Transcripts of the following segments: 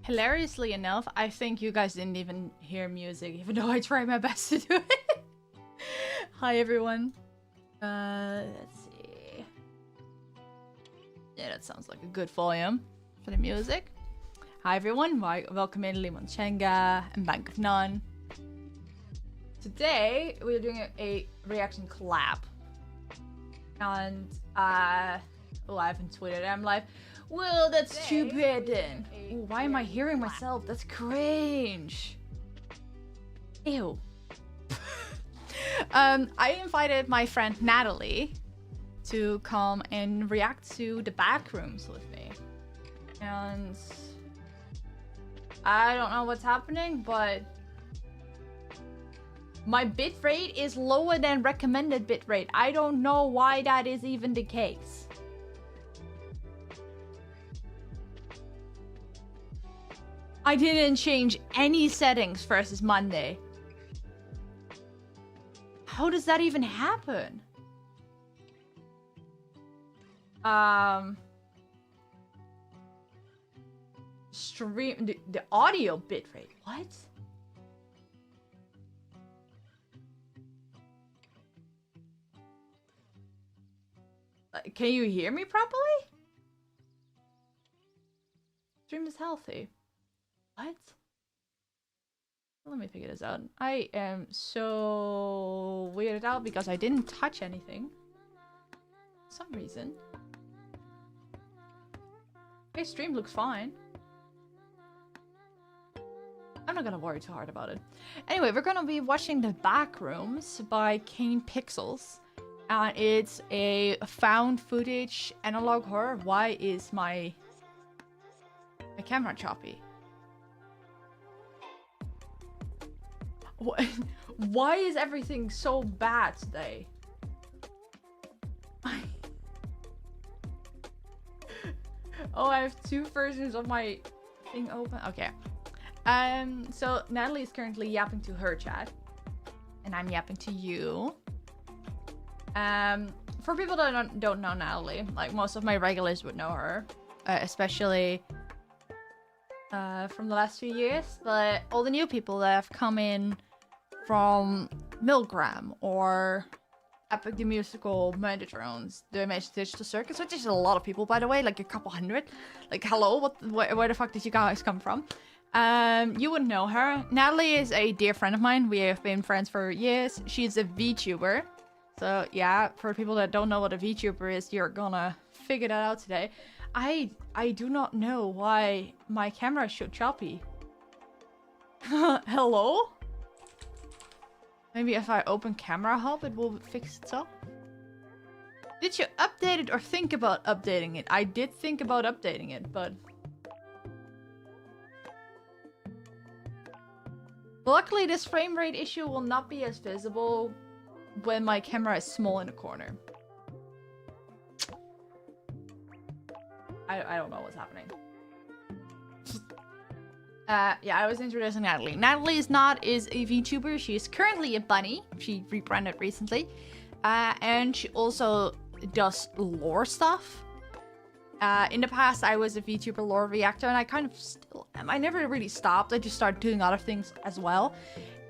Hilariously enough, I think you guys didn't even hear music, even though I tried my best to do it. Hi everyone. Let's see. Yeah, that sounds like a good volume for the music. Hi everyone, welcome in Limonchenga and Bank of None. Today we're doing a reaction collab. And oh, I haven't tweeted it. I'm live. Well, that's stupid then. Ooh, why am I hearing myself? That's cringe. Ew. I invited my friend Natalie to come and react to the Backrooms with me. And I don't know what's happening, but my bitrate is lower than recommended bitrate. I don't know why that is even the case. I didn't change any settings versus Monday. How does that even happen? Stream the audio bitrate. What? Can you hear me properly? Stream is healthy. What? Let me figure this out. I am so weirded out because I didn't touch anything. For some reason. Okay, stream looks fine. I'm not gonna worry too hard about it. Anyway, we're gonna be watching The Backrooms by Kane Parsons. And it's a found footage analog horror. Why is my camera choppy? Why is everything so bad today? Oh, I have two versions of my thing open. Okay. So Natalie is currently yapping to her chat, and I'm yapping to you. For people that don't know Natalie, like most of my regulars would know her, especially from the last few years. But all the new people that have come in from Milgram or Epic the Musical, Metatron, the Amazing Digital Circus, which is a lot of people, by the way, like a couple hundred. Like, hello, where the fuck did you guys come from? You wouldn't know her. Natalie is a dear friend of mine. We have been friends for years. She's a VTuber. So yeah, for people that don't know what a VTuber is, you're gonna figure that out today. I do not know why my camera is so choppy. Hello? Maybe if I open Camera Hub, it will fix itself. Did you update it or think about updating it? I did think about updating it, but... Luckily, this frame rate issue will not be as visible when my camera is small in the corner. I don't know what's happening. Yeah, I was introducing Natalie. NatalieIsNot is a VTuber. She is currently a bunny. She rebranded recently. And she also does lore stuff. In the past, I was a VTuber lore reactor, and I kind of still am. I never really stopped. I just started doing other things as well.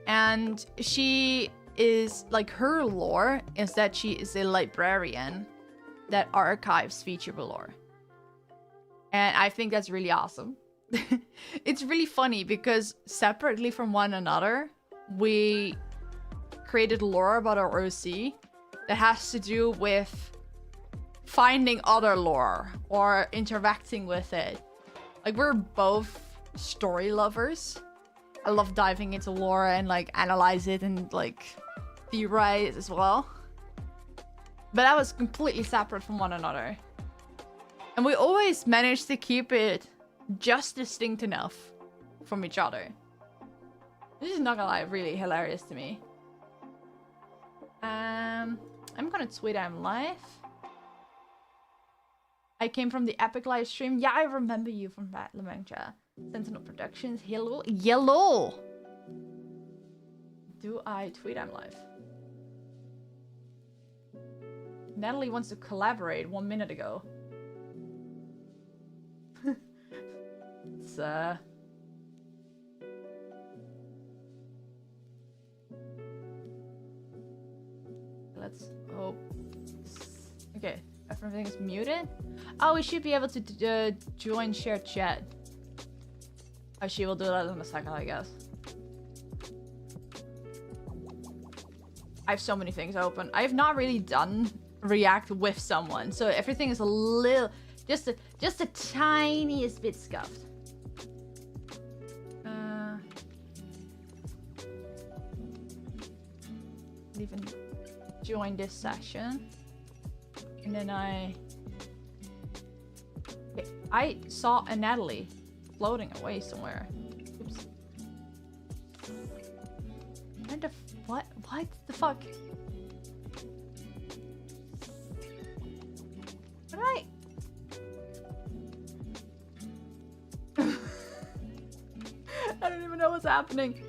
And she is, like, her lore is that she is a librarian that archives VTuber lore. And I think that's really awesome. It's really funny because separately from one another, we created lore about our OC that has to do with finding other lore or interacting with it. Like, we're both story lovers. I love diving into lore and like analyze it and like theorize as well. But that was completely separate from one another. And we always managed to keep it just distinct enough from each other. This is not gonna lie, really hilarious to me. I'm gonna tweet I'm live. I came from the Epic live stream. Yeah, I remember you from that, Lamentia. Sentinel Productions. Hello. Yellow. Do I tweet I'm live? Natalie wants to collaborate 1 minute ago. It's Let's hope. Okay, everything is muted. Oh, we should be able to join shared chat. Oh, she will do that in a second, I guess. I have so many things open. I have not really done React with someone, so everything is a little, just the tiniest bit scuffed. Even join this session, and then I saw a Natalie floating away somewhere. Oops. What the fuck? What I don't even know what's happening.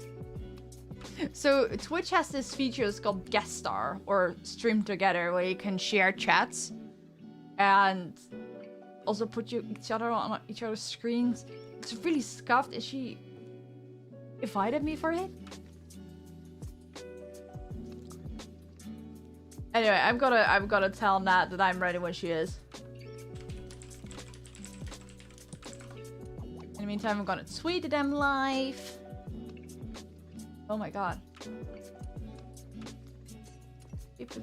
So Twitch has this feature, it's called guest star or stream together, where you can share chats and also put each other on each other's screens. It's really scuffed. Is she invited me for it? Anyway, I'm gonna tell Nat that I'm ready when she is. In the meantime, I'm gonna tweet them live. Oh my god. Okay.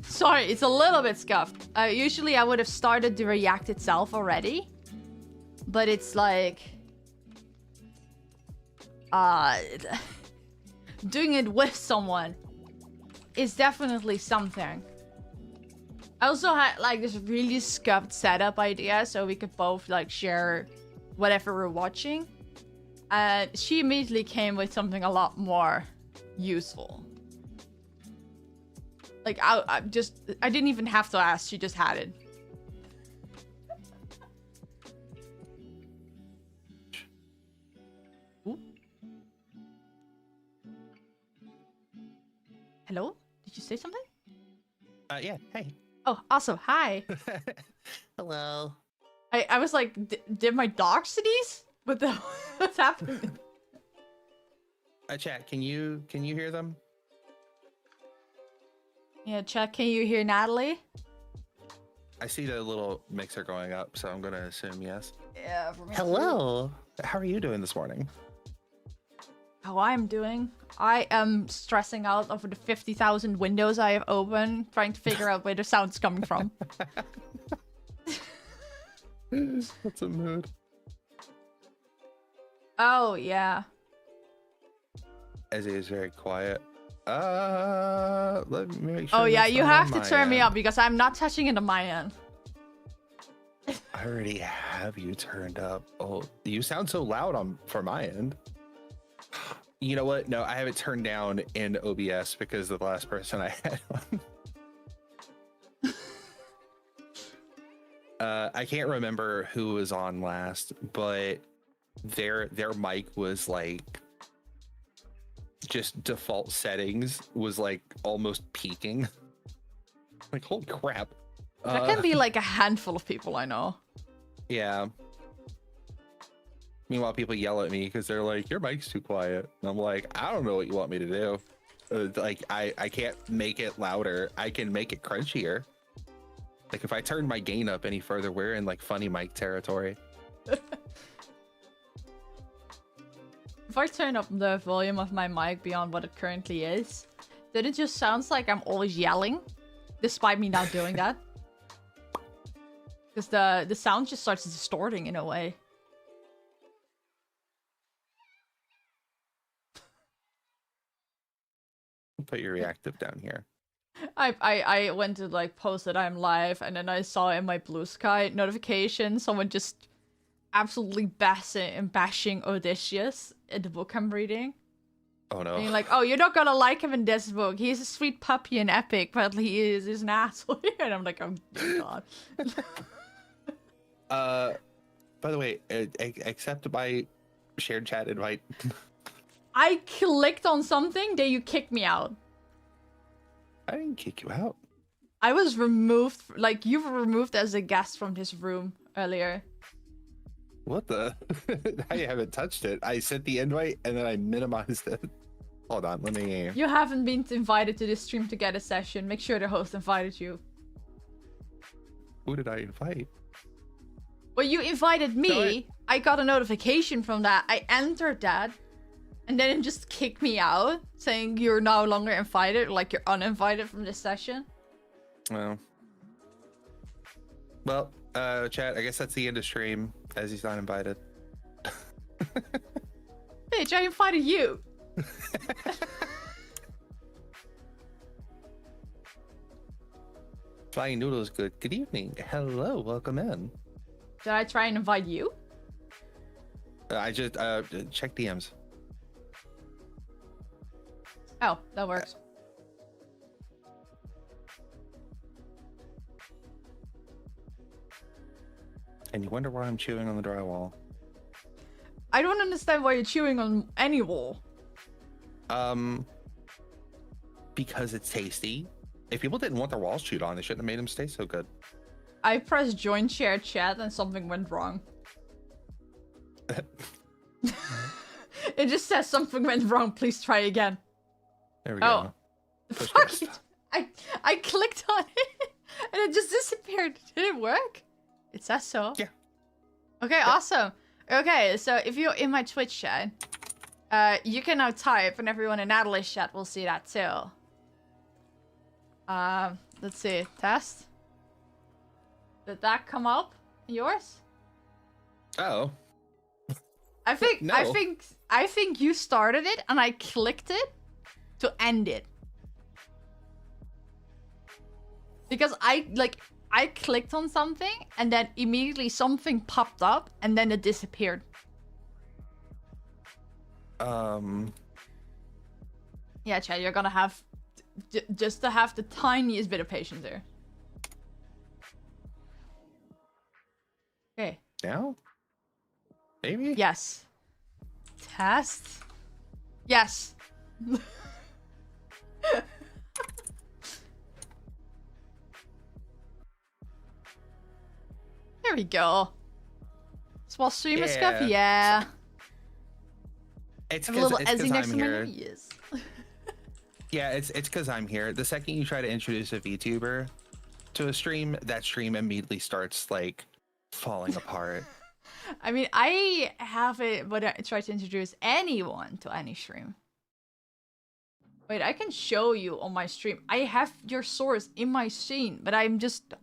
Sorry, it's a little bit scuffed. Usually I would have started the React itself already. But it's like... doing it with someone is definitely something. I also had like this really scuffed setup idea so we could both like share whatever we're watching. And she immediately came with something a lot more useful. Like, I didn't even have to ask, she just had it. Ooh. Hello? Did you say something? Yeah, hey. Oh, awesome, hi. Hello. I was like, did my dog sneeze? What's happening? Chat, can you hear them? Yeah, chat, can you hear Natalie? I see the little mixer going up, so I'm gonna assume yes. Yeah, for me. Hello. How are you doing this morning? How I'm doing? I am stressing out over the 50,000 windows I have open, trying to figure out where the sound's coming from. What's a mood? Oh, yeah. Ezzy is very quiet. Let me make sure. Oh, yeah, you have to turn me up because I'm not touching it on my end. I already have you turned up. Oh, you sound so loud for my end. You know what? No, I have it turned down in OBS because the last person I had on. I can't remember who was on last, but their mic was like just default settings was like almost peaking. Like, holy crap. That can be like a handful of people I know. Yeah. Meanwhile, people yell at me because they're like, your mic's too quiet. And I'm like, I don't know what you want me to do. Like, I can't make it louder. I can make it crunchier. Like, if I turn my gain up any further, we're in like funny mic territory. If I turn up the volume of my mic beyond what it currently is, then it just sounds like I'm always yelling, despite me not doing that. Because the sound just starts distorting in a way. Put your reactive down here. I went to like post that I'm live, and then I saw in my Blue Sky notification someone just absolutely bashing Odysseus in the book I'm reading. Oh no. And you're like, oh, you're not gonna like him in this book. He's a sweet puppy and epic, but he's an asshole. And I'm like, oh god. By the way, accept my shared chat invite. I clicked on something, then you kicked me out. I didn't kick you out. I was removed, like you were removed as a guest from this room earlier. What the? I haven't touched it. I sent the invite and then I minimized it. Hold on, let me... You haven't been invited to this stream to get a session. Make sure the host invited you. Who did I invite? Well, you invited me. No, I got a notification from that. I entered that. And then it just kicked me out, saying you're no longer invited, like you're uninvited from this session. Well, chat, I guess that's the end of stream, as he's not invited. Bitch, I invited you. Flying Noodles, good evening. Hello, welcome in. Did I try and invite you? I just check DMs. Oh, that works. And you wonder why I'm chewing on the drywall. I don't understand why you're chewing on any wall. Because it's tasty. If people didn't want their walls chewed on, they shouldn't have made them stay so good. I pressed join shared chat and something went wrong. It just says something went wrong. Please try again. There we go. Fuck it. I clicked on it and it just disappeared. Did it work? It says so. Yeah. Okay, yeah. Awesome. Okay, so if you're in my Twitch chat, you can now type and everyone in Natalie's chat will see that too. Let's see. Test. Did that come up? Yours? Oh. I think no. I think you started it and I clicked it to end it. Because I clicked on something and then immediately something popped up and then it disappeared. Yeah, Chad, you're gonna have just to have the tiniest bit of patience there. Okay. Now? Maybe? Yes. Test. Yes. There we go. Small streamer scuff? Yeah. It's a little because Async next I'm to here. me? Yes. Yeah, it's because I'm here. The second you try to introduce a VTuber to a stream, that stream immediately starts like falling apart. I mean, I have it, but I try to introduce anyone to any stream. Wait, I can show you on my stream. I have your source in my scene, but I just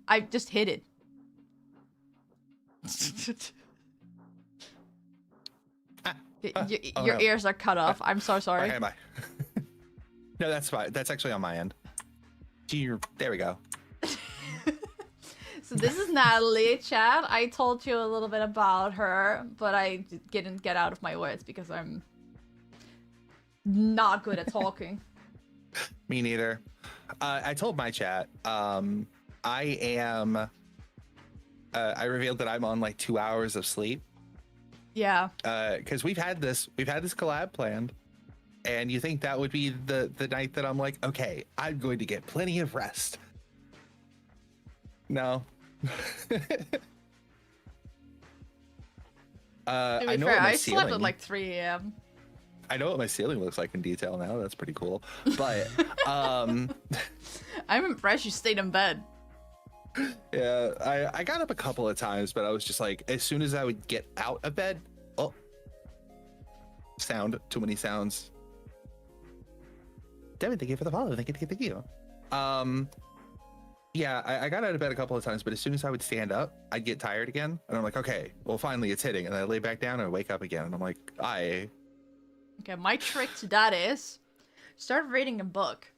hid it. Your ears are cut off. I'm so sorry. Okay, bye. No, that's fine. That's actually on my end. There we go. So this is Natalie, chat. I told you a little bit about her, but I didn't get out of my words because I'm not good at talking. Me neither. I told my chat. I revealed that I'm on like 2 hours of sleep. Yeah. Because we've had this collab planned, and you think that would be the night that I'm like, okay, I'm going to get plenty of rest. No. I know fair, what my I ceiling, slept at like 3 a.m. I know what my ceiling looks like in detail now. That's pretty cool. But I'm impressed you stayed in bed. Yeah, I got up a couple of times, but I was just like, as soon as I would get out of bed, oh, too many sounds. Devin, thank you for the follow. Thank you. Yeah, I got out of bed a couple of times, but as soon as I would stand up, I'd get tired again. And I'm like, okay, well, finally it's hitting. And I lay back down and I wake up again. And I'm like, Okay, my trick to that is start reading a book.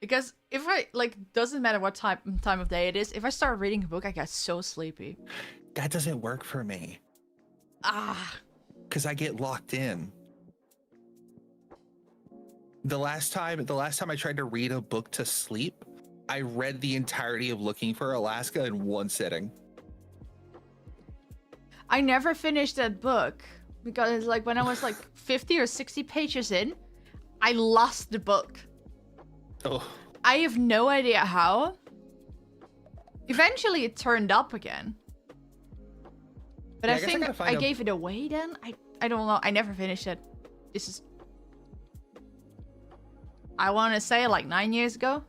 Because if I, doesn't matter what time of day it is, if I start reading a book, I get so sleepy. That doesn't work for me. Because I get locked in. The last time I tried to read a book to sleep, I read the entirety of Looking for Alaska in one sitting. I never finished that book because when I was 50 or 60 pages in, I lost the book. Oh. I have no idea how. Eventually it turned up again. But yeah, I think I gave it away then. I don't know. I never finished it. This is I want to say like 9 years ago.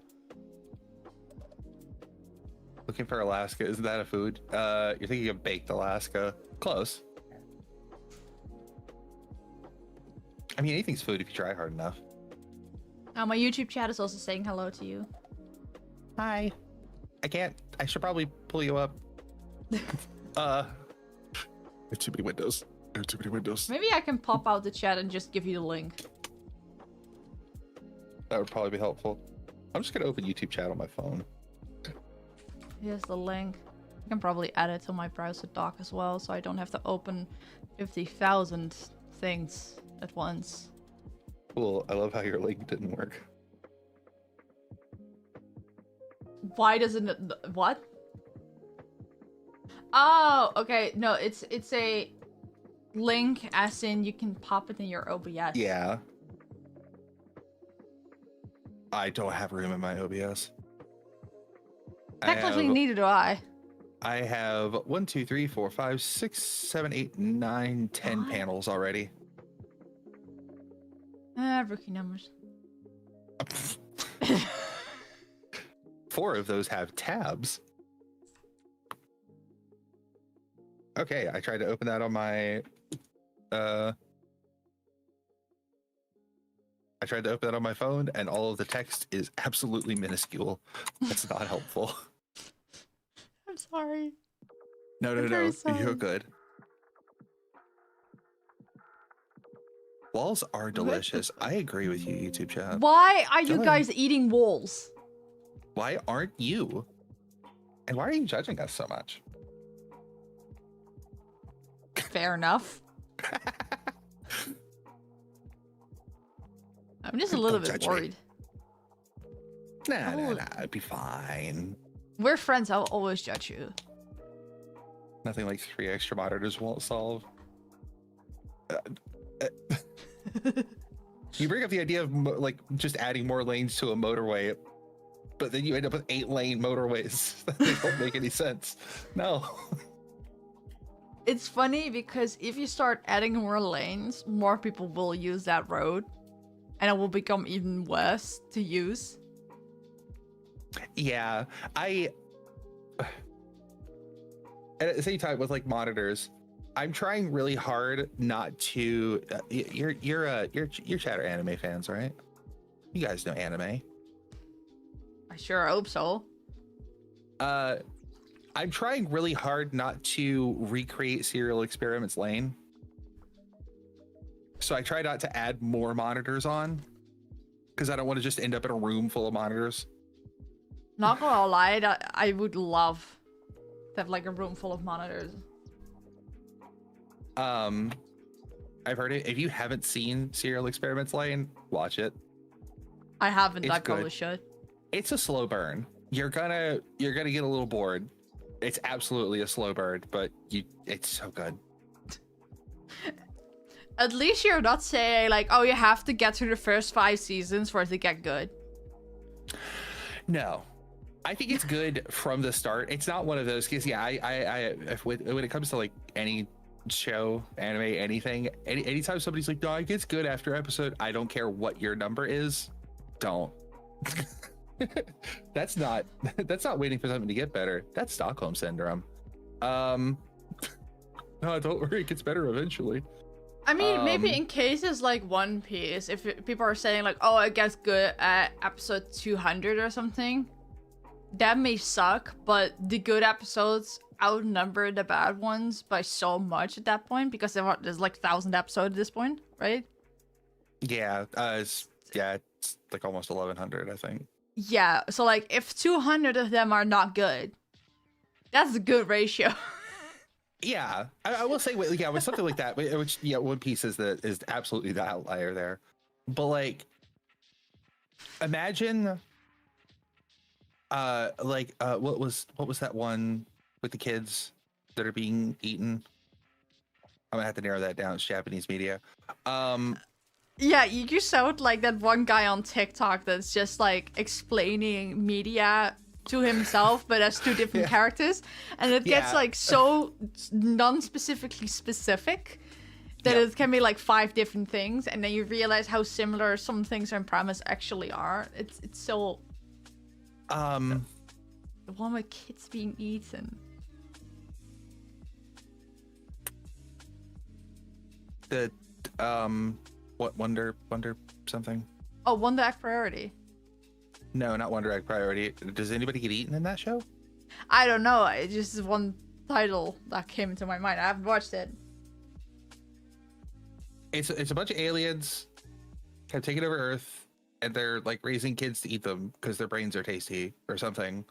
Looking for Alaska. Isn't that a food? You're thinking of baked Alaska. Close. I mean, anything's food if you try hard enough. My YouTube chat is also saying hello to you. Hi. I can't. I should probably pull you up. There's too many windows. There are too many windows. Maybe I can pop out the chat and just give you the link. That would probably be helpful. I'm just gonna open YouTube chat on my phone. Here's the link. I can probably add it to my browser dock as well, so I don't have to open 50,000 things at once. Cool. I love how your link didn't work. Why doesn't it? What? Oh, okay. No, it's a link, as in you can pop it in your OBS. Yeah. I don't have room in my OBS. Technically, neither do I. I have 1, 2, 3, 4, 5, 6, 7, 8, 9, 10 panels already. Rookie numbers. 4 of those have tabs. Okay, I tried to open that on my I tried to open that on my phone, and all of the text is absolutely minuscule. That's not helpful. I'm sorry. No, you're good. Walls are delicious. I agree with you, YouTube chat. Why are you guys eating walls? Why aren't you? And why are you judging us so much? Fair enough. I'm just a little bit worried. Nah, it'd be fine. We're friends, I'll always judge you. Nothing like 3 extra monitors won't solve. You bring up the idea of like just adding more lanes to a motorway, but then you end up with 8-lane motorways that don't make any sense. No. It's funny because if you start adding more lanes, more people will use that road, and it will become even worse to use. Yeah, at the same time with like monitors, I'm trying really hard not to. You're chatter anime fans, right? You guys know anime. I sure hope so. I'm trying really hard not to recreate Serial Experiments Lane. So I try not to add more monitors on, because I don't want to just end up in a room full of monitors. Not gonna lie, I would love to have like a room full of monitors. I've heard it. If you haven't seen Serial Experiments Lane, watch it. I haven't. It's I probably good. should. It's a slow burn. You're gonna get a little bored. It's absolutely a slow burn, but it's so good. At least you're not saying like, oh, you have to get through the first 5 seasons for it to get good. No, I think it's good from the start. It's not one of those because when it comes to like any show, anime, anything, anytime somebody's like, no, it gets good after episode, I don't care what your number is, don't. That's not waiting for something to get better. That's Stockholm syndrome. No, don't worry, it gets better eventually. I mean, maybe in cases like One Piece, if people are saying like, oh, it gets good at episode 200 or something, that may suck, but the good episodes outnumber the bad ones by so much at that point, because there's like 1,000 episodes at this point, right? Yeah, it's like almost 1,100, I think. Yeah, so like if 200 of them are not good, that's a good ratio. Yeah, I will say, with something like that, which One Piece is absolutely the outlier there. But like, imagine, what was that one with the kids that are being eaten? I'm gonna have to narrow that down. It's Japanese media. Yeah, you sound like that one guy on TikTok that's just like explaining media to himself, but as 2 different characters, and it gets like so non-specifically specific That Yep. it can be like 5 different things, and then you realize how similar some things in premise actually are. It's so. The one with kids being eaten. The what Wonder something? Oh, Wonder Egg Priority. No, not Wonder Egg Priority. Does anybody get eaten in that show? I don't know. It just is one title that came into my mind. I haven't watched it. It's a bunch of aliens have taken over Earth, and they're like raising kids to eat them because their brains are tasty or something.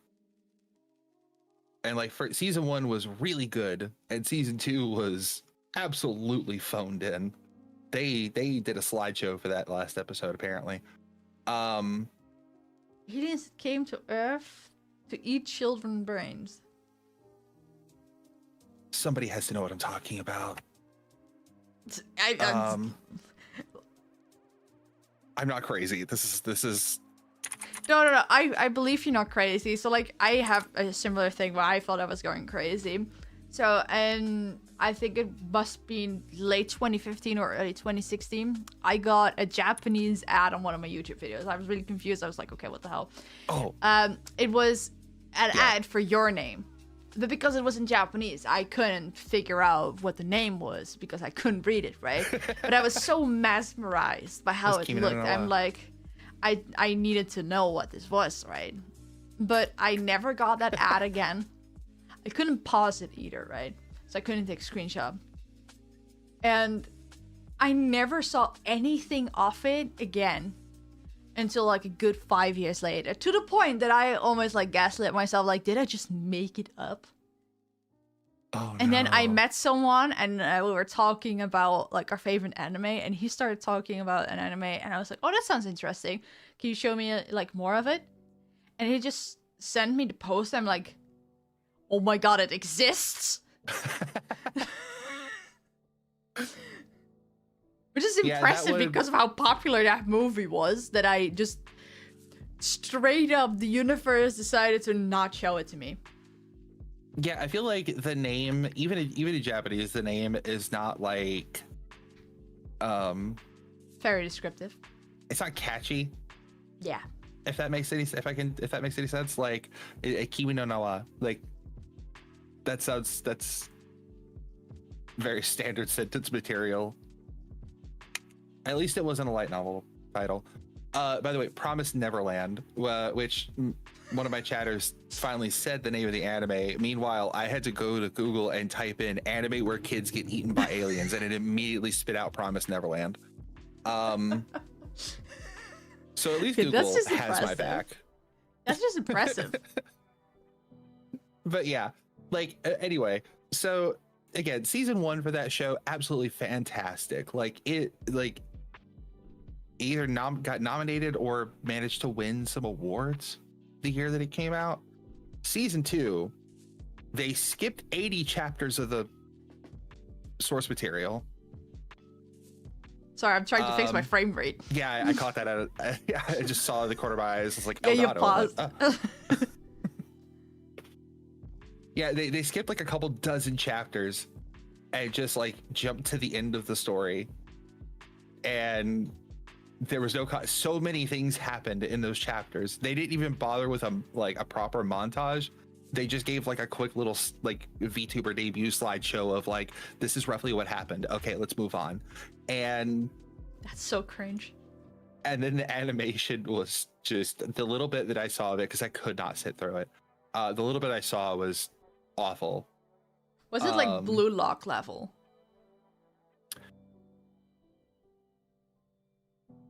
And like for season 1 was really good, and season 2 was absolutely phoned in. They did a slideshow for that last episode apparently. Aliens came to Earth to eat children's brains. Somebody has to know what I'm talking about. I'm not crazy. This is No. I believe you're not crazy. So like I have a similar thing where I thought I was going crazy. So and I think it must be late 2015 or early 2016. I got a Japanese ad on one of my YouTube videos. I was really confused. I was like, okay, what the hell? Oh. It was an ad for Your Name. But because it was in Japanese, I couldn't figure out what the name was because I couldn't read it, right? But I was so mesmerized by how it looked. I'm like, I needed to know what this was, right? But I never got that ad again. I couldn't pause it either, right? So I couldn't take a screenshot. And I never saw anything of it again until like a good 5 years later. To the point that I almost like gaslit myself, like, did I just make it up? Oh, and then I no. met someone and we were talking about like our favorite anime, and he started talking about an anime, and I was like, oh, that sounds interesting. Can you show me like more of it? And he just sent me the post. I'm like, oh my god, it exists. Which is impressive because of how popular that movie was, that I just straight up the universe decided to not show it to me. Yeah, I feel like the name, even in Japanese, the name is not like Very descriptive. it's not catchy. Yeah. If that makes any sense, like Kiwi no Nawa, like that's very standard sentence material. At least it wasn't a light novel title. By the way, Promised Neverland, which one of my chatters finally said the name of the anime. Meanwhile, I had to go to Google and type in anime where kids get eaten by aliens, and it immediately spit out Promised Neverland. So at least Google has my back. That's just impressive. But yeah, like anyway, so again, season 1 for that show, absolutely fantastic. Like it, like either got nominated or managed to win some awards the year that it came out. Season 2, they skipped 80 chapters of the source material. Sorry, I'm trying to fix my frame rate. Yeah, I caught that out. I just saw the corner of my eyes. It's like, yeah, you paused. paused. Yeah, they skipped like a couple dozen chapters and just like jumped to the end of the story. And there was no so many things happened in those chapters. They didn't even bother with a proper montage. They just gave like a quick little like VTuber debut slideshow of like, this is roughly what happened. Okay, let's move on. And that's so cringe. And then the animation was just the little bit that I saw of it, because I could not sit through it. The little bit I saw was awful. Was it like Blue Lock level?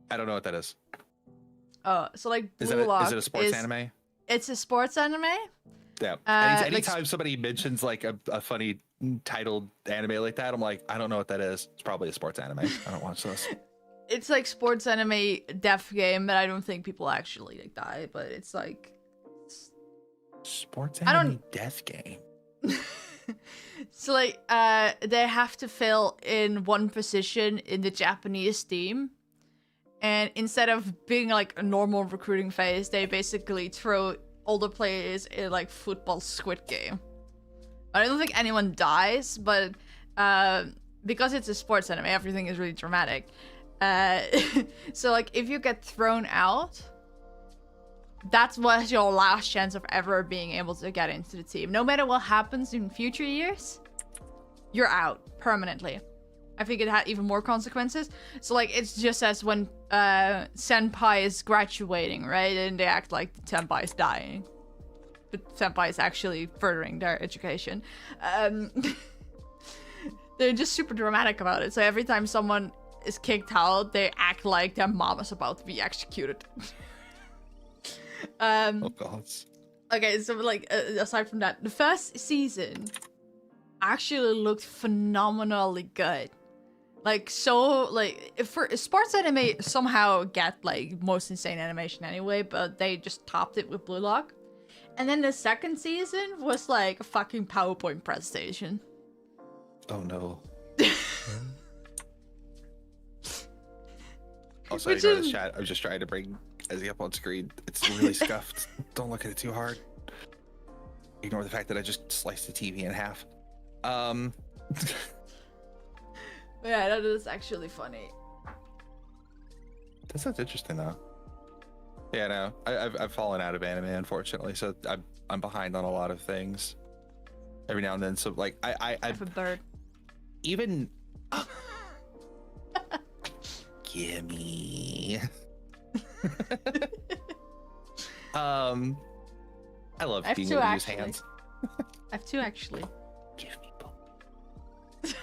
I don't know what that is. So like Blue Lock is it a sports anime? It's a sports anime. Yeah. Anytime somebody mentions like a funny titled anime like that, I'm like, I don't know what that is. It's probably a sports anime. I don't watch those. It's like sports anime death game, but I don't think people actually like die. But it's like sports anime death game. So like they have to fill in one position in the Japanese team, and instead of being like a normal recruiting phase, they basically throw all the players in like football Squid Game. I don't think anyone dies, but because it's a sports anime, everything is really dramatic. So like if you get thrown out, that's what's your last chance of ever being able to get into the team. No matter what happens in future years, you're out permanently. I think it had even more consequences. So like it's just as when senpai is graduating, right? And they act like the senpai is dying, but senpai is actually furthering their education. They're just super dramatic about it. So every time someone is kicked out, they act like their mom is about to be executed. Oh god. Okay, so like aside from that, the first season actually looked phenomenally good. Like so, like for sports anime somehow get like most insane animation anyway, but they just topped it with Blue Lock. And then the second season was like a fucking PowerPoint presentation. Oh no. Also, ignore this chat. I'm just trying to bring Ezzy up on screen. It's really scuffed. Don't look at it too hard. Ignore the fact that I just sliced the TV in half. Yeah, that is actually funny. That sounds interesting though. Yeah, no, I've fallen out of anime unfortunately, so I'm behind on a lot of things. Every now and then, so like I've a bird. Even gimme. I love being able to use hands. I have two actually. Give me both.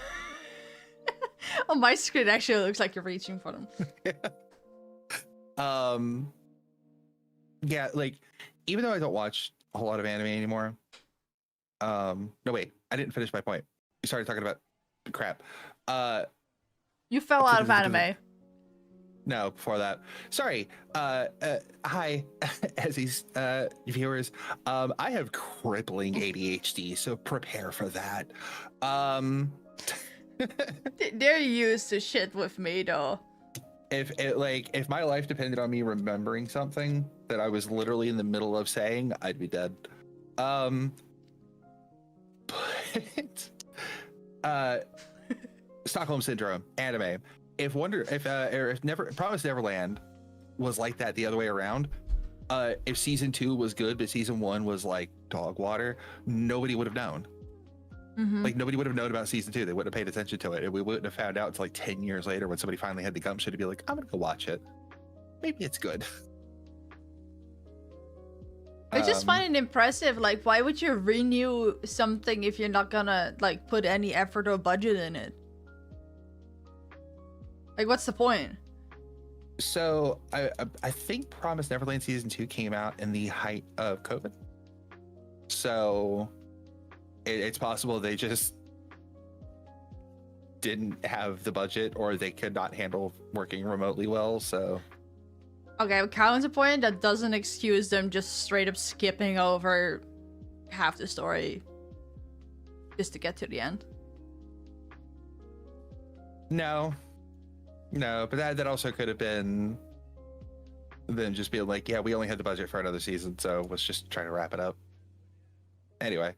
On my screen, actually, it looks like you're reaching for them. Yeah, like even though I don't watch a whole lot of anime anymore. No, wait, I didn't finish my point. You started talking about crap. You fell out of anime. No, before that. Sorry. Hi, Ezzy's viewers. I have crippling ADHD, so prepare for that. They're used to shit with me, though. If my life depended on me remembering something that I was literally in the middle of saying, I'd be dead. Stockholm Syndrome anime. If Promised Neverland was like that the other way around, if season 2 was good but season 1 was like dog water, nobody would have known. Mm-hmm. Like nobody would have known about season 2. They wouldn't have paid attention to it, and we wouldn't have found out until like 10 years later when somebody finally had the gumption to be like, I'm gonna go watch it. Maybe it's good. I just find it impressive. Like, why would you renew something if you're not gonna like put any effort or budget in it? Like, what's the point? So I think Promised Neverland season 2 came out in the height of COVID. So it's possible they just didn't have the budget, or they could not handle working remotely well. So okay, counterpoint, that doesn't excuse them just straight up skipping over half the story just to get to the end. No, but that also could have been them just being like, yeah, we only had the budget for another season, so let's just try to wrap it up. Anyway,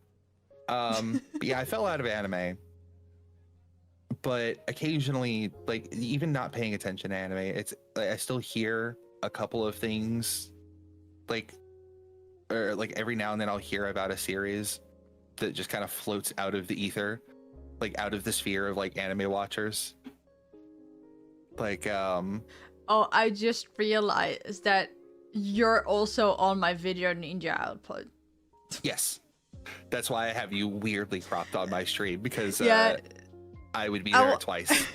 but yeah, I fell out of anime, but occasionally, like even not paying attention to anime, it's like I still hear a couple of things, like every now and then I'll hear about a series that just kind of floats out of the ether, like out of the sphere of like anime watchers. Like oh, I just realized that you're also on my Video Ninja output. Yes, that's why I have you weirdly cropped on my stream, because yeah, I would be there twice.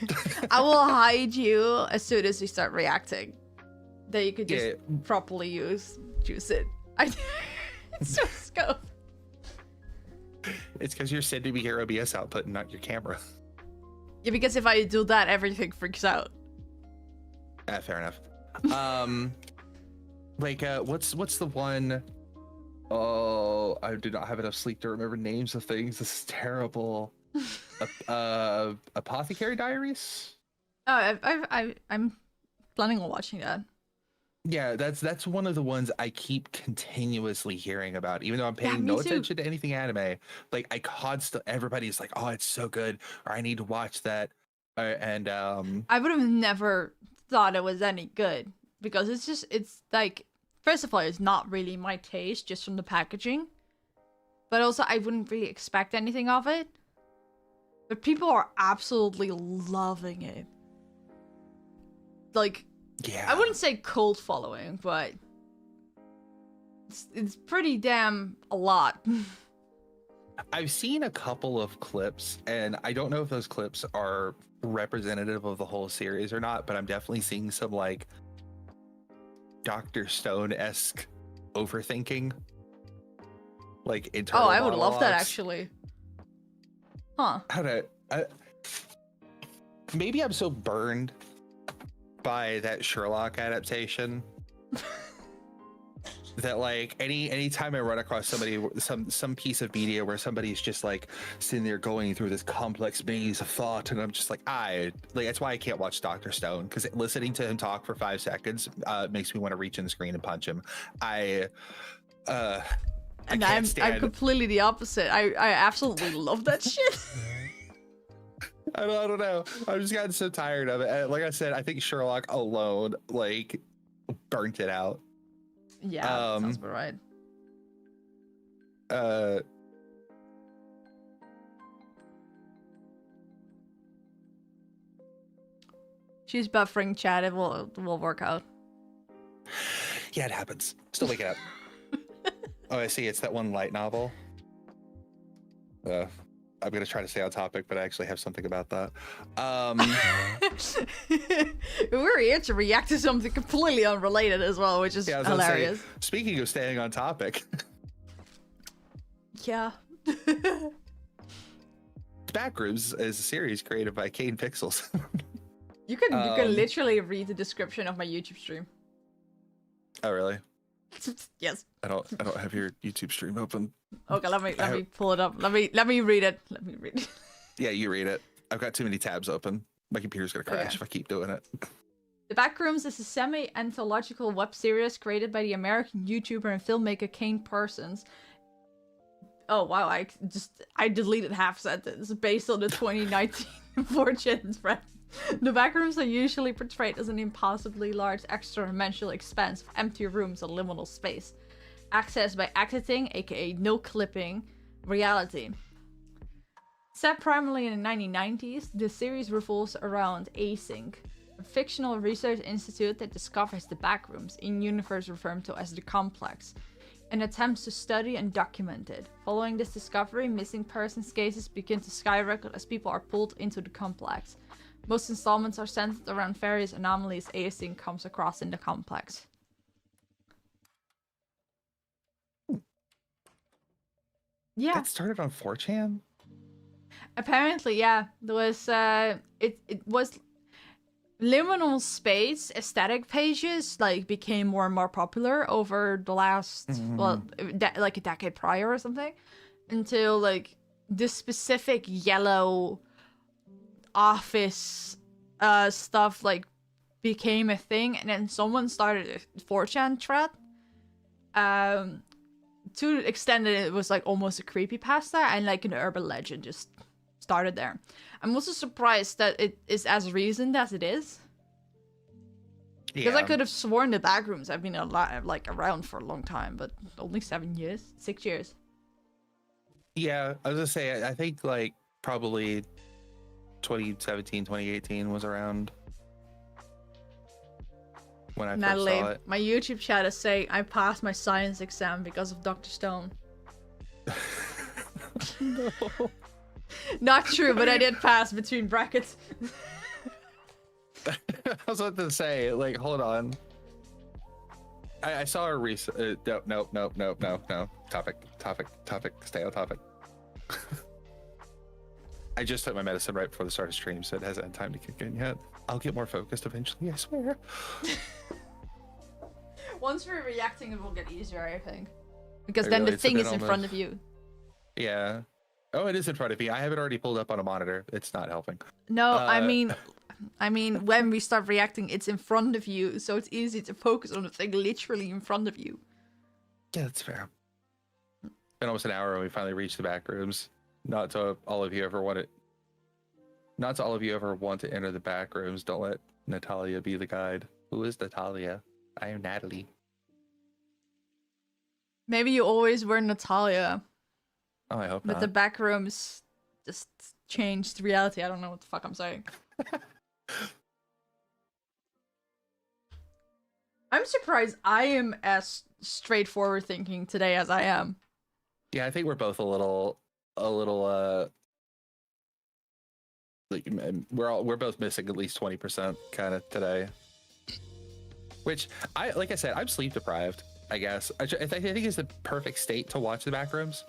I will hide you as soon as you start reacting. That you could just properly juice it. It's so scope. It's because you're sending me your OBS output and not your camera. Yeah, because if I do that, everything freaks out. Fair enough. Like what's the one? Oh, I do not have enough sleep to remember names of things. This is terrible. Apothecary Diaries. Oh, I'm planning on watching that. Yeah, that's one of the ones I keep continuously hearing about, even though I'm Yeah, paying me no too. attention to anything anime. Like I constantly, everybody's like, "Oh, it's so good," or "I need to watch that," and I would have never thought it was any good because it's like, first of all, it's not really my taste just from the packaging, but also I wouldn't really expect anything of it. But people are absolutely loving it. Like, yeah, I wouldn't say cult following, but it's pretty damn a lot. I've seen a couple of clips, and I don't know if those clips are representative of the whole series or not, but I'm definitely seeing some like Dr. Stone-esque overthinking, like internal Oh, I would love that monologues. actually. Huh. How to maybe I'm so burned by that Sherlock adaptation that like anytime I run across somebody, some piece of media where somebody's just like sitting there going through this complex maze of thought, and I'm just like, that's why I can't watch Dr. Stone, because listening to him talk for 5 seconds makes me want to reach in the screen and punch him. I And can't I'm stand. completely the opposite. I absolutely love that shit. I don't know. I've just gotten so tired of it. And like I said, I think Sherlock alone like burnt it out. Yeah, that sounds about right. She's buffering chat. It will work out. Yeah, it happens. Still wake it up. Oh, I see. It's that one light novel. I'm gonna try to stay on topic, but I actually have something about that. We're here to react to something completely unrelated as well, which is hilarious. Speaking of staying on topic. Yeah. Backrooms is a series created by Kane Pixels. You can literally read the description of my YouTube stream. Oh, really? Yes. I don't have your YouTube stream open. Okay, let me pull it up. Let me read it. Let me read it. Yeah, you read it. I've got too many tabs open. My computer's gonna crash if I keep doing it. The Backrooms is a semi-anthological web series created by the American YouTuber and filmmaker Kane Parsons. Oh wow, I deleted half sentence based on the 2019 4chan thread. The Backrooms are usually portrayed as an impossibly large extra-dimensional expanse of empty rooms and liminal space, accessed by exiting, aka no clipping, reality. Set primarily in the 1990s, the series revolves around Async, a fictional research institute that discovers the Backrooms, in universe referred to as the Complex, and attempts to study and document it. Following this discovery, missing persons cases begin to skyrocket as people are pulled into the Complex. Most installments are centered around various anomalies Async comes across in the Complex. Yeah. That started on 4chan? Apparently, yeah. There was it was liminal space aesthetic pages like became more and more popular over the last like a decade prior or something, until like this specific yellow office stuff like became a thing, and then someone started a 4chan thread to the extent that it was like almost a creepypasta and like an urban legend just started there. I'm also surprised that it is as recent as it is, because I could have sworn the Backrooms have been around for a long time, but only 6 years. Yeah, I was gonna say, I think like probably 2017, 2018 was around when I first saw it. My YouTube chat is saying I passed my science exam because of Dr. Stone. No. Not true, but I did pass between brackets. I was about to say, like, hold on. I saw a recent. No. Topic. Stay on topic. I just took my medicine right before the start of stream, so it hasn't had time to kick in yet. I'll get more focused eventually, I swear. Once we're reacting, it will get easier, I think. Because then the thing is in front of you. Yeah. Oh, it is in front of me. I have it already pulled up on a monitor. It's not helping. No, I mean, I mean, when we start reacting, it's in front of you, so it's easy to focus on the thing literally in front of you. Yeah, that's fair. Been almost an hour and we finally reached the back rooms. Not to all of you ever want to enter the back rooms. Don't let Natalia be the guide. Who is Natalia? I am Natalie. Maybe you always were Natalia. Oh, I hope but not. The back rooms just changed reality. I don't know what the fuck I'm saying. I'm surprised I am as straightforward thinking today as I am. Yeah, I think we're both a little like we're both missing at least 20% kind of today. Which like I said, I'm sleep deprived, I guess. I think it's the perfect state to watch the backrooms.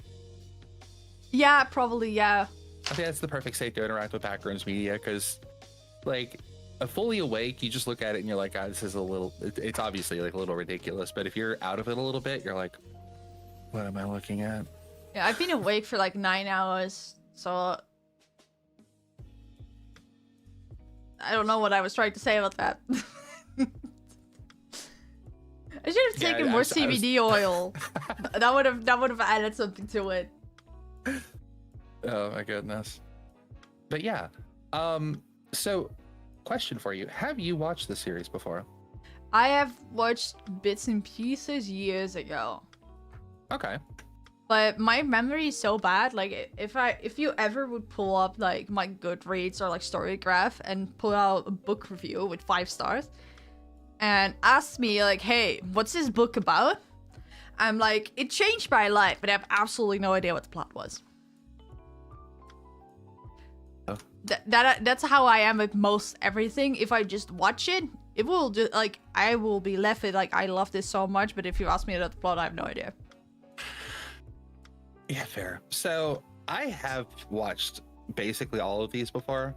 Yeah, probably, yeah. I think that's the perfect state to interact with backrooms media, because like fully awake, you just look at it and you're like, this is it's obviously like a little ridiculous. But if you're out of it a little bit, you're like, what am I looking at? Yeah, I've been awake for like 9 hours, so I don't know what I was trying to say about that. I should have taken more CBD oil. That would have added something to it. Oh my goodness. But yeah. So question for you. Have you watched the series before? I have watched bits and pieces years ago. Okay. But my memory is so bad. Like if you ever would pull up like my Goodreads or like Storygraph and pull out a book review with 5 stars and ask me like, hey, what's this book about? I'm like, it changed my life, but I have absolutely no idea what the plot was. Oh. That's how I am with most everything. If I just watch it, it will just like I will be left with like I love this so much, but if you ask me about the plot, I have no idea. Yeah, fair. So I have watched basically all of these before.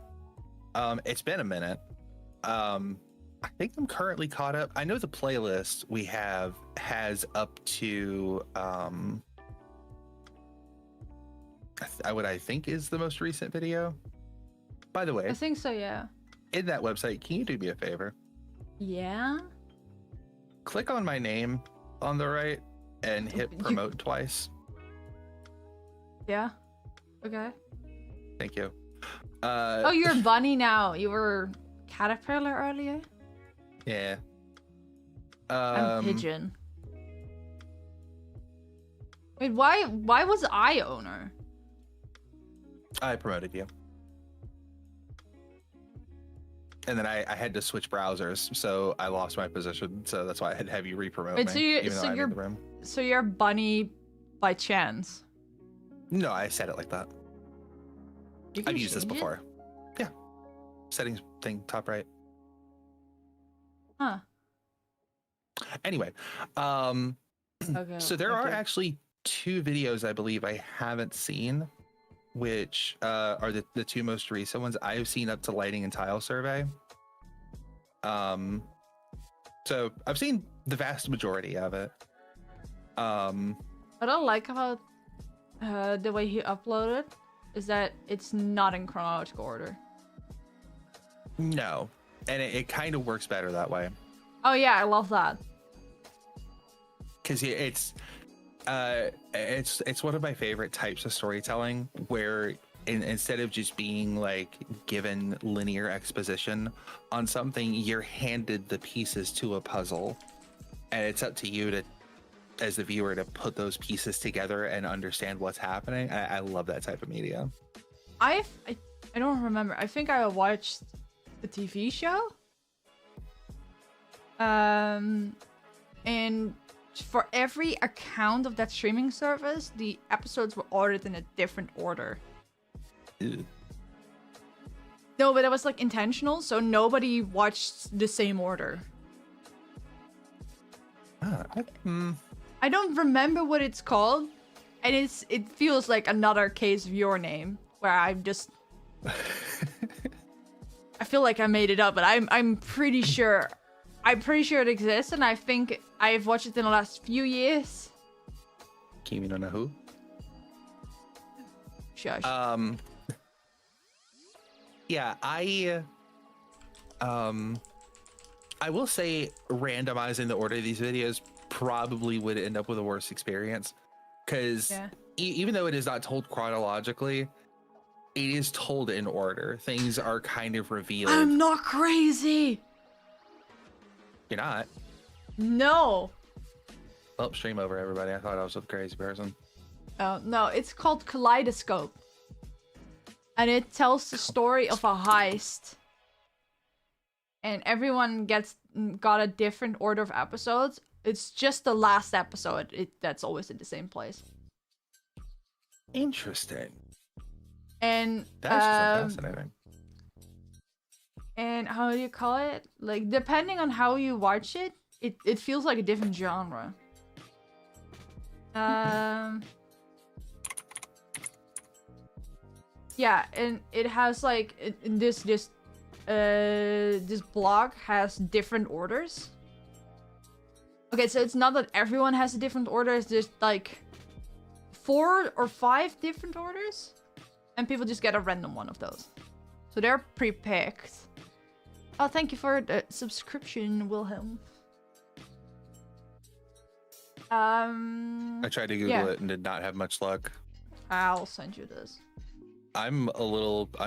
It's been a minute. I think I'm currently caught up. I know the playlist we have has up to what I think is the most recent video. By the way, I think so, yeah. In that website, can you do me a favor? Yeah? Click on my name on the right and hit promote twice. Yeah. Okay. Thank you. Oh, you're a bunny now. You were caterpillar earlier? Yeah. I'm pigeon. Wait, why was I owner? I promoted you. And then I had to switch browsers, so I lost my position. So that's why I had to have you re-promote me. So you're bunny by chance? No, I said it like that. I've used this before. Yeah. Settings thing, top right. Huh. Anyway, Okay, so there are actually 2 videos I believe I haven't seen, which are the 2 most recent ones. I have seen up to lighting and tile survey. So I've seen the vast majority of it. What I like about the way he uploaded is that it's not in chronological order. No, and it kind of works better that way. Oh yeah, I love that. Because it's one of my favorite types of storytelling, where instead of just being like given linear exposition on something, you're handed the pieces to a puzzle, and it's up to you to, as the viewer, to put those pieces together and understand what's happening. I love that type of media. I don't remember. I think I watched the TV show. And for every account of that streaming service, the episodes were ordered in a different order. Ew. No, but it was like intentional, so nobody watched the same order. I don't remember what it's called, and it feels like another case of Your Name, where I'm just I feel like I made it up, but I'm pretty sure it exists, and I think I've watched it in the last few years. Kimi no Nahu? Shush. Yeah, I will say randomizing the order of these videos probably would end up with a worse experience, because even though it is not told chronologically, it is told in order. Things are kind of revealed. I'm not crazy. You're not? No. Oh, stream over, everybody. I thought I was a crazy person. Oh, no, it's called Kaleidoscope. And it tells the story of a heist. And everyone got a different order of episodes. It's just the last episode that's always in the same place. Interesting. And that's fascinating. And how do you call it? Like, depending on how you watch it, it feels like a different genre. Yeah, and it has like this blog has different orders. Okay, so it's not that everyone has a different order, it's just like 4 or 5 different orders, and people just get a random one of those. So they're pre-picked. Oh, thank you for the subscription, Wilhelm. I tried to Google it and did not have much luck. I'll send you this. I'm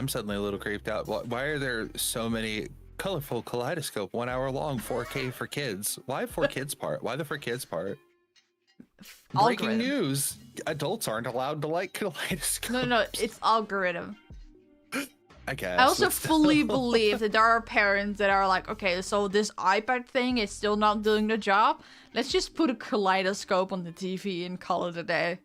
suddenly a little creeped out. Why are there so many colorful kaleidoscope 1 hour long 4K for kids? Why for kids part? Why the for kids part? Breaking news: adults aren't allowed to like kaleidoscope. No, it's algorithm. I guess. I also fully believe that there are parents that are like, okay, so this iPad thing is still not doing the job. Let's just put a kaleidoscope on the TV and call it a day.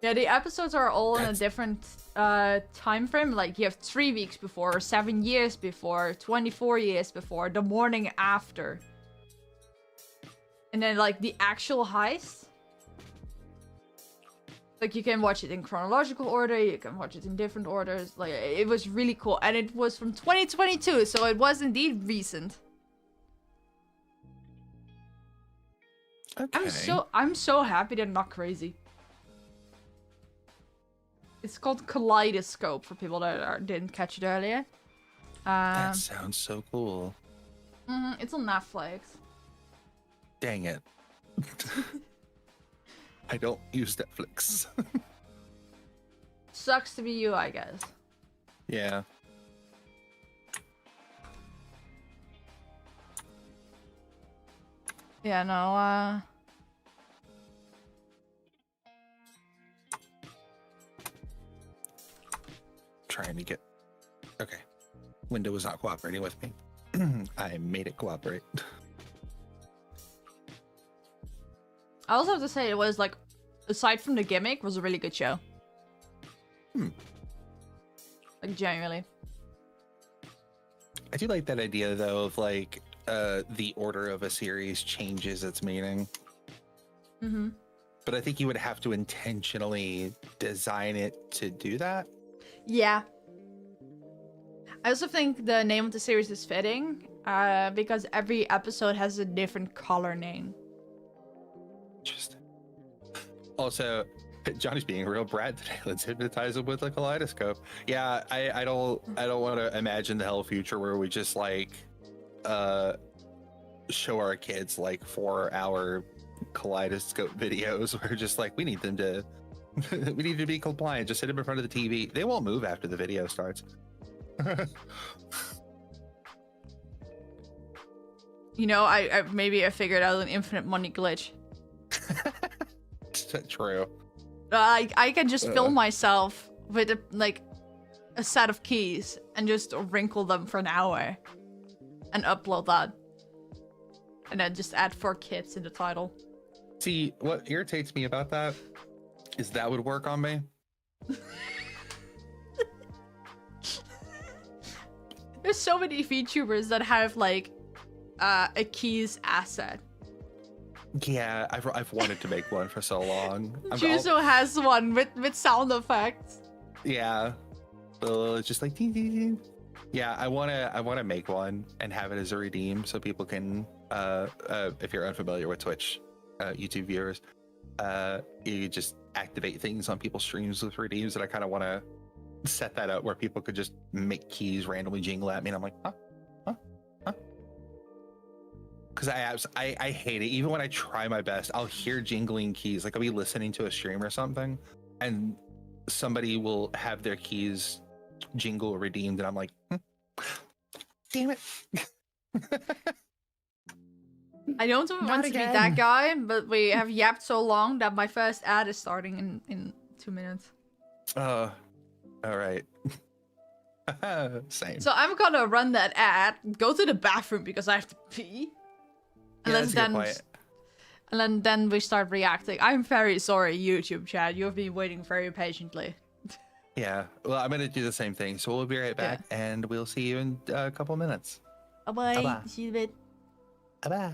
Yeah, the episodes are all in a different time frame. Like, you have 3 weeks before, 7 years before, 24 years before, the morning after. And then, like, the actual heist. Like, you can watch it in chronological order, you can watch it in different orders. Like, it was really cool. And it was from 2022, so it was indeed recent. Okay. I'm so happy they're not crazy. It's called Kaleidoscope for people that didn't catch it earlier. That sounds so cool. It's on Netflix. Dang it. I don't use Netflix. Sucks to be you, I guess. Yeah. Yeah, no, Trying to get... Okay. Window was not cooperating with me. I made it cooperate. I also have to say it was like, aside from the gimmick, was a really good show. Like, genuinely. I do like that idea, though, of like the order of a series changes its meaning. But I think you would have to intentionally design it to do that. Yeah. I also think the name of the series is fitting, because every episode has a different color name. Interesting. Also, Johnny's being a real brat today. Let's hypnotize him with a kaleidoscope. Yeah, I don't want to imagine the hell future where we just like show our kids like 4-hour kaleidoscope videos. We're just like, we need them to we need to be compliant. Just sit them in front of the TV. They won't move after the video starts. You know, I maybe figured out an infinite money glitch. True. I can just film myself with a set of keys and just wrinkle them for an hour and upload that, and then just add 4 kids in the title. See, what irritates me about that is that would work on me. There's so many VTubers that have like a keys asset. Yeah, I've wanted to make one for so long. Juzo has one with sound effects. Yeah, it's just like ding, ding, ding. Yeah, I wanna make one and have it as a redeem so people can if you're unfamiliar with Twitch, YouTube viewers, you just activate things on people's streams with redeems, and I kind of want to set that up where people could just make keys randomly jingle at me, and I'm like, huh? Because I hate it. Even when I try my best, I'll hear jingling keys. Like I'll be listening to a stream or something, and somebody will have their keys jingle redeemed, and I'm like, damn it. I don't want to be that guy, but we have yapped so long that my first ad is starting in 2 minutes. All right. Same. So I'm gonna run that ad, go to the bathroom because I have to pee, and then we start reacting. I'm very sorry, YouTube chat. You've been waiting very patiently. Yeah. Well, I'm gonna do the same thing. So we'll be right back, and we'll see you in a couple minutes. Bye. Bye-bye. See you in a bit. Bye.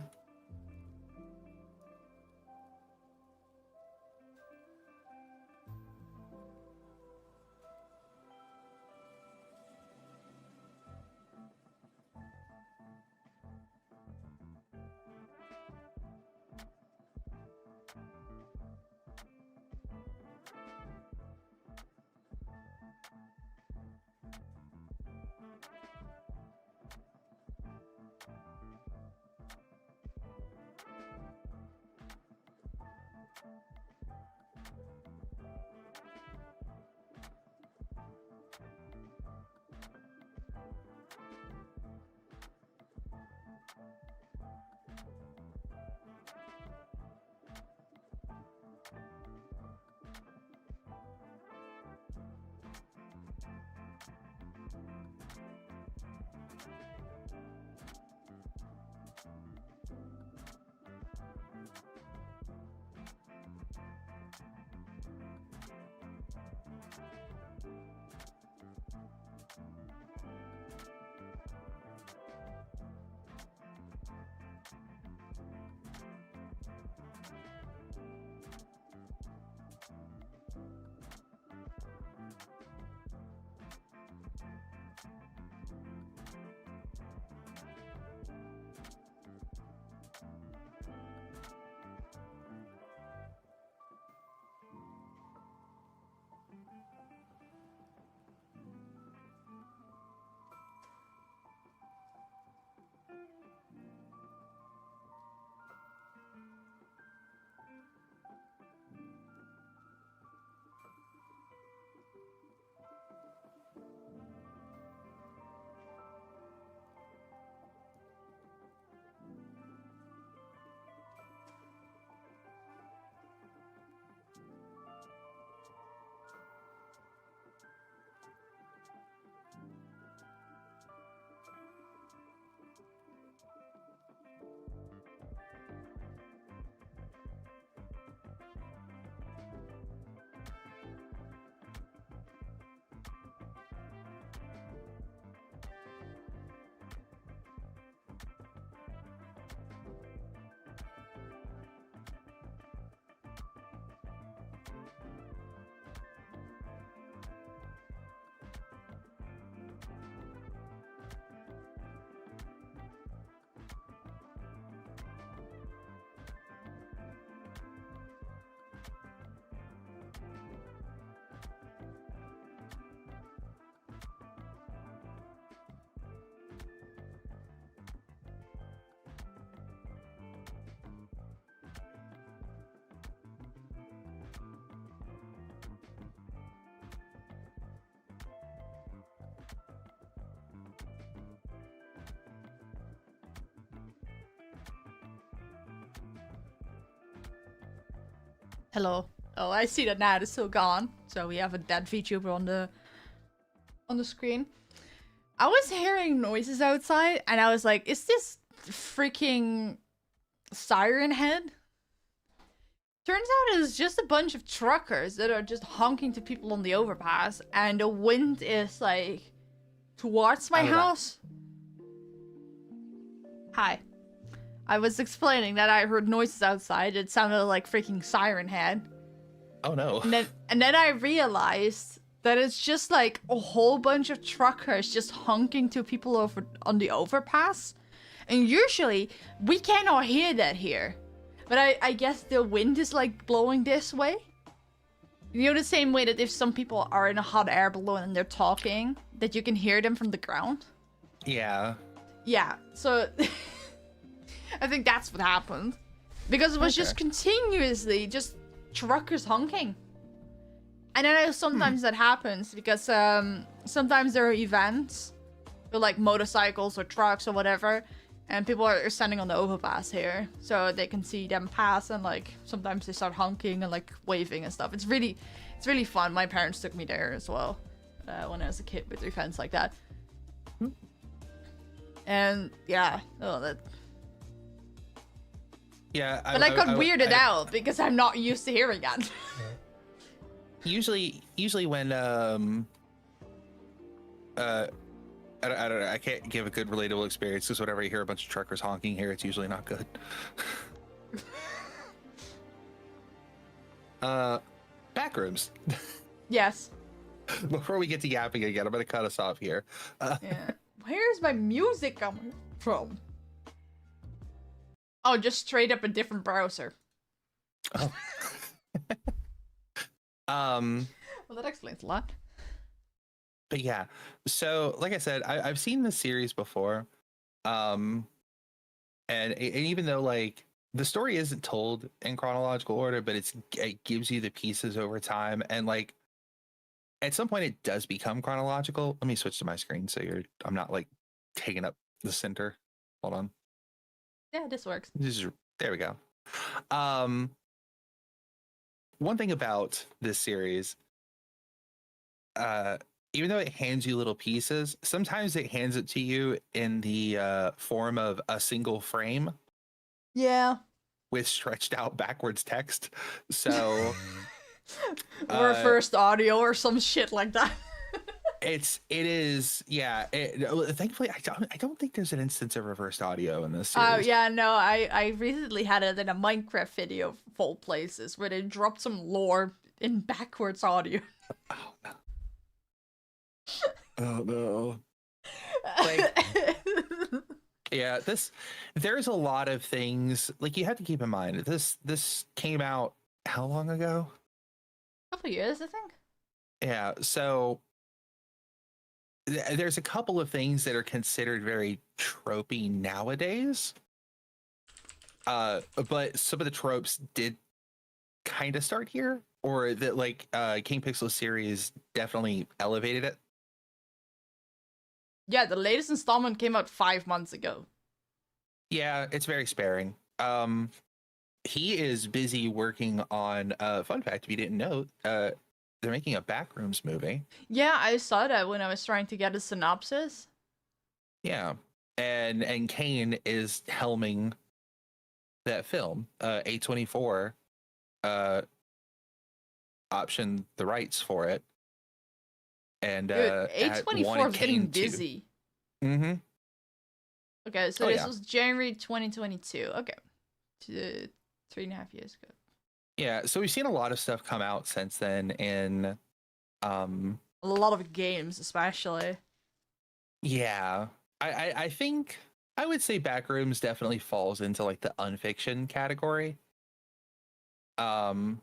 Hello. Oh, I see that now. It's still gone. So we have a dead VTuber on the screen. I was hearing noises outside, and I was like, "Is this freaking siren head?" Turns out it's just a bunch of truckers that are just honking to people on the overpass, and the wind is like towards my house. Hi. I was explaining that I heard noises outside. It sounded like freaking siren head. Oh no. And then I realized that it's just like a whole bunch of truckers just honking to people over on the overpass. And usually we cannot hear that here. But I guess the wind is like blowing this way. You know, the same way that if some people are in a hot air balloon and they're talking, that you can hear them from the ground? Yeah. Yeah, so I think that's what happened. Because it was just continuously just truckers honking. And I know sometimes that happens because sometimes there are events with like motorcycles or trucks or whatever, and people are standing on the overpass here, so they can see them pass, and like sometimes they start honking and like waving and stuff. It's really fun. My parents took me there as well when I was a kid with events like that. And yeah, but I got weirded out because I'm not used to hearing that. Usually when I don't know, I can't give a good relatable experience because whenever I hear a bunch of truckers honking here, it's usually not good. Backrooms. Yes. Before we get to yapping again, I'm gonna cut us off here. Yeah. Where's my music coming from? Oh, just straight up a different browser. Oh. Well, that explains a lot. But yeah, so like I said, I've seen this series before, and even though like the story isn't told in chronological order, but it gives you the pieces over time, and like at some point it does become chronological. Let me switch to my screen so I'm not like taking up the center. Hold on. Yeah, this works. There we go. One thing about this series, even though it hands you little pieces, sometimes it hands it to you in the form of a single frame. Yeah. With stretched out backwards text. So or first audio or some shit like that. it is, yeah. Thankfully, I don't think there's an instance of reversed audio in this series. Oh yeah, no, I recently had it in a Minecraft video of all places where they dropped some lore in backwards audio. Oh no. Oh no. Like, yeah, there's a lot of things like you have to keep in mind. This came out how long ago? A couple years, I think. Yeah, so there's a couple of things that are considered very tropey nowadays. But some of the tropes did kind of start here, or that like King Pixel series definitely elevated it. Yeah, the latest installment came out 5 months ago. Yeah, it's very sparing. He is busy working on fun fact if you didn't know, they're making a Backrooms movie. Yeah, I saw that when I was trying to get a synopsis. Yeah. And Kane is helming that film. A24 optioned the rights for it. And dude, A24 is getting busy. Mm-hmm. Okay, so this was January 2022. Okay. 3.5 years ago. Yeah, so we've seen a lot of stuff come out since then, and a lot of games especially. Yeah. I think I would say Backrooms definitely falls into like the unfiction category. Even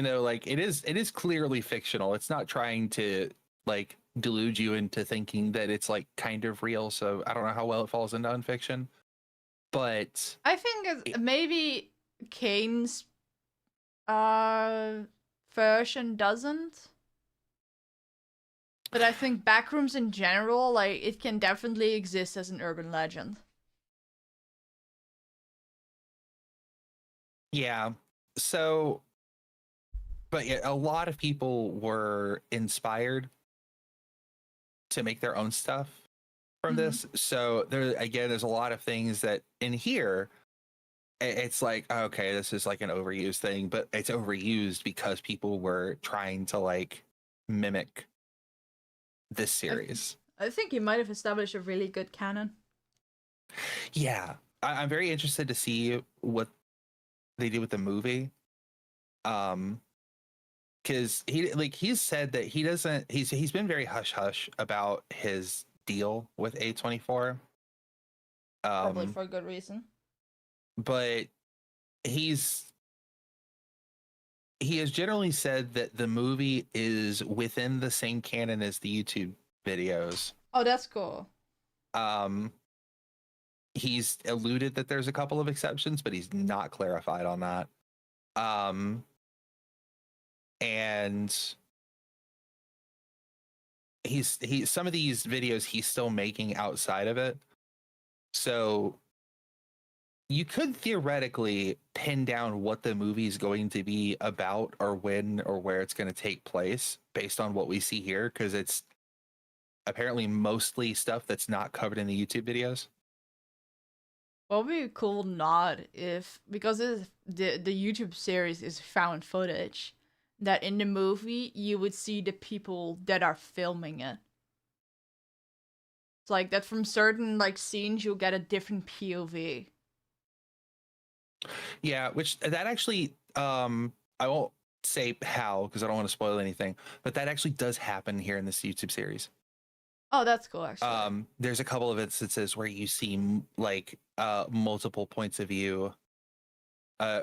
though like it is clearly fictional. It's not trying to like delude you into thinking that it's like kind of real. So I don't know how well it falls into unfiction. But I think maybe Kane's version doesn't. But I think Backrooms in general, like, it can definitely exist as an urban legend. Yeah. So, but yeah, a lot of people were inspired to make their own stuff from this. So there's a lot of things that in here, it's like, okay, this is like an overused thing, but it's overused because people were trying to like mimic this series. I think you might have established a really good canon. Yeah, I'm very interested to see what they do with the movie. Because he's said that he's been very hush hush about his deal with A24. Probably for a good reason. But he's he has generally said that the movie is within the same canon as the YouTube videos. Oh, that's cool. He's alluded that there's a couple of exceptions, but he's not clarified on that. And he's some of these videos he's still making outside of it. So you could theoretically pin down what the movie is going to be about or when or where it's going to take place based on what we see here, because it's apparently mostly stuff that's not covered in the YouTube videos. What would be a cool nod if, because the YouTube series is found footage, that in the movie you would see the people that are filming it. It's like that from certain like scenes you'll get a different POV. Yeah, which that actually, I won't say how because I don't want to spoil anything, but that actually does happen here in this YouTube series. Oh, that's cool, actually. There's a couple of instances where you see like multiple points of view,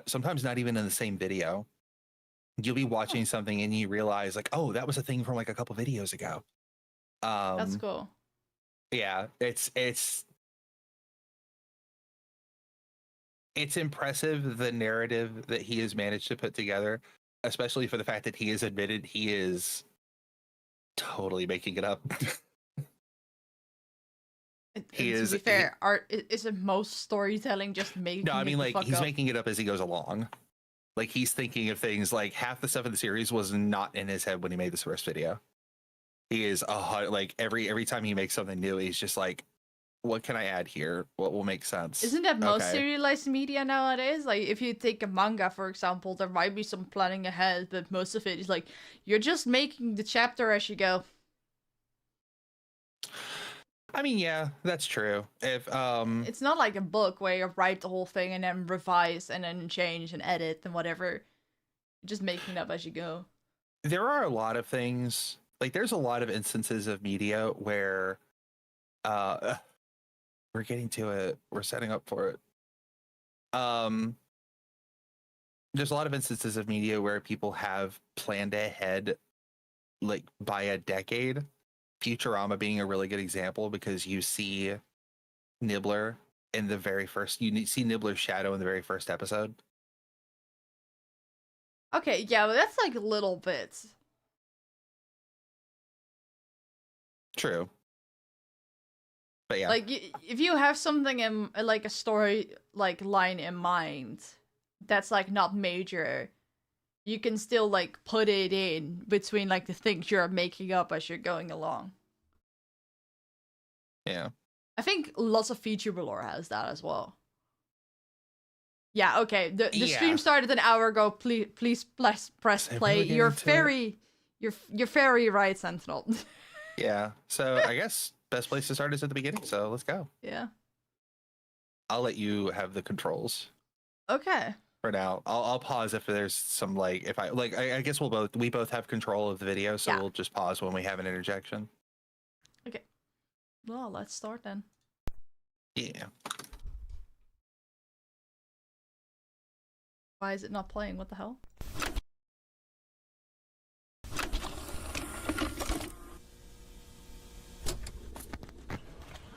sometimes not even in the same video. You'll be watching something and you realize like, oh, that was a thing from like a couple videos ago. That's cool. Yeah, it's impressive, the narrative that he has managed to put together, especially for the fact that he has admitted he is totally making it up. He is, to be fair, art isn't most storytelling just making. No, I mean like he's up. making it up as he goes along. Like he's thinking of things like half the stuff in the series was not in his head when he made this first video. He is like every time he makes something new, he's just like, what can I add here? What will make sense? Isn't that most serialized media nowadays? Like, if you take a manga, for example, there might be some planning ahead, but most of it is like, you're just making the chapter as you go. I mean, yeah, that's true. If It's not like a book where you write the whole thing and then revise and then change and edit and whatever. You're just making it up as you go. There are a lot of things, like there's a lot of instances of media where we're getting to it. We're setting up for it. There's a lot of instances of media where people have planned ahead, like by a decade. Futurama being a really good example, because you see Nibbler in the very first. You see Nibbler's shadow in the very first episode. Okay, yeah, but that's like little bits. True. But yeah, like if you have something in like a story like line in mind that's like not major, you can still like put it in between like the things you're making up as you're going along. Yeah, I think lots of VTuber lore has that as well. Yeah, okay, the stream started an hour ago. Please press play. You're very right, Sentinel. Yeah, so I guess best place to start is at the beginning, so let's go. Yeah. I'll let you have the controls. Okay. For now. I'll pause if there's some like if I like I guess we both have control of the video, so we'll just pause when we have an interjection. Okay. Well, let's start then. Yeah. Why is it not playing? What the hell?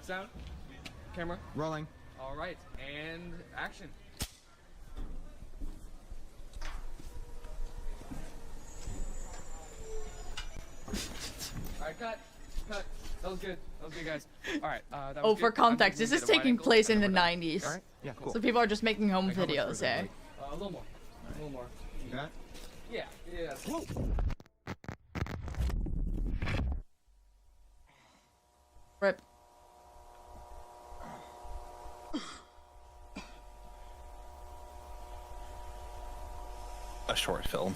Sound, camera, rolling. All right, and action. All right, cut. That was good. That was good, guys. All right. That was for good. context, this is taking place in the 90s. All right. Yeah, cool. So people are just making home videos, eh? A little more. A little more. You got it? Yeah. Rip. A short film.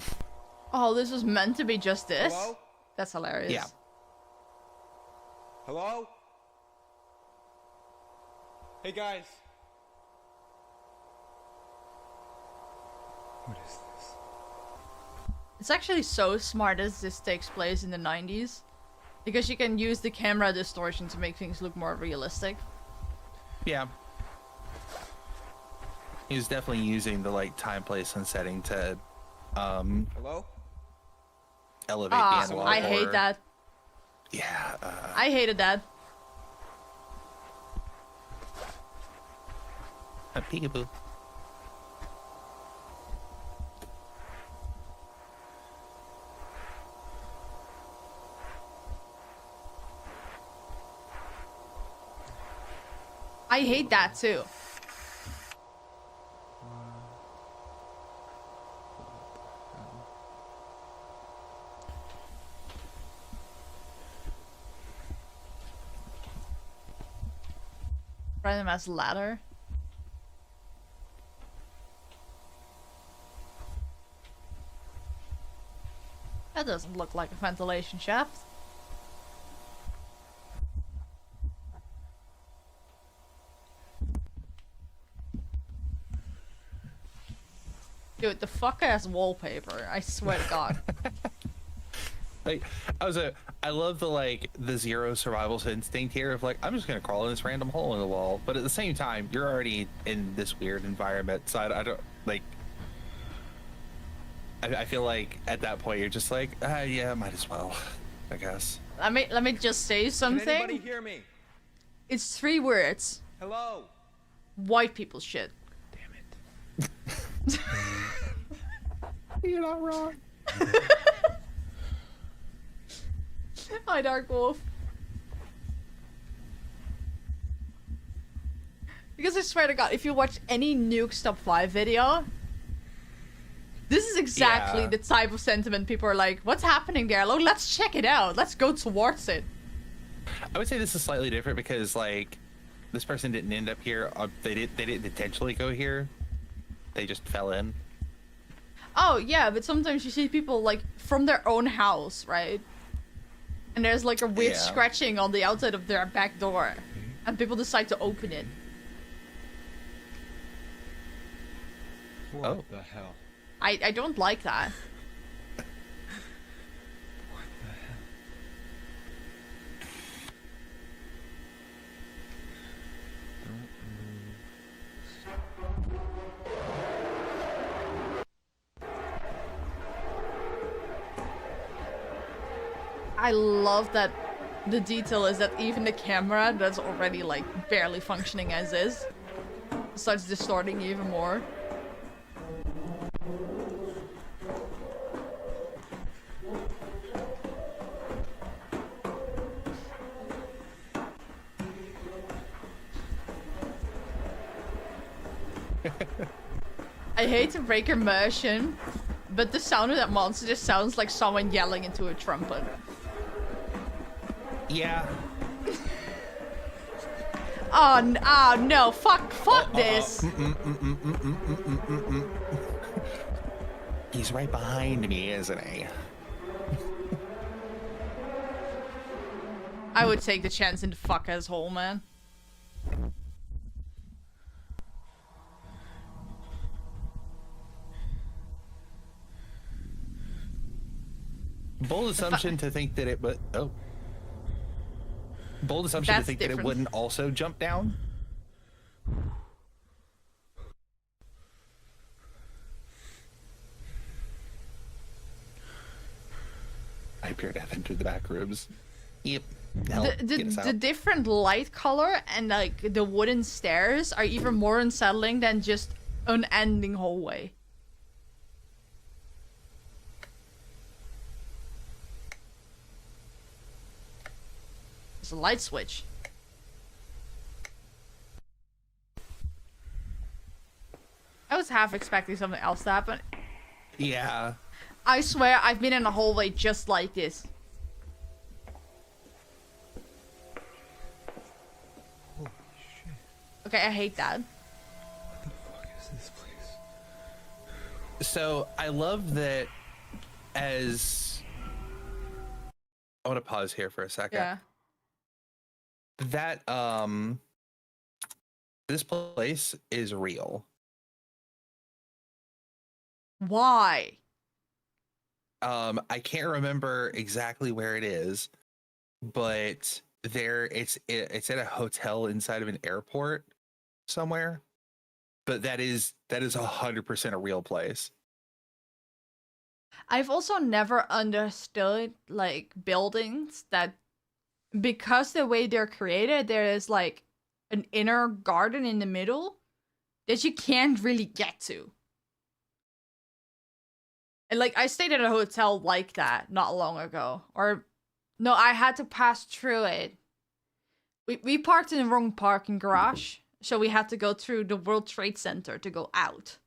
Oh, this was meant to be just this? Hello? That's hilarious. Yeah. Hello? Hey guys. What is this? It's actually so smart as this takes place in the 90s. Because you can use the camera distortion to make things look more realistic. Yeah. He's definitely using the like time, place, and setting to Hello? elevate the Ah, analog I hate horror. that. Yeah. I hated that. Peekaboo. I hate that too. Random as ladder. That doesn't look like a ventilation shaft. Dude, the fuck ass wallpaper. I swear to God. Like, I love the zero survival instinct here of like, I'm just gonna crawl in this random hole in the wall, but at the same time, you're already in this weird environment, so I don't like. I feel like at that point you're just like, yeah, might as well, I guess. Let me just say Can anybody something. hear me? It's 3 words. Hello? White people shit. Damn it. You're not wrong. Hi, Dark Wolf. Because I swear to God, if you watch any Nuke Stop 5 video, this is exactly Yeah. the type of sentiment people are like, what's happening there? Look, let's check it out. Let's go towards it. I would say this is slightly different because like, this person didn't end up here. They didn't intentionally go here. They just fell in. Oh, yeah, but sometimes you see people, like, from their own house, right? And there's, like, a weird Yeah. scratching on the outside of their back door. And people decide to open it. What Oh. the hell? I don't like that. What the hell? I love that the detail is that even the camera that's already, like, barely functioning as is starts distorting even more. I hate to break immersion, but the sound of that monster just sounds like someone yelling into a trumpet. Yeah. Oh no, fuck this. He's right behind me, isn't he? I would take the chance in the fuck ass hole, man. Bold assumption to think that it would. Oh. Bold assumption to That's think that it different. wouldn't also jump down. I pure death entered the back rooms. Yep. Help, get us The out. different light color and like the wooden stairs are even more unsettling than just an ending hallway. It's a light switch. I was half expecting something else to happen. Yeah. I swear I've been in a hallway just like this. Holy shit. Okay, I hate that. What the fuck is this place? So I love that as I want to pause here for a second. Yeah. That this place is real. Why? I can't remember exactly where it is, but it's at a hotel inside of an airport somewhere. But that is 100% a real place. I've also never understood like buildings that, because the way they're created, there is like an inner garden in the middle that you can't really get to. And like I stayed at a hotel like that not long ago. Or no, I had to pass through it. We parked in the wrong parking garage, so we had to go through the World Trade Center to go out.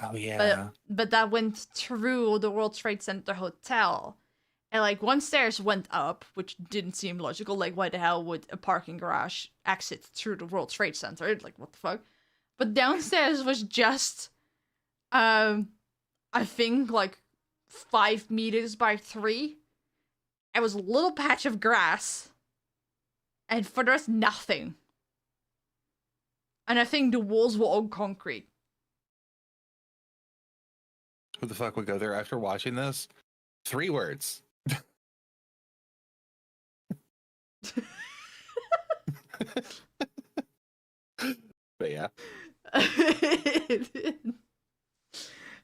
Oh yeah. But that went through the World Trade Center hotel. And like one stairs went up, which didn't seem logical. Like, why the hell would a parking garage exit through the World Trade Center? Like, what the fuck? But downstairs was just I think like 5 meters by 3. It was a little patch of grass. And for the rest, nothing. And I think the walls were all concrete. Who the fuck would go there after watching this? 3 words. But yeah.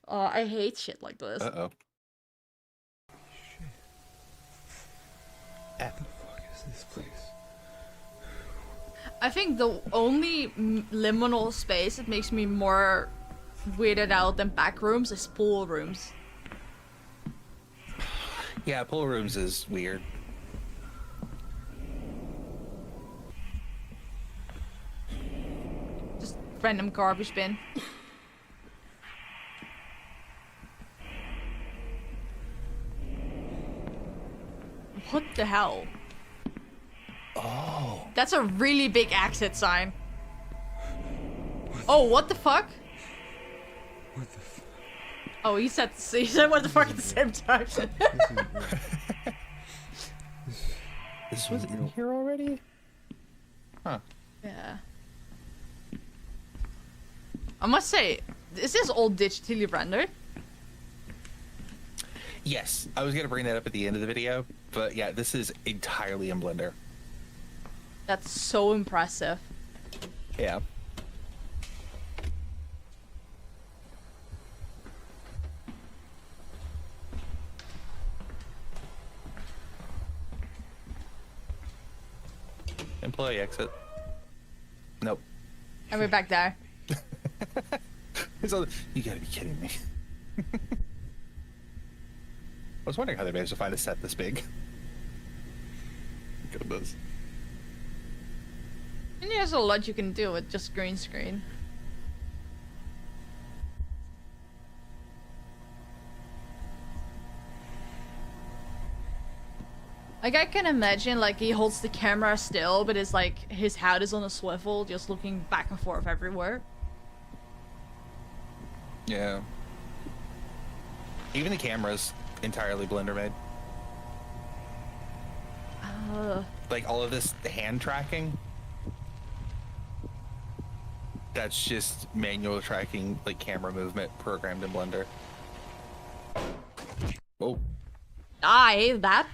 Oh, I hate shit like this. Uh-oh. What the fuck is this place? I think the only liminal space that makes me more weirded out than Backrooms is pool rooms. Yeah, pool rooms is weird. Just random garbage bin. What the hell? Oh. That's a really big exit sign. Oh, what the fuck? What the fuck? Oh, he said what the fuck at the same time. This was in here already? Huh. Yeah. I must say, is this all digitally rendered? Yes, I was gonna bring that up at the end of the video, but yeah, this is entirely in Blender. That's so impressive. Yeah. Employee exit. Nope. And we're back there. You gotta be kidding me. I was wondering how they managed to find a set this big. Look at this. And there's a lot you can do with just green screen. Like, I can imagine, like, he holds the camera still, but it's like his head is on a swivel, just looking back and forth everywhere. Yeah. Even the camera's entirely Blender made. Like all of this hand tracking, that's just manual tracking, like camera movement programmed in Blender. Oh. I hate that.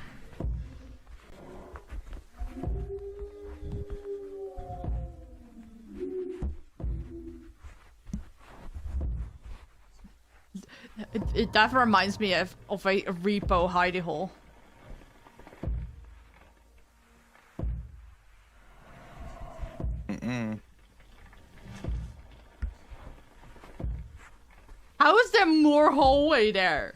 That reminds me of a repo hidey hole. How is there more hallway there?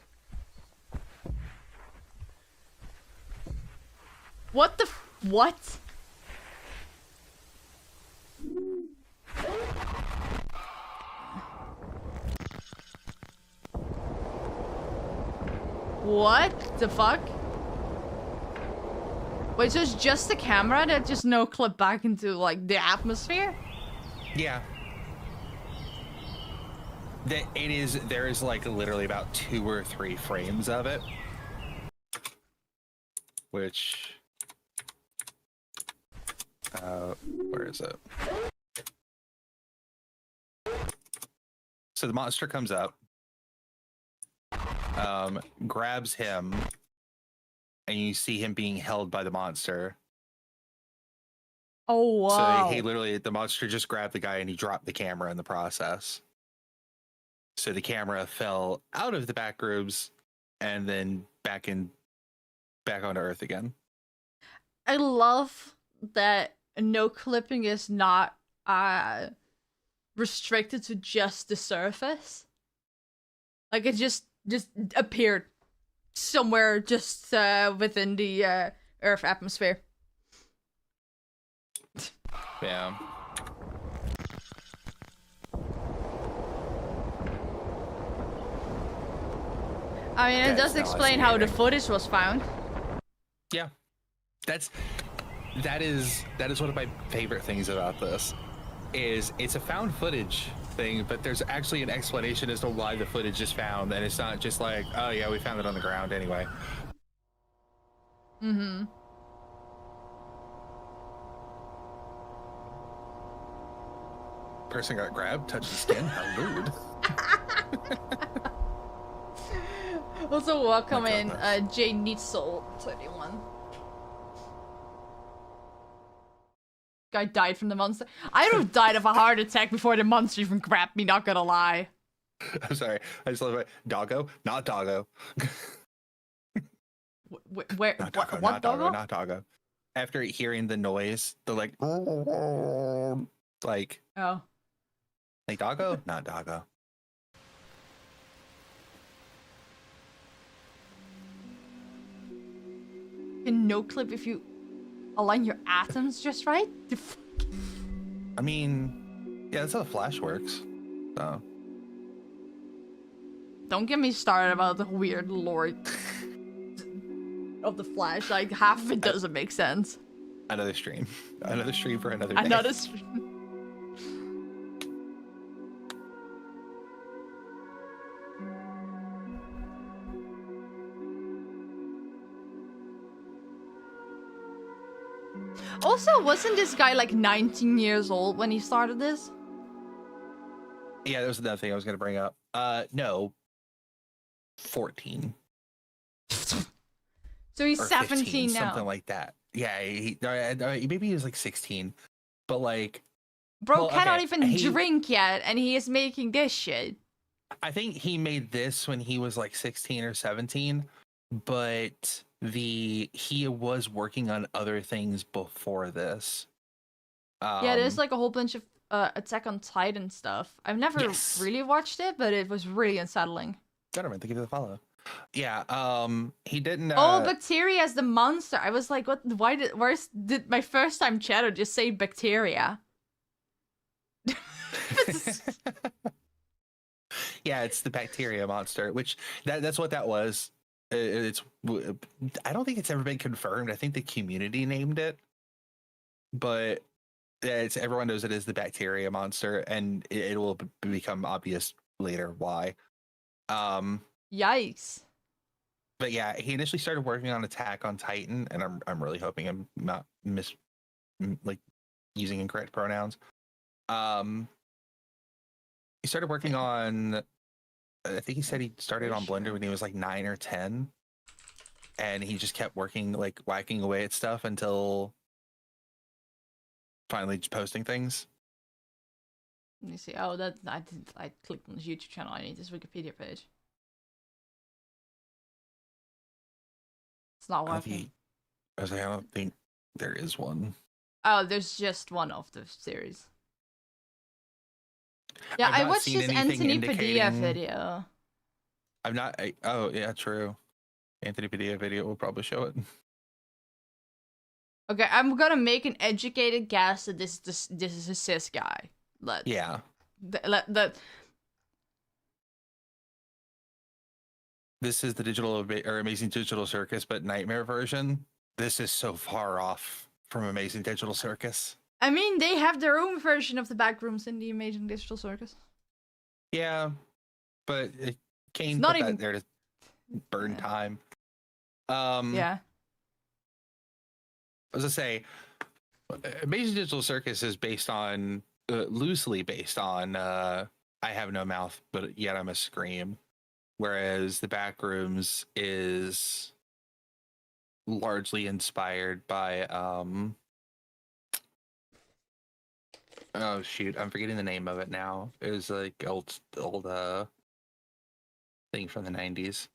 What the what? What the fuck? Wait, so it's just the camera that just no clip back into like the atmosphere? Yeah. There is like literally about 2 or 3 frames of it. Which where is it? So the monster comes up, grabs him, and you see him being held by the monster. Oh wow. So he literally, the monster just grabbed the guy and he dropped the camera in the process. So the camera fell out of the Backrooms and then back onto Earth again. I love that no clipping is not restricted to just the surface. Like it just appeared somewhere just within the Earth atmosphere. Yeah. I mean, it does That's explain how the fascinating. footage was found. Yeah. That is one of my favorite things about this. Is it's a found footage thing, but there's actually an explanation as to why the footage is found, and it's not just like, oh yeah, we found it on the ground anyway. Mm-hmm. Person got grabbed, touched the skin. How rude. Also, welcome My in goodness. J Needsoul 21. Guy died from the monster. I would have died of a heart attack before the monster even grabbed me, not gonna lie. I'm sorry. I just love it. Doggo, not doggo. Where? Not doggo, What not doggo, doggo? not doggo. After hearing the noise, the like Oh. doggo, not doggo. In no clip if you align your atoms just right? The fuck? I mean, yeah, that's how the Flash works. So Don't get me started about the weird lore of the Flash. Like, half of it doesn't make sense. another stream for another day. Another. Also, wasn't this guy like 19 years old when he started this? Yeah, that was another thing I was going to bring up. No, 14 So he's or 17 15, now. something like that. Yeah, maybe he was like 16, but like, Bro well, cannot okay, even drink yet, and he is making this shit. I think he made this when he was like 16 or 17, but he was working on other things before this. Yeah, there's like a whole bunch of Attack on Titan stuff. I've never Yes. really watched it, but it was really unsettling. Gentlemen, thank you for the follow. Yeah, he didn't. Oh, bacteria as the monster. I was like, what? Why did my first time chatter just say bacteria? Yeah, it's the bacteria monster, which that's what that was. It's I don't think it's ever been confirmed. I think the community named it, but it's everyone knows it is the bacteria monster, and it will become obvious later why. Yikes. But yeah, he initially started working on Attack on Titan, and I'm really hoping I'm not like using incorrect pronouns. He started working on, I think he said he started on Blender when he was like 9 or 10, and he just kept working, like whacking away at stuff until finally just posting things. Let me see. Oh, that I clicked on his YouTube channel. I need his Wikipedia page. It's not working. I don't think there is one. Oh, there's just one of the series. Yeah, I've I not watched seen this anything Anthony Padilla indicating- video. I'm not. Oh yeah, true. Anthony Padilla video will probably show it. Okay, I'm gonna make an educated guess that this is a cis guy. Yeah. This is the digital or Amazing Digital Circus, but nightmare version. This is so far off from Amazing Digital Circus. I mean, they have their own version of the Backrooms in the Amazing Digital Circus. Yeah, but Kane not put even- that there to burn Yeah. time. Yeah. I was gonna say, Amazing Digital Circus is based on loosely based on I Have No Mouth, but yet I'm a Scream, whereas the Backrooms is largely inspired by oh shoot, I'm forgetting the name of it now. It was like old thing from the 90s.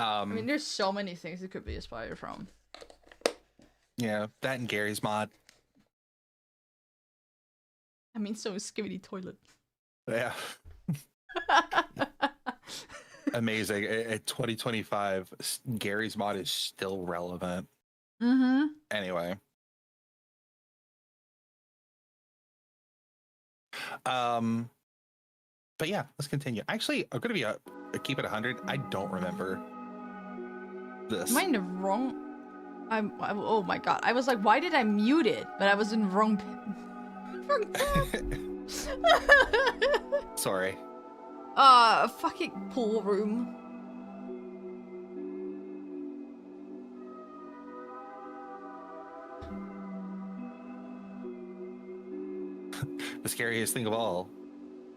I mean, there's so many things it could be inspired from. Yeah, that and Gary's mod. I mean, so is Skibidi Toilet. Yeah. Amazing. At 2025, Gary's mod is still relevant. Mm-hmm. Anyway. But yeah, let's continue. Actually, I'm gonna be keep it 100. I don't remember this. Am I in the wrong? Oh my god! I was like, why did I mute it? But I was in the wrong. Sorry. Fucking pool room. The scariest thing of all,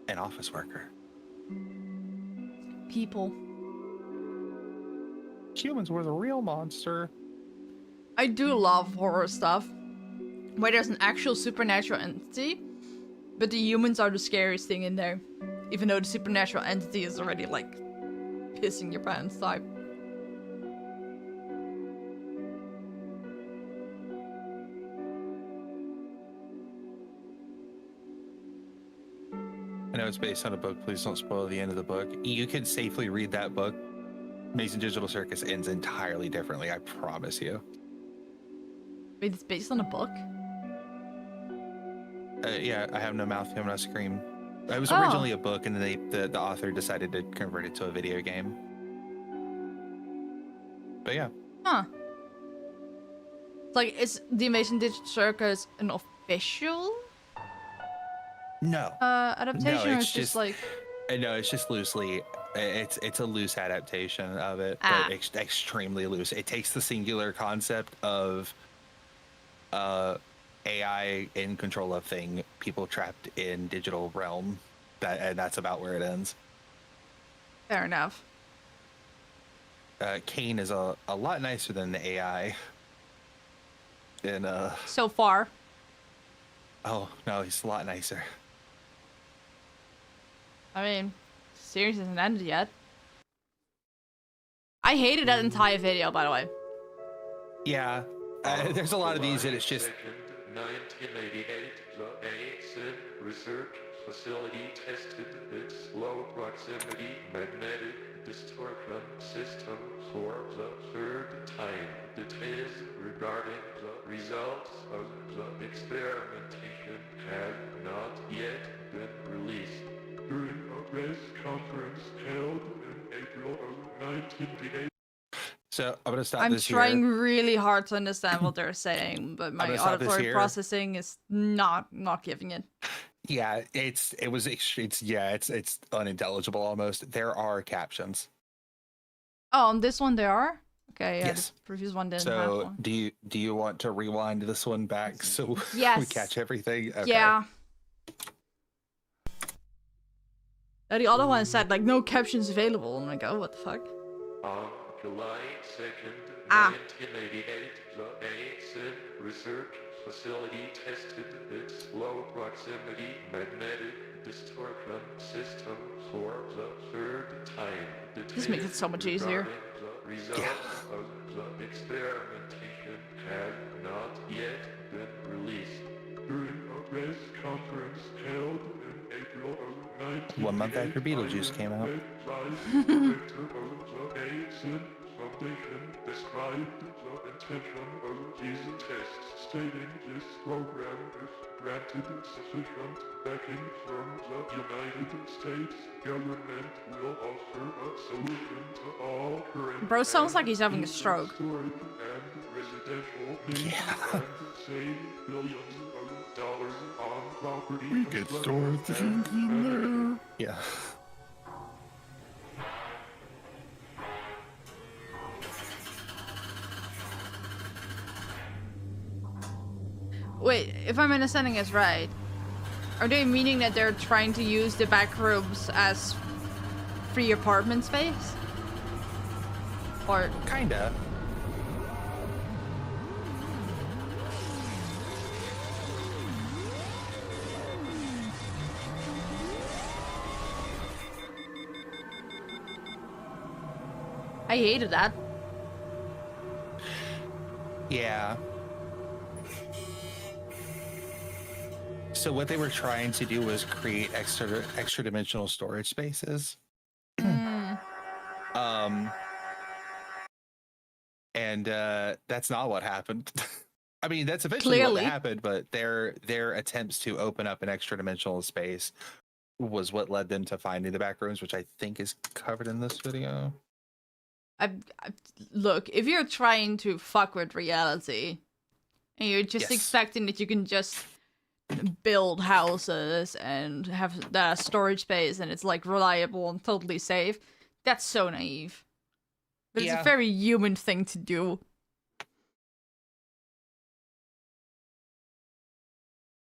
an office worker. People. Humans were the real monster. I do love horror stuff where there's an actual supernatural entity, but the humans are the scariest thing in there. Even though the supernatural entity is already like pissing your pants type. I know it's based on a book. Please don't spoil the end of the book. You can safely read that book. Mason Digital Circus ends entirely differently, I promise you. Wait, it's based on a book? Yeah, I Have No Mouth, You Have No Scream. It was originally a book, and then the author decided to convert it to a video game. But yeah. Huh. Like, is the Amazing Digital Circus an official No. adaptation, No, or it's it's just like... No, it's just loosely. It's a loose adaptation of it, but extremely loose. It takes the singular concept of AI in control of thing, people trapped in digital realm, and that's about where it ends. Fair enough. Kane is a lot nicer than the AI. And So far. oh no, he's a lot nicer. I mean, series hasn't ended yet. I hated that entire video, by the way. Yeah, there's a lot of these, and it's just. 1988, the Async research facility tested its low proximity magnetic distortion system for the third time. Details regarding the results of the experimentation have not yet been released. During a press conference held in April of 1988. So I'm gonna stop I'm this trying here. really hard to understand what they're saying, but my auditory processing is not giving it. Yeah, it's unintelligible almost. There are captions. Oh, on this one there are? Okay, yeah, Yes. the previous one didn't have So one. do you want to rewind this one back so we Yes. catch everything? Okay. Yeah. The other one said like no captions available. I'm like, oh, what the fuck? On July 2nd, 1988, the Async research facility tested its low proximity magnetic distortion system for the third time. This makes it so much easier. The results of the experimentation have not yet been released. During a press conference held in April of 1988, 1 month after Beetlejuice came out. Director of the Async Foundation described the intention of these tests, stating this program, if granted sufficient backing from the United States government, will offer a solution to all current Bro sounds like he's having a stroke. storage and residential needs and save billions of dollars on property. We get storage in there. Yeah. Wait, if I'm understanding this right, are they meaning that they're trying to use the Backrooms as free apartment space? Or Kinda. I I hated that. Yeah. So what they were trying to do was create extra dimensional storage spaces. And that's not what happened. I mean, that's eventually Clearly. what happened, but their attempts to open up an extra dimensional space was what led them to finding the Backrooms, which I think is covered in this video. Look, if you're trying to fuck with reality, and you're just expecting that you can just build houses and have that storage space and it's like reliable and totally safe, that's so naive. But it's a very human thing to do.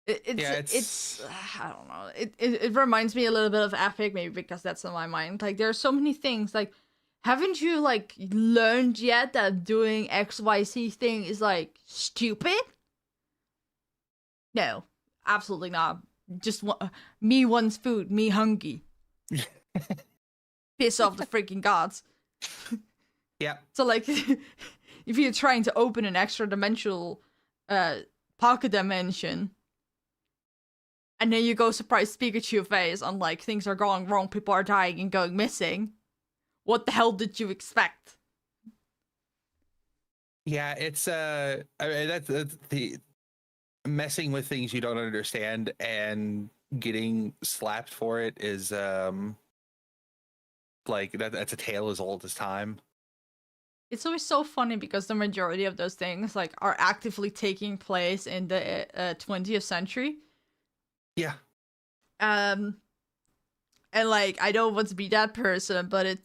It's I don't know. It reminds me a little bit of Epic, maybe because that's on my mind. Like, there are so many things. Like, haven't you like learned yet that doing XYZ thing is like stupid? No, absolutely not. Just me wants food, me hungry. Piss off the freaking gods. Yeah. So like, if you're trying to open an extra dimensional pocket dimension, and then you go surprise Pikachu face on like things are going wrong, people are dying and going missing, what the hell did you expect? Yeah, it's I mean, that's the messing with things you don't understand and getting slapped for it is like that's a tale as old as time. It's always so funny because the majority of those things like are actively taking place in the 20th century. Yeah. And like, I don't want to be that person, but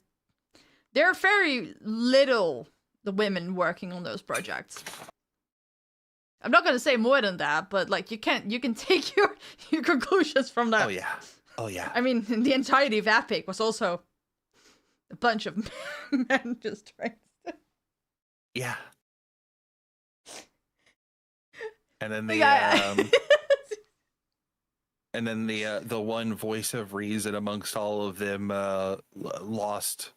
there are very little the women working on those projects. I'm not gonna say more than that, but like you can take your conclusions from that. Oh yeah. I mean, the entirety of Epic was also a bunch of men just trying to... Yeah. And then and then the one voice of reason amongst all of them lost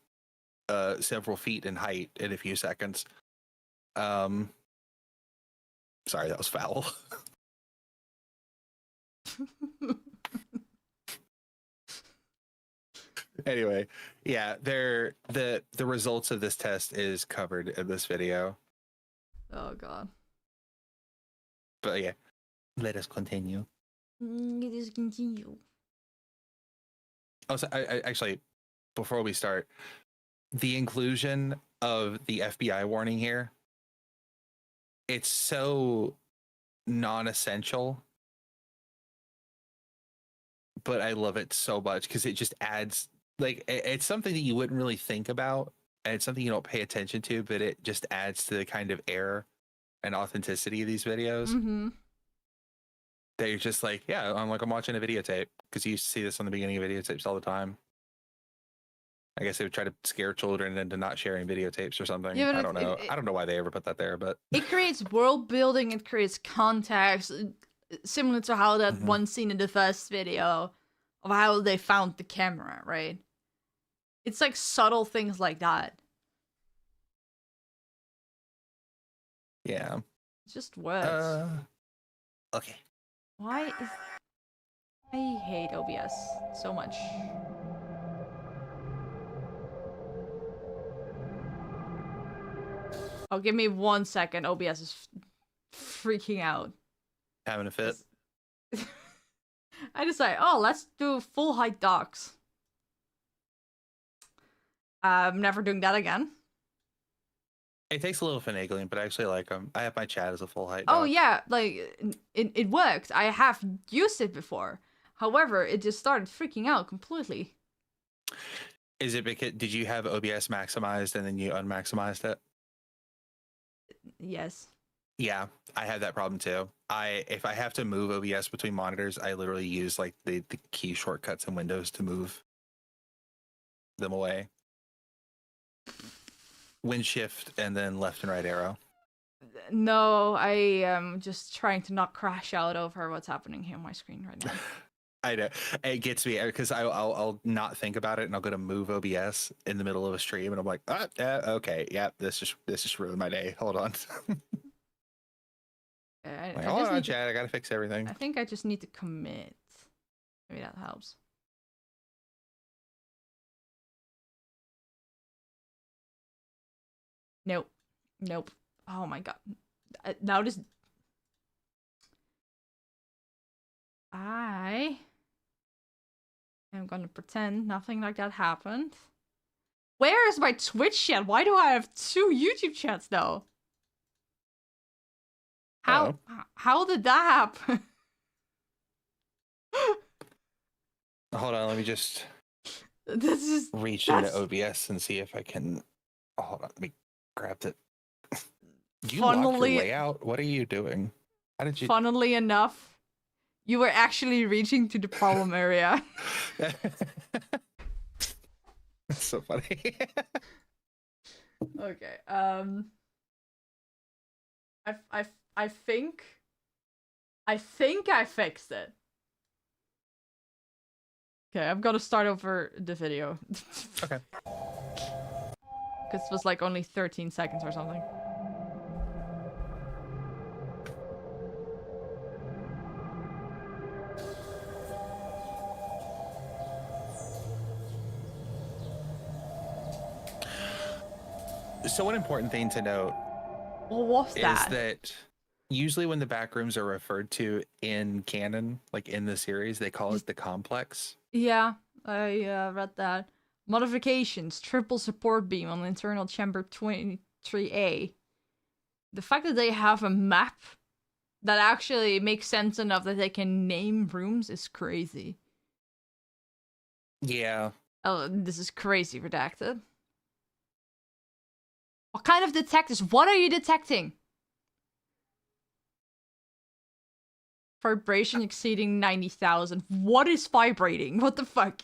several feet in height in a few seconds. Sorry, that was foul. Anyway, yeah, the results of this test is covered in this video. Oh god. But yeah, let us continue. Let us continue. Oh, so I actually, before we start, the inclusion of the FBI warning here, it's so non-essential, but I love it so much because it just adds, like, it's something that you wouldn't really think about, and it's something you don't pay attention to, but it just adds to the kind of air and authenticity of these videos. Mm-hmm. That you're just like, yeah, I'm watching a videotape, because you see this on the beginning of videotapes all the time. I guess they would try to scare children into not sharing videotapes or something. Yeah, I don't know. I don't know why they ever put that there, but it creates world building. It creates context, similar to how that one scene in the first video of how they found the camera, right? It's like subtle things like that. Yeah. It just works. Okay. Why is... I hate OBS so much. Oh, give me 1 second. OBS is freaking out. Having a fit. I decided, oh, let's do full height docs. I'm never doing that again. It takes a little finagling, but I actually like them. I have my chat as a full height. Oh doc. yeah, like it worked. I have used it before. However, it just started freaking out completely. Is it because did you have OBS maximized and then you unmaximized it? Yes. Yeah, I have that problem too. If I have to move OBS between monitors, I literally use like the key shortcuts in Windows to move them away. Win shift and then left and right arrow. No, I am just trying to not crash out over what's happening here on my screen right now. I know it gets me because I'll not think about it and I'll go to move OBS in the middle of a stream and I'm like, okay, yeah, this just ruined my day. Hold on. I Hold just on, need to, Chad. I gotta fix everything. I think I just need to commit. Maybe that helps. Nope. Nope. Oh my god. Now this... I am gonna pretend nothing like that happened. Where is my Twitch chat? Why do I have 2 YouTube chats now? How did that happen? Hold on, let me just This is reach into OBS and see if I can. Oh, hold on, let me grab it. You locked your layout. What are you doing? How did you? Funnily enough, you were actually reaching to the problem area. That's so funny. Okay. I think I fixed it. Okay, I'm gonna start over the video. Okay. Because it was like only 13 seconds or something. So one important thing to note What was that? is that usually when the backrooms are referred to in canon, like in the series, they call it the complex. Yeah, I read that. Modifications, triple support beam on internal chamber 23A. The fact that they have a map that actually makes sense enough that they can name rooms is crazy. Yeah. Oh, this is crazy redacted. What kind of detectors? What are you detecting? Vibration exceeding 90,000. What is vibrating? What the fuck?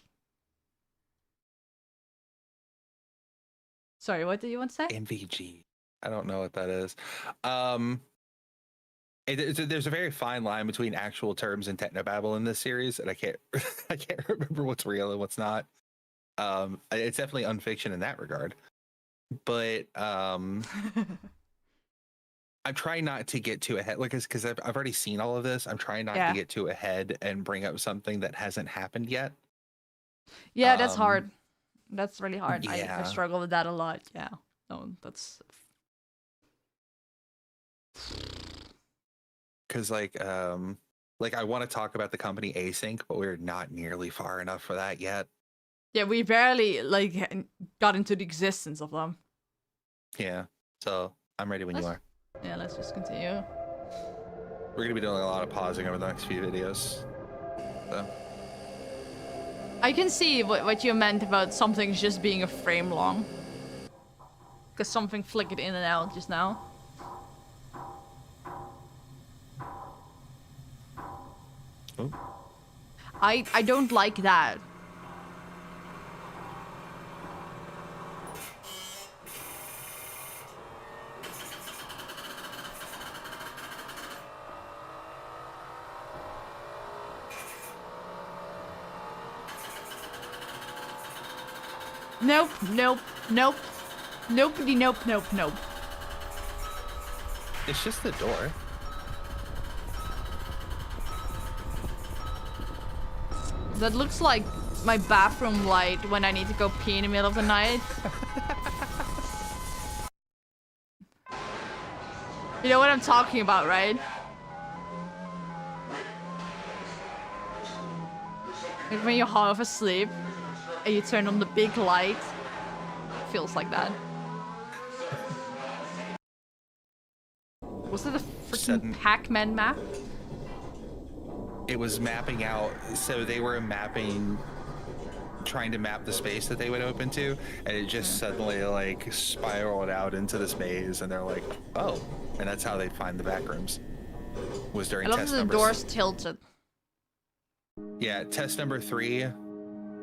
Sorry, what did you want to say? MVG. I don't know what that is. There's a very fine line between actual terms and technobabble in this series, and I can't remember what's real and what's not. It's definitely unfiction in that regard. But I'm trying not to get too ahead, like, because I've already seen all of this. I'm trying not to get too ahead and bring up something that hasn't happened yet. Yeah, that's hard. That's really hard. Yeah. I struggle with that a lot. Yeah. No, that's... Because like I want to talk about the company Async, but we're not nearly far enough for that yet. Yeah, we barely got into the existence of them. Yeah. So I'm ready when you are. Yeah, let's just continue. We're gonna be doing a lot of pausing over the next few videos. So. I can see what you meant about something just being a frame long. Because something flickered in and out just now. Oh. I don't like that. Nope, nope, nope. Nobody, nope, nope, nope. It's just the door. That looks like my bathroom light when I need to go pee in the middle of the night. You know what I'm talking about, right? Like when you're half asleep and you turn on the big light. Feels like that. Was it a freaking Pac-Man map? It was mapping out, so they were trying to map the space that they would open to, and it just suddenly like spiraled out into this maze, and they're like, oh, and that's how they'd find the backrooms. Was during test number. The doors tilted. Yeah, test number 3.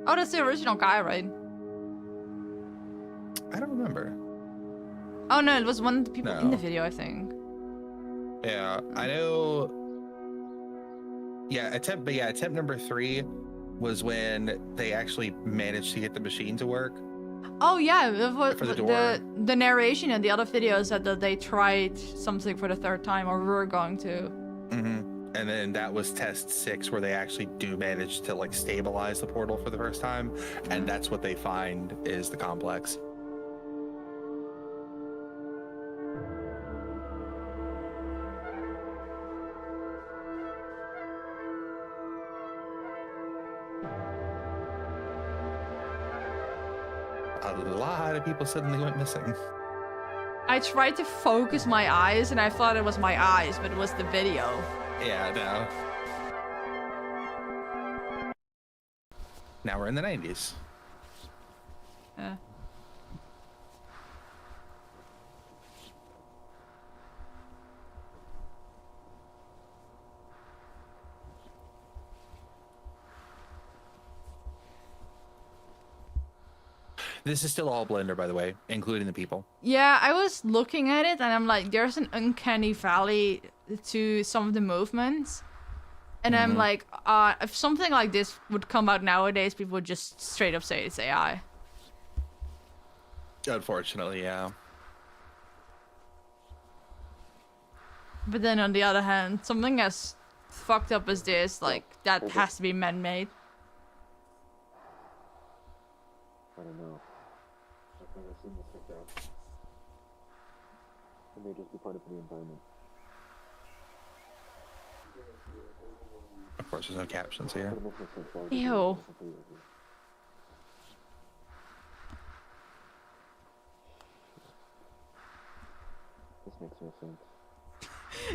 Oh, that's the original guy, right? I don't remember. Oh no, it was one of the people in the video, I think. Yeah, I know. attempt number 3 was when they actually managed to get the machine to work. Oh yeah, For the door. the narration in the other video said that they tried something for the 3rd time, or were going to. And then that was test 6, where they actually do manage to like stabilize the portal for the first time, and that's what they find is the complex. A lot of people suddenly went missing. I tried to focus my eyes, and I thought it was my eyes, but it was the video. Yeah, no. Now we're in the 90s. Yeah. This is still all Blender, by the way, including the people. Yeah, I was looking at it, and I'm like, there's an uncanny valley to some of the movements. And I'm like, if something like this would come out nowadays, people would just straight up say it's AI. Unfortunately, yeah. But then on the other hand, something as fucked up as this, like, that has to be man-made. I don't know. I've never seen this like that. It may just be part of the environment. Of course, there's no captions here. But it makes no sense. Why would you do Ew. something like this? This makes no sense.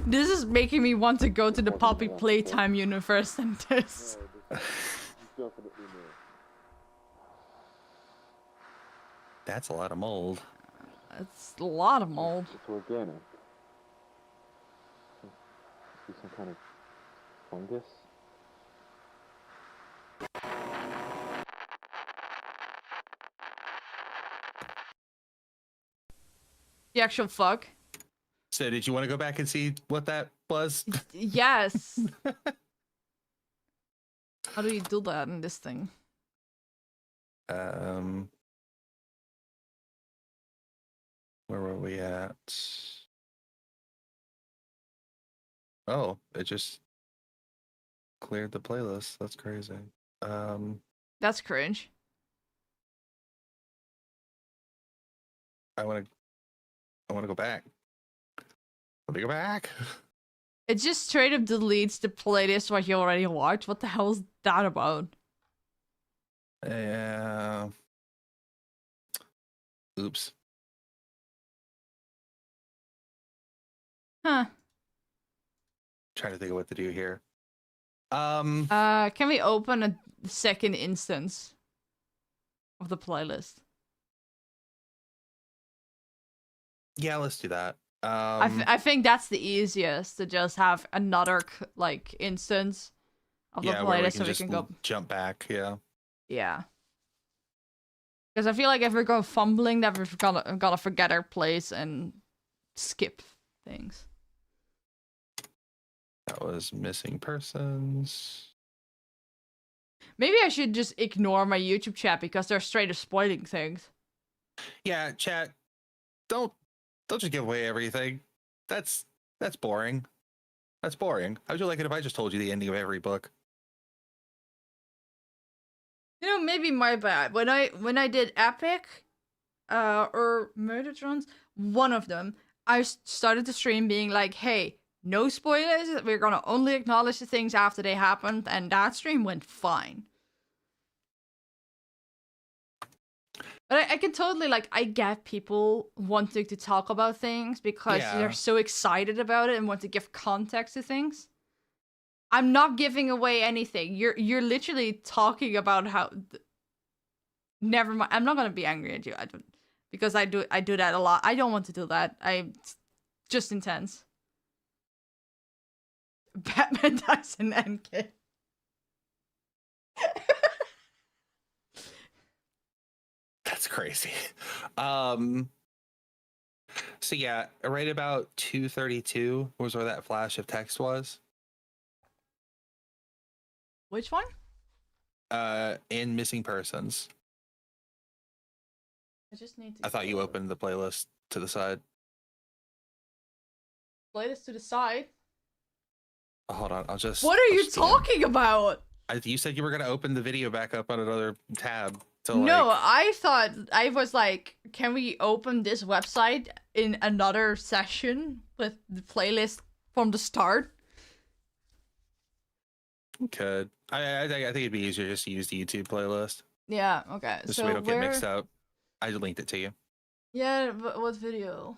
This is making me want to go to the Poppy Playtime universe and this. Definitely no. That's a lot of mold. It's a lot of mold. It's organic. Be some kind of fungus. The actual fuck. So did you want to go back and see what that was? Yes. How do you do that in this thing? Where were we at? Oh, it just cleared the playlist. That's crazy. That's cringe. I want to go back. Let me go back. It just straight up deletes the playlist what you already watched. What the hell is that about? Yeah. Oops. Huh. Trying to think of what to do here. Can we open a second instance of the playlist? Yeah, let's do that. I think that's the easiest, to just have another like instance of the yeah, where playlist so we just can go. jump back. Yeah. Yeah. Because I feel like if we go fumbling, that we're gonna forget our place and skip things. That was missing persons. Maybe I should just ignore my YouTube chat because they're straight up spoiling things. Yeah, chat. Don't just give away everything. That's boring. That's boring. How'd you like it if I just told you the ending of every book? You know, maybe my bad. When I did Epic, or Murdertrons, one of them, I started the stream being like, "Hey, no spoilers. We're gonna only acknowledge the things after they happened," and that stream went fine. But I can totally, like, I get people wanting to talk about things because they're so excited about it and want to give context to things. I'm not giving away anything. You're literally talking about how. Never mind. I'm not gonna be angry at you. I don't, because I do that a lot. I don't want to do that. I'm just intense. Batman dies in Endgame. That's crazy. So yeah, right about 2:32 was where that flash of text was. Which one? In missing persons. I just need to. I thought you opened the playlist to the side. Play this to the side. Oh, hold on, I'll just. What are I'll you just scan. talking about? You said you were gonna open the video back up on another tab. No, Like, I thought I was like, can we open this website in another session with the playlist from the start? could. I think it'd be easier just to use the YouTube playlist. Yeah. Okay. Just so so we don't where... get mixed up. I linked it to you. Yeah. But what video?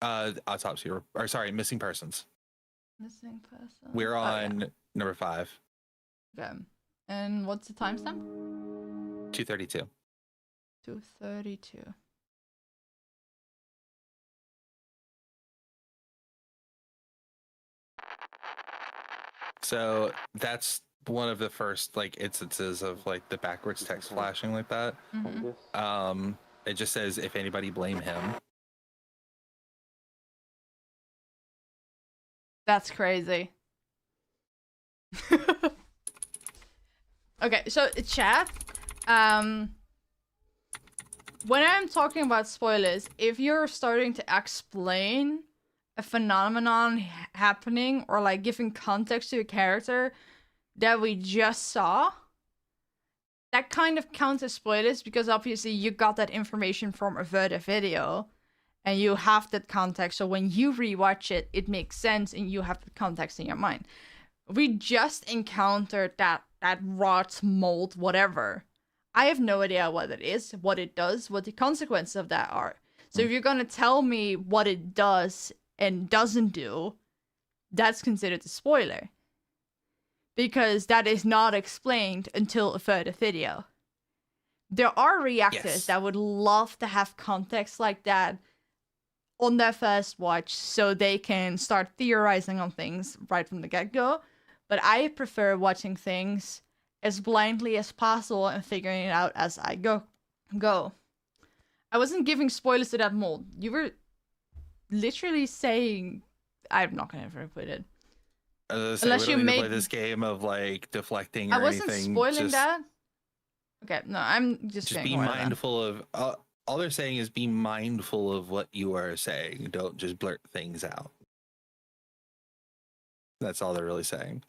Autopsy or sorry, missing persons. Missing person. We're Oh, yeah. on number 5. Okay. And what's the timestamp? 232. 2:32. So that's one of the first like instances of like the backwards text flashing like that. Mm-hmm. It just says if anybody blame him. That's crazy. Okay, so chat. When I'm talking about spoilers, if you're starting to explain a phenomenon happening or like giving context to a character that we just saw, that kind of counts as spoilers because obviously you got that information from a further video and you have that context. So when you rewatch it, it makes sense and you have the context in your mind. We just encountered that rot, mold, whatever. I have no idea what it is, what it does, what the consequences of that are. So if you're gonna tell me what it does and doesn't do, that's considered a spoiler. Because that is not explained until a further video. There are reactors that would love to have context like that on their first watch so they can start theorizing on things right from the get-go. But I prefer watching things as blindly as possible and figuring it out as I go. I wasn't giving spoilers to that mold. You were literally saying... I'm not gonna repeat it. Unless you made play this game of like deflecting or anything. I wasn't spoiling that. Okay, no, I'm just be mindful of... all they're saying is be mindful of what you are saying. Don't just blurt things out. That's all they're really saying.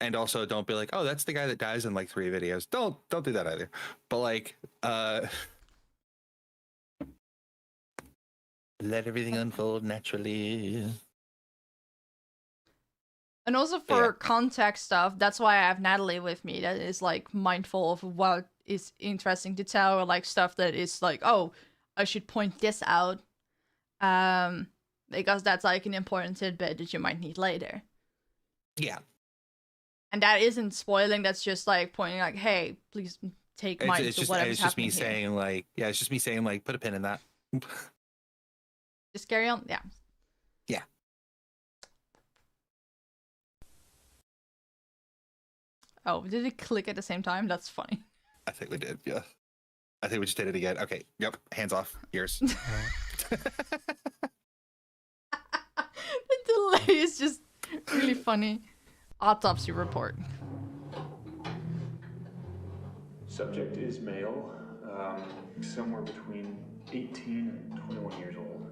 And also don't be like, oh, that's the guy that dies in like 3 videos. Don't do that either. But like, let everything unfold naturally. And also for context stuff, that's why I have Natalie with me that is like mindful of what is interesting to tell, or like stuff that is like, oh, I should point this out. Because that's like an important tidbit that you might need later. Yeah. And that isn't spoiling, that's just like pointing like, hey, please take mind to whatever's it's just me happening here. saying like, yeah, it's just me saying like, put a pin in that. Just carry on, yeah. Yeah. Oh, did we click at the same time? That's funny. I think we did, yeah. I think we just did it again. Okay, yep, hands off, ears. The delay is just really funny. Autopsy report. Subject is male, somewhere between 18 and 21 years old.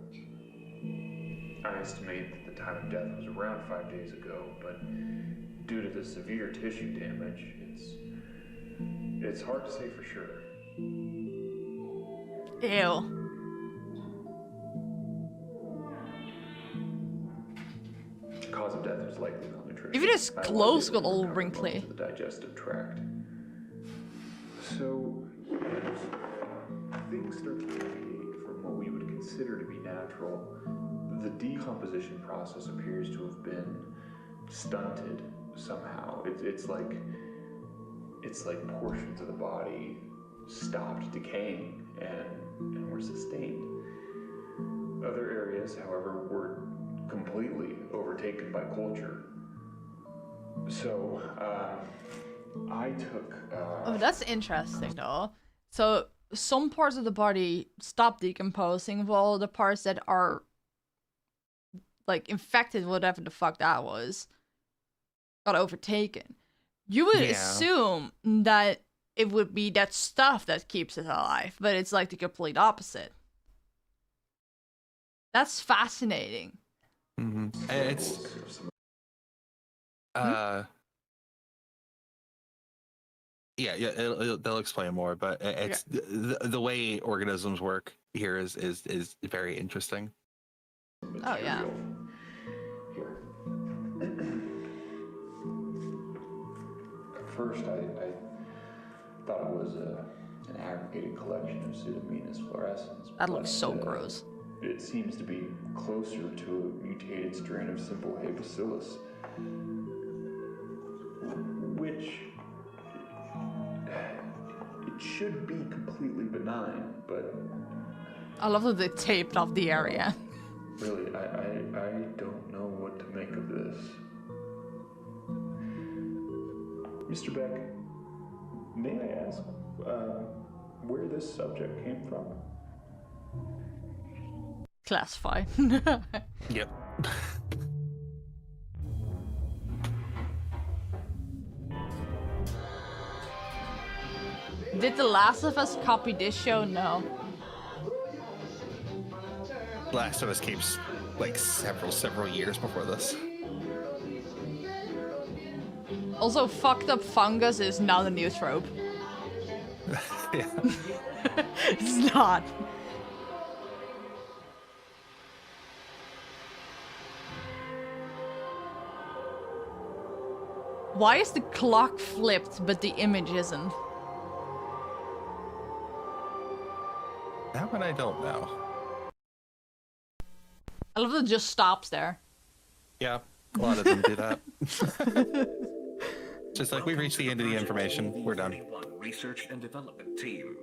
I estimate that the time of death was around 5 days ago, but due to the severe tissue damage, it's hard to say for sure. Ew. Cause of death is likely malnutrition. Even his clothes got all wrinkly. The digestive tract. So, things start to deviate from what we would consider to be natural. The decomposition process appears to have been stunted somehow. It's like portions of the body stopped decaying and were sustained. Other areas, however, were completely overtaken by culture. So, I took... Oh, that's interesting, though. So, some parts of the body stop decomposing, while the parts that are, like, infected, whatever the fuck that was, got overtaken. You would Yeah. assume that it would be that stuff that keeps it alive, but it's like the complete opposite. That's fascinating. Mm-hmm. It's yeah, they'll explain more, but it's the way organisms work here is very interesting. Oh yeah. Here. At first, I thought it was an aggregated collection of Pseudomonas fluorescens. That looks so but, gross. It seems to be closer to a mutated strain of simple Hay bacillus, which it should be completely benign, but I love that they taped off the area. really, I don't know what to make of this. Mr. Beck, may I ask where this subject came from? Classify. Yep. Did The Last of Us copy this show? No. Last of Us came like several years before this. Also, fucked up fungus is not a new trope. Yeah. It's not. Why is the clock flipped but the image isn't? That one I don't know. I love that it just stops there. Yeah, a lot of them do that. Just like we've reached the end of the information, we're done. Research and Development Team.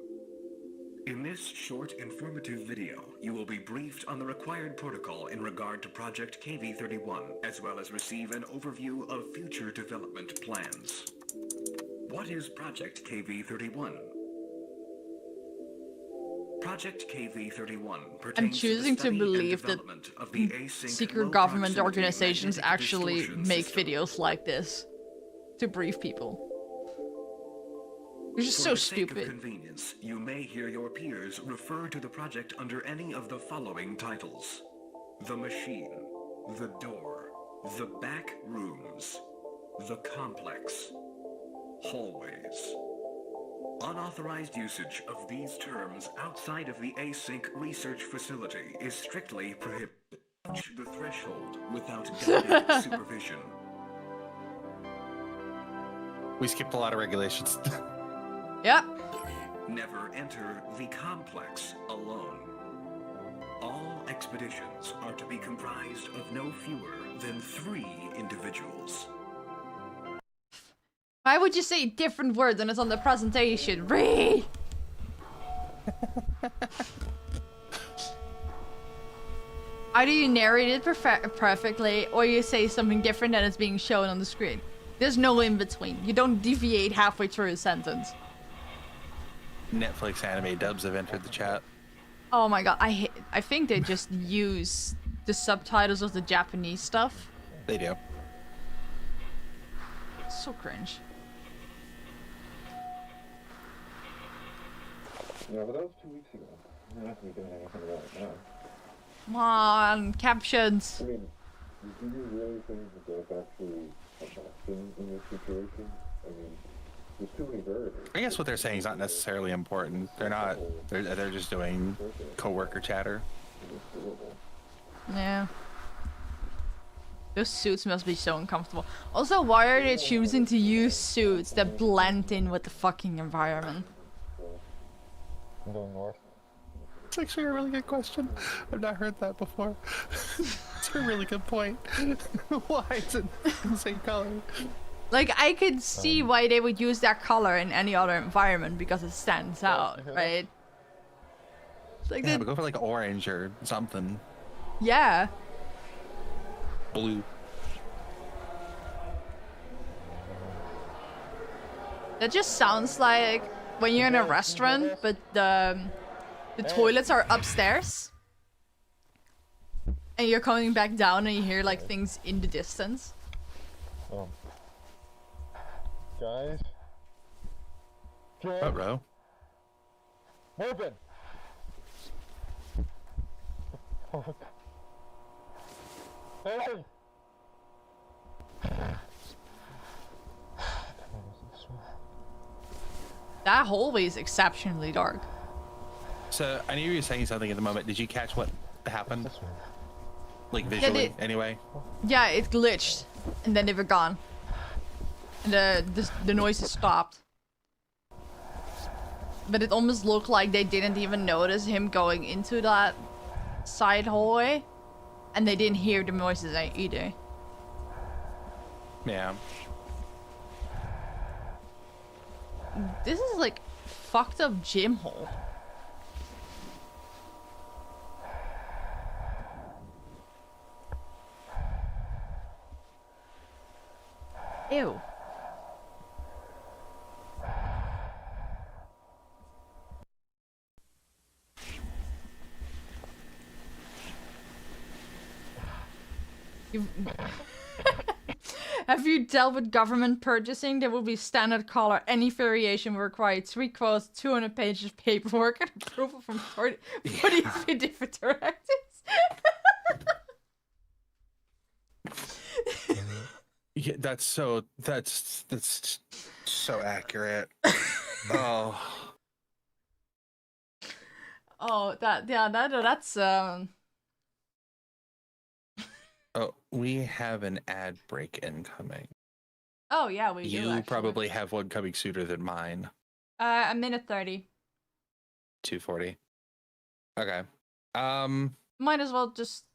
In this short, informative video, you will be briefed on the required protocol in regard to Project KV-31, as well as receive an overview of future development plans. What is Project KV-31? Project KV-31 pertains I'm choosing to believe that of the async secret low government proximity organizations magnetic actually distortion make system. videos like this to brief people. It's just For so the sake of stupid. convenience, you may hear your peers refer to the project under any of the following titles: The Machine, The Door, The Backrooms, The Complex, Hallways. Unauthorized usage of these terms outside of the Async research facility is strictly prohibited. Reach the threshold without guided supervision. We skipped a lot of regulations. Yep. Never enter the complex alone. All expeditions are to be comprised of no fewer than 3 individuals. Why would you say a different word than it's on the presentation? Read! Either you narrate it perfectly, or you say something different than is being shown on the screen. There's no in between. You don't deviate halfway through a sentence. Netflix anime dubs have entered the chat. Oh my god, I think they just use the subtitles of the Japanese stuff. They do. So cringe. Yeah, but that was 2 weeks ago. We're not going to be doing anything about it now. Come on, captions. I mean, do you really think that there's actually a vaccine in this situation? I mean, there's too many variables. I guess what they're saying is not necessarily important. They're not. They're just doing coworker chatter. It's doable. Yeah. Those suits must be so uncomfortable. Also, why are they choosing to use suits that blend in with the fucking environment? I'm going north. It's actually a really good question. I've not heard that before. It's a really good point. Why is it the same color? Like, I could see why they would use that color in any other environment because it stands out, right? Like Yeah, but go for like orange or something. yeah. Blue. That just sounds like when you're in a restaurant, but the toilets are upstairs. And you're coming back down and you hear like things in the distance. Oh. Guys? What, bro? Open! Hey! That hallway is exceptionally dark. So I knew you were saying something at the moment. Did you catch what happened? Like Yeah, visually, anyway. Yeah, it glitched, and then they were gone. And the noises stopped. But it almost looked like they didn't even notice him going into that side hallway, and they didn't hear the noises either. Yeah. This is like fucked up gym hole. Ew. Have you dealt with government purchasing? There will be standard color. Any variation will require 3 quotes, 200 pages of paperwork, and approval from 43 different directives. Yeah, that's so accurate. Oh. Oh, that's Oh, we have an ad break incoming. Oh yeah, we do. You actually. probably have one coming sooner than mine. A minute 30. 2:40. Okay. Might as well just.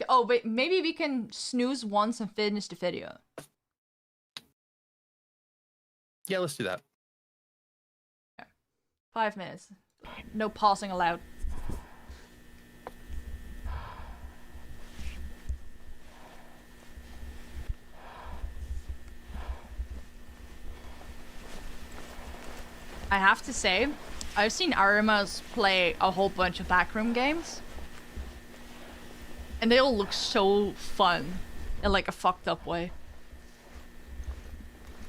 Oh wait, maybe we can snooze once and finish the video. Yeah, let's do that. 5 minutes. No pausing allowed. I have to say, I've seen Arimas play a whole bunch of backroom games. And they all look so fun in like a fucked up way.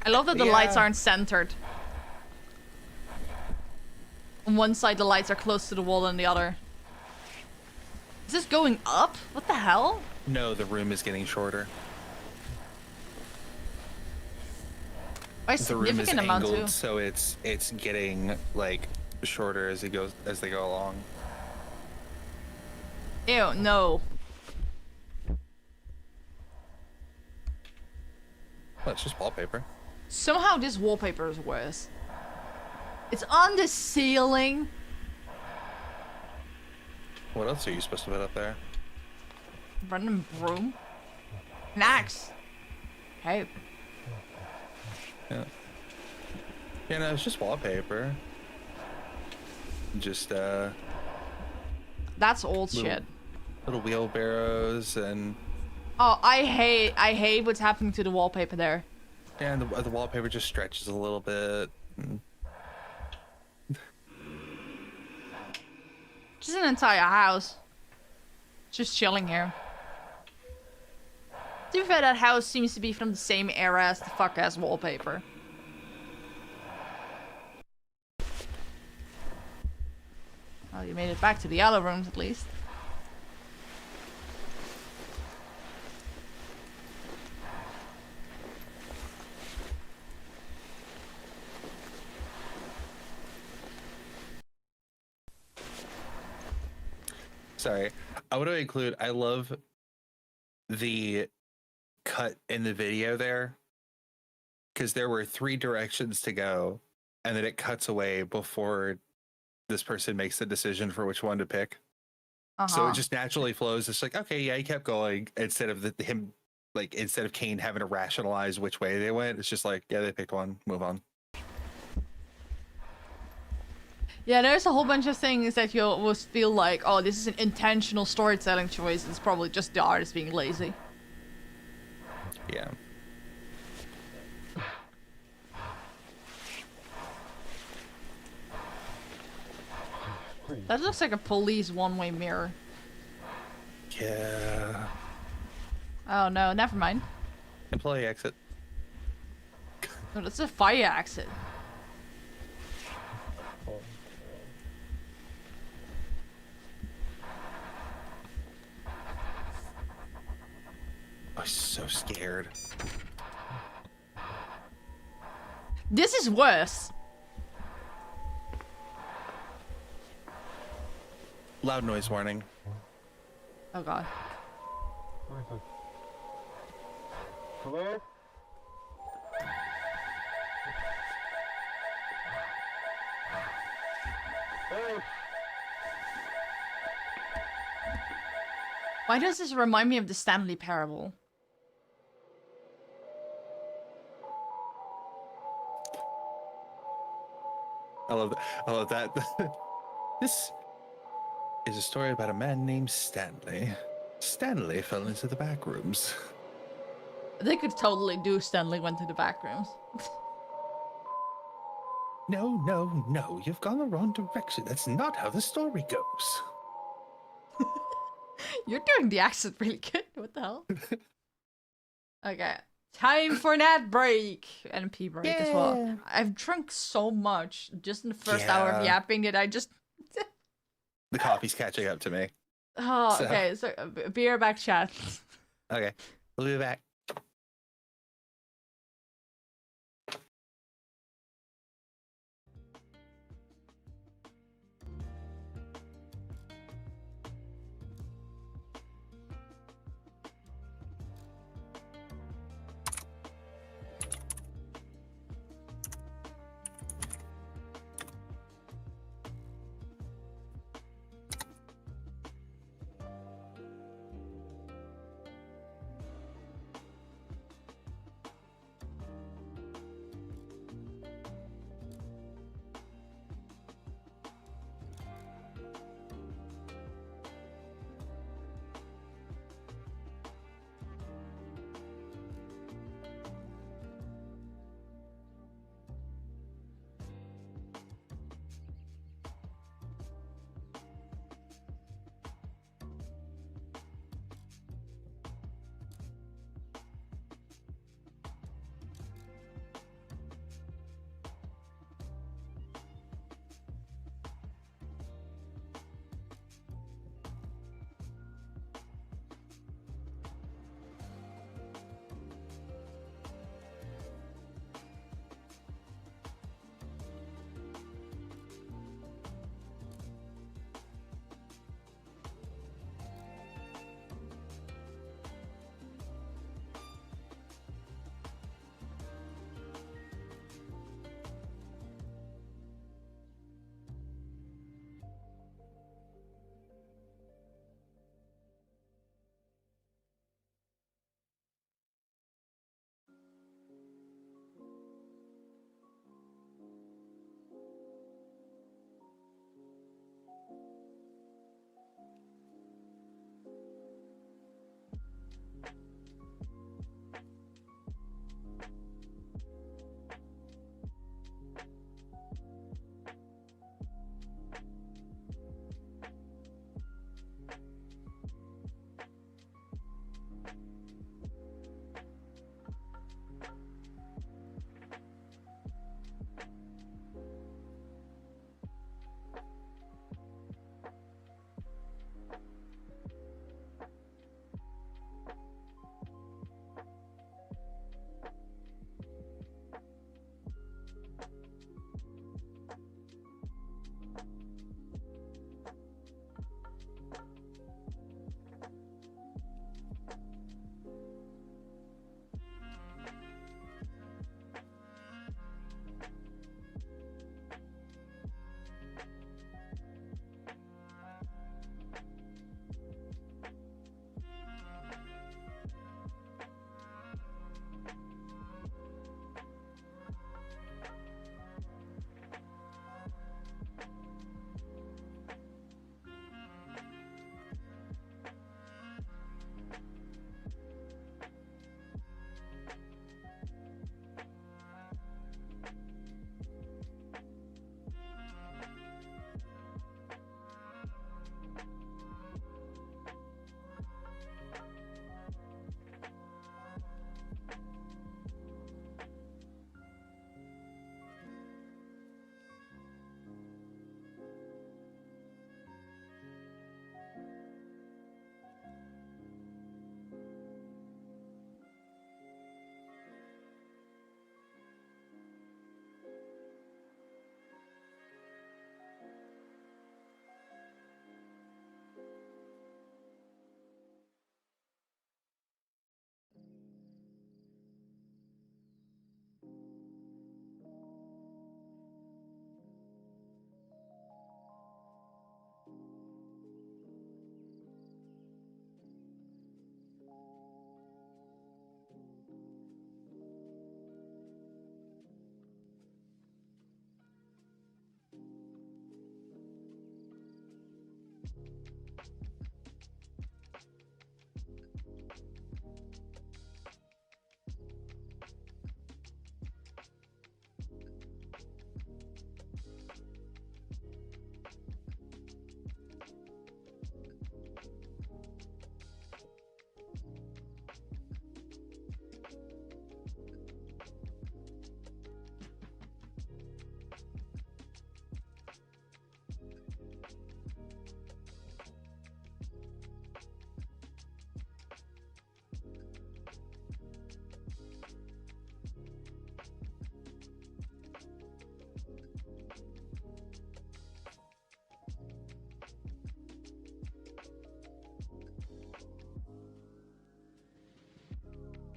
I love that the lights aren't centered. On one side the lights are close to the wall and the other. Is this going up? What the hell? No, the room is getting shorter. By The room is significant amount too. angled, so it's getting like shorter as they go along. Ew, no. Well, it's just wallpaper. Somehow this wallpaper is worse. It's on the ceiling. What else are you supposed to put up there? Random broom. An axe. Hey. Yeah. Yeah, no, it's just wallpaper. Just That's old shit. little wheelbarrows and Oh, I hate what's happening to the wallpaper there. yeah, and the wallpaper just stretches a little bit. And Just an entire house. Just chilling here. To be fair, that house seems to be from the same era as the fuck-ass wallpaper. Well, you made it back to the other rooms at least. sorry, I want to include. I love the cut in the video there because there were 3 directions to go, and then it cuts away before this person makes the decision for which one to pick. So it just naturally flows. It's like, okay, yeah, he kept going instead of him, like instead of Kane having to rationalize which way they went. It's just like, yeah, they picked one, move on. Yeah, there's a whole bunch of things that you always feel like, oh, this is an intentional storytelling choice. It's probably just the artist being lazy. Yeah. That looks like a police one-way mirror. Yeah. Oh no, never mind. Employee exit. No, that's a fire exit. I'm so scared. This is worse. Loud noise warning. Oh god. Hello? Hey! Why does this remind me of the Stanley Parable? I love that. I love that. This is a story about a man named Stanley. Stanley fell into the back rooms. They could totally do Stanley went to the back rooms. No, no, no. You've gone the wrong direction. That's not how the story goes. You're doing the accent really good. What the hell? Okay. Time for an ad break. And pee break as well. I've drunk so much just in the first hour of Yeah. yapping that I just... The coffee's catching up to me. Oh, So- okay. So, be right back, chat. Okay, we'll be back.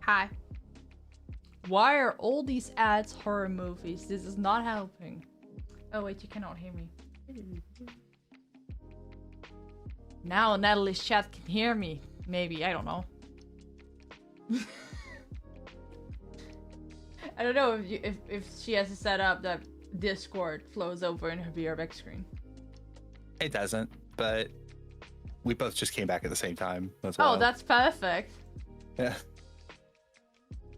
Hi. Why are all these ads horror movies? This is not helping. Oh wait, you cannot hear me. Now Natalie's chat can hear me. Maybe, I don't know. I don't know if she has it set up that Discord flows over in her VR back screen. It doesn't, but we both just came back at the same time. That's Oh, wild. that's perfect. Yeah.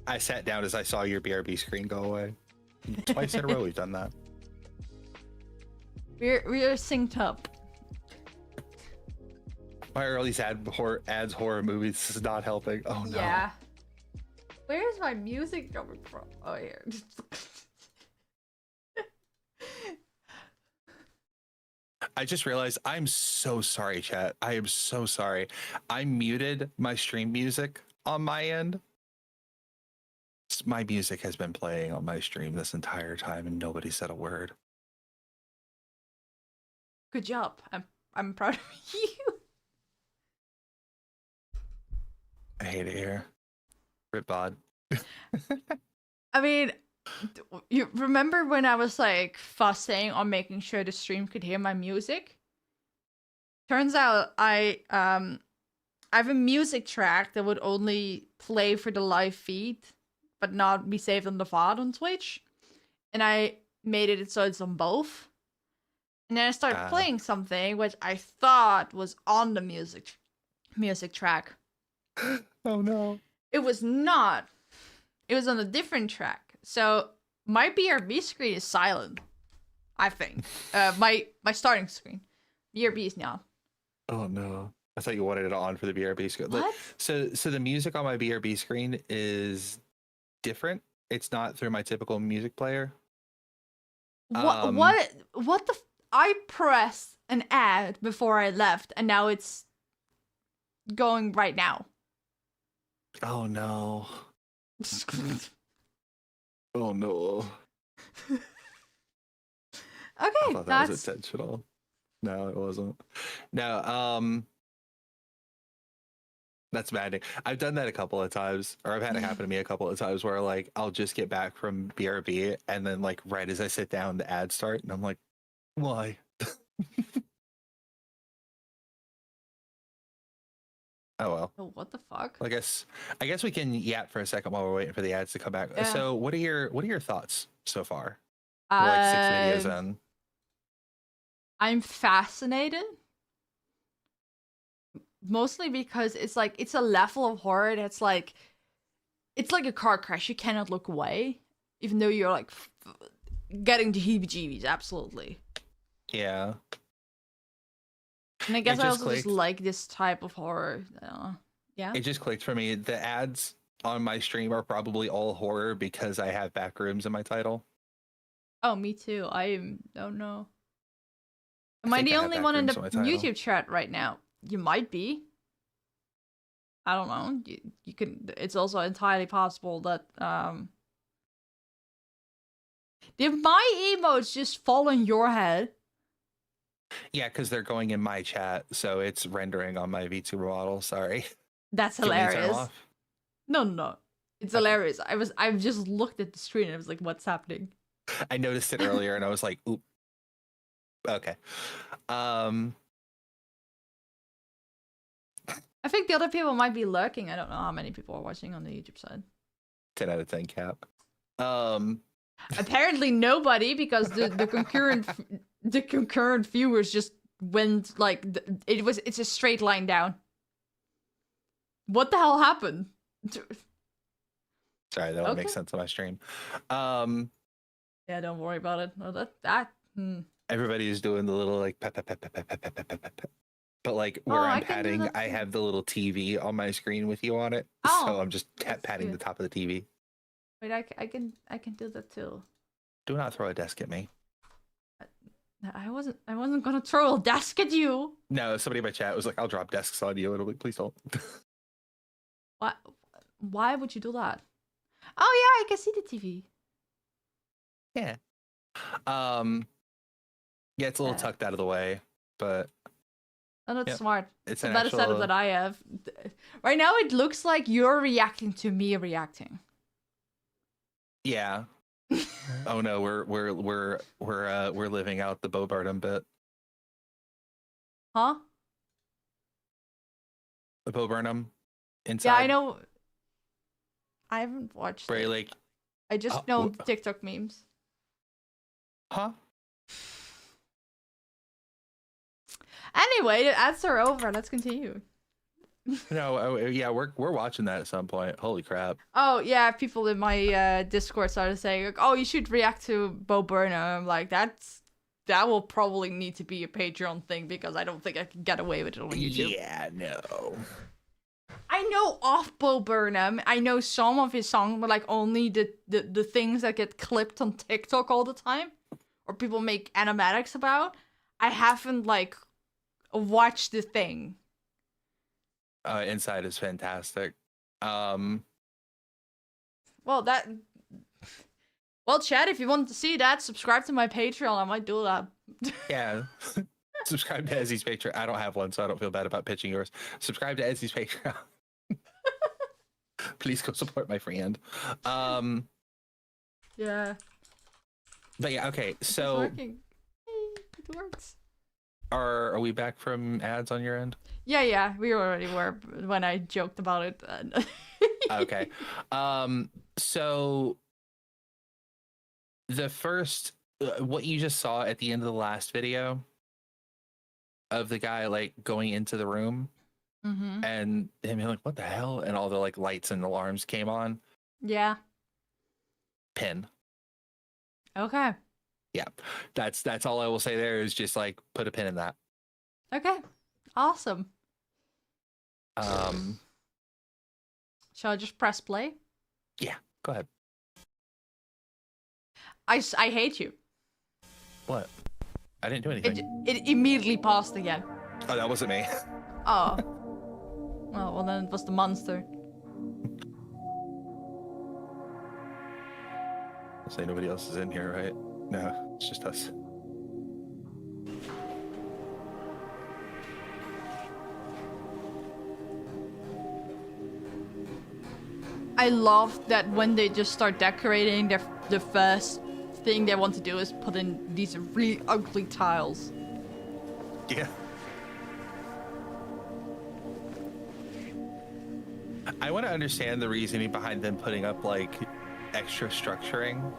I sat down as I saw your BRB screen go away. Twice in a row we've done that. We are synced up. Why are all these ads horror movies? This is not helping. Oh no. Yeah. Where's my music coming from? Oh, here. I just realized I'm so sorry, chat. I am so sorry. I muted my stream music on my end. My music has been playing on my stream this entire time and nobody said a word. Good job. I'm proud of you. I hate it here. Rip bod. I mean, you remember when I was like fussing on making sure the stream could hear my music? Turns out I have a music track that would only play for the live feed, but not be saved on the VOD on Twitch. And I made it so it's on both. And then I started playing something which I thought was on the music track. Oh no. It was not. It was on a different track. So my BRB screen is silent, I think. My starting screen. BRB is not. Oh no. I thought you wanted it on for the BRB screen. What? So the music on my BRB screen is different. It's not through my typical music player. What the I pressed an ad before I left and now it's going right now. Oh no. Oh no. I Okay, thought that was intentional. No, it wasn't. No, that's maddening. I've done that a couple of times, or I've had it happen to me a couple of times where like I'll just get back from BRB and then like right as I sit down the ads start and I'm like, why? Oh well. Oh, what the fuck? I guess we can yap for a second while we're waiting for the ads to come back. Yeah. So what are your thoughts so far? We're like 6 videos in. I'm fascinated. Mostly because it's like it's a level of horror that's like it's like a car crash. You cannot look away, even though you're like getting the heebie-jeebies. Absolutely. Yeah. And I guess I also clicked. just like this type of horror. Yeah. It just clicked for me. The ads on my stream are probably all horror because I have Backrooms in my title. Oh, me too. Don't know. Am I think the I have only one in the Backrooms on my title. YouTube chat right now? You might be. I don't know. You can. It's also entirely possible that did my emotes just fall on your head? Yeah, because they're going in my chat, so it's rendering on my VTuber model. Sorry. That's Do you want me to turn them hilarious. off? No. It's hilarious. I've just looked at the screen and I was like, what's happening? I noticed it earlier and I was like, oop. Okay. I think the other people might be lurking. I don't know how many people are watching on the YouTube side. 10 out of 10 cap. Apparently nobody, because the concurrent viewers just went like it's a straight line down. What the hell happened? Sorry, that won't make sense on my stream. Yeah, don't worry about it. No, Everybody is doing the little like pep, pep, pep, pep, pep, pep, pep, pep, pep, pep. But like where I I'm can do patting, that I too. have the little TV on my screen with you on it. Oh, So I'm just that's patting the cute. top of the TV. Wait, I can do that too. Do not throw a desk at me. I wasn't gonna throw a desk at you. No, somebody in my chat was like, I'll drop desks on you. And I'm like, please don't. What? Why would you do that? Oh yeah, I can see the TV. Yeah. Yeah, it's a little tucked out of the way, but Oh, that's yeah, smart. it's a an better setup actual- than I have. Right now, it looks like you're reacting to me reacting. Yeah. Oh no, we're living out the Bo Burnham bit. Huh? The Bo Burnham inside. Yeah, I know. I haven't watched Where it. like, I just know TikTok memes. huh? Anyway, the ads are over. Let's continue. No, yeah, we're watching that at some point. Holy crap! Oh yeah, people in my Discord started saying, like, "Oh, you should react to Bo Burnham." I'm like, that will probably need to be a Patreon thing because I don't think I can get away with it on YouTube. Yeah, no. I know of Bo Burnham. I know some of his songs, but like only the things that get clipped on TikTok all the time, or people make animatics about. I haven't like watched the thing. Inside is fantastic. Well, Chad, if you want to see that, subscribe to my Patreon. I might do that. Yeah. Subscribe to Ezzy's Patreon. I don't have one, so I don't feel bad about pitching yours. Subscribe to Ezzy's Patreon. Please go support my friend. Yeah. But yeah, okay. It's So working. Hey, it works. are we back from ads on your end? Yeah, we already were when I joked about it. Okay. So the first what you just saw at the end of the last video of the guy like going into the room and him being like, what the hell? And all the like lights and alarms came on. Yeah. Pin. Okay. Yeah. That's all I will say there is just like put a pin in that. Okay. Awesome. Shall I just press play? Yeah, go ahead. I hate you. What? I didn't do anything. It immediately paused again. Oh, that wasn't me. Oh. Well, then it was the monster. I'll say nobody else is in here, right? No, it's just us. I love that when they just start decorating, the first thing they want to do is put in these really ugly tiles. Yeah. I want to understand the reasoning behind them putting up like extra structuring.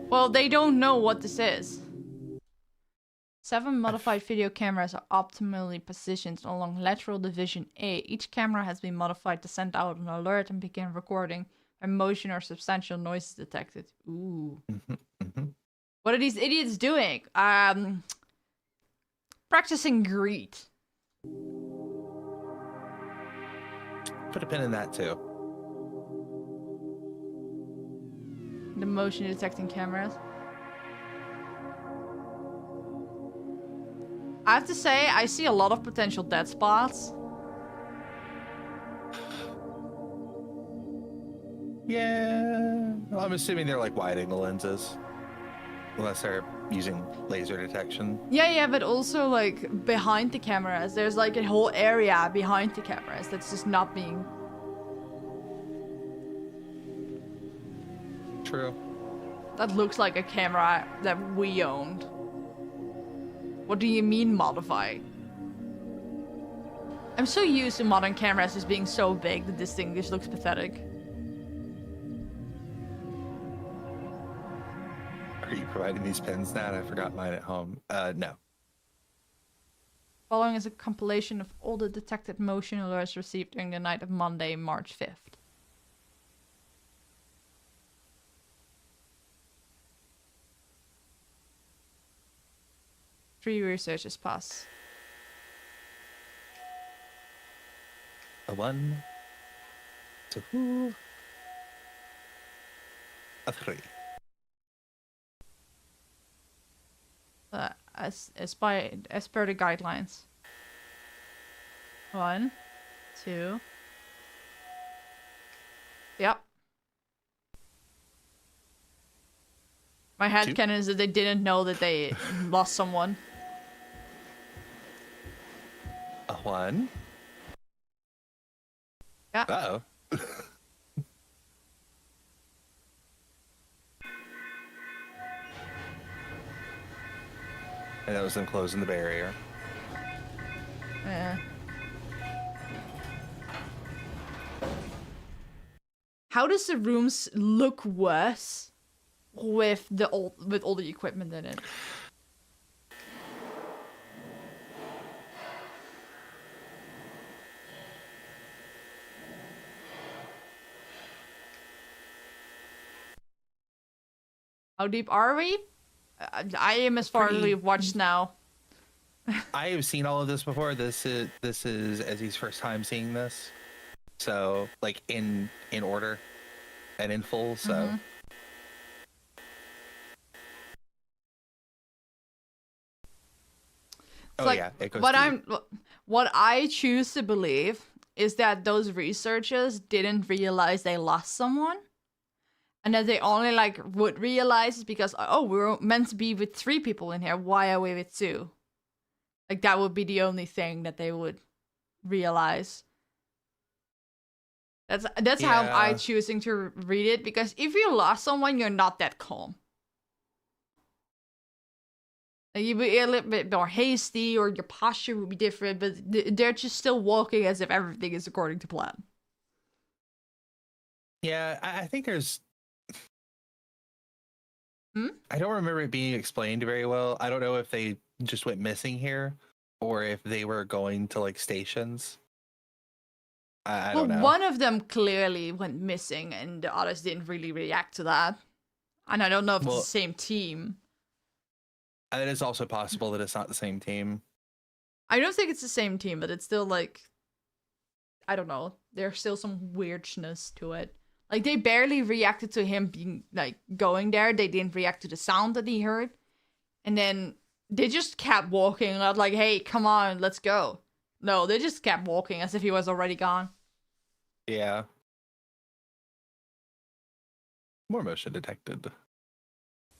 Well, they don't know what this is. 7 modified video cameras are optimally positioned along lateral division A. Each camera has been modified to send out an alert and begin recording when motion or substantial noise is detected. Ooh. What are these idiots doing? Practicing greed. Put a pin in that too. The motion detecting cameras. I have to say, I see a lot of potential dead spots. Yeah. Well, I'm assuming they're like wide angle lenses. Unless they're using laser detection. Yeah, but also like behind the cameras, there's like a whole area behind the cameras that's just not being... True. That looks like a camera that we owned. What do you mean modify? I'm so used to modern cameras as being so big that this thing just looks pathetic. Are you providing these pins, Nat? I forgot mine at home. No. Following is a compilation of all the detected motion alerts received during the night of Monday, March 5th. Three researchers pass. A 1, a 2, a 3. As per the guidelines. 1, 2. Yep. My headcanon is that they didn't know that they lost someone. A 1. Yeah. Uh-oh. And that was them closing the barrier. Yeah. How does the rooms look worse with all the equipment in it? How deep are we? I am as far as we've watched now. I have seen all of this before. This is Ezzy's first time seeing this, so like in order and in full. So it goes what I choose to believe is that those researchers didn't realize they lost someone. And that they only like would realize because, oh, we're meant to be with 3 people in here. Why are we with 2? Like that would be the only thing that they would realize. That's how I'm choosing to read it, because if you lost someone, you're not that calm. Like you'd be a little bit more hasty, or your posture would be different, but they're just still walking as if everything is according to plan. Yeah, I think there's. I don't remember it being explained very well. I don't know if they just went missing here or if they were going to like stations. I don't know. One of them clearly went missing and the others didn't really react to that. And I don't know if it's the same team. It is also possible that it's not the same team. I don't think it's the same team, but it's still like, I don't know. There's still some weirdness to it. Like, they barely reacted to him being, like, going there. They didn't react to the sound that he heard. And then they just kept walking. Not like, hey, come on, let's go. No, they just kept walking as if he was already gone. Yeah. More motion detected.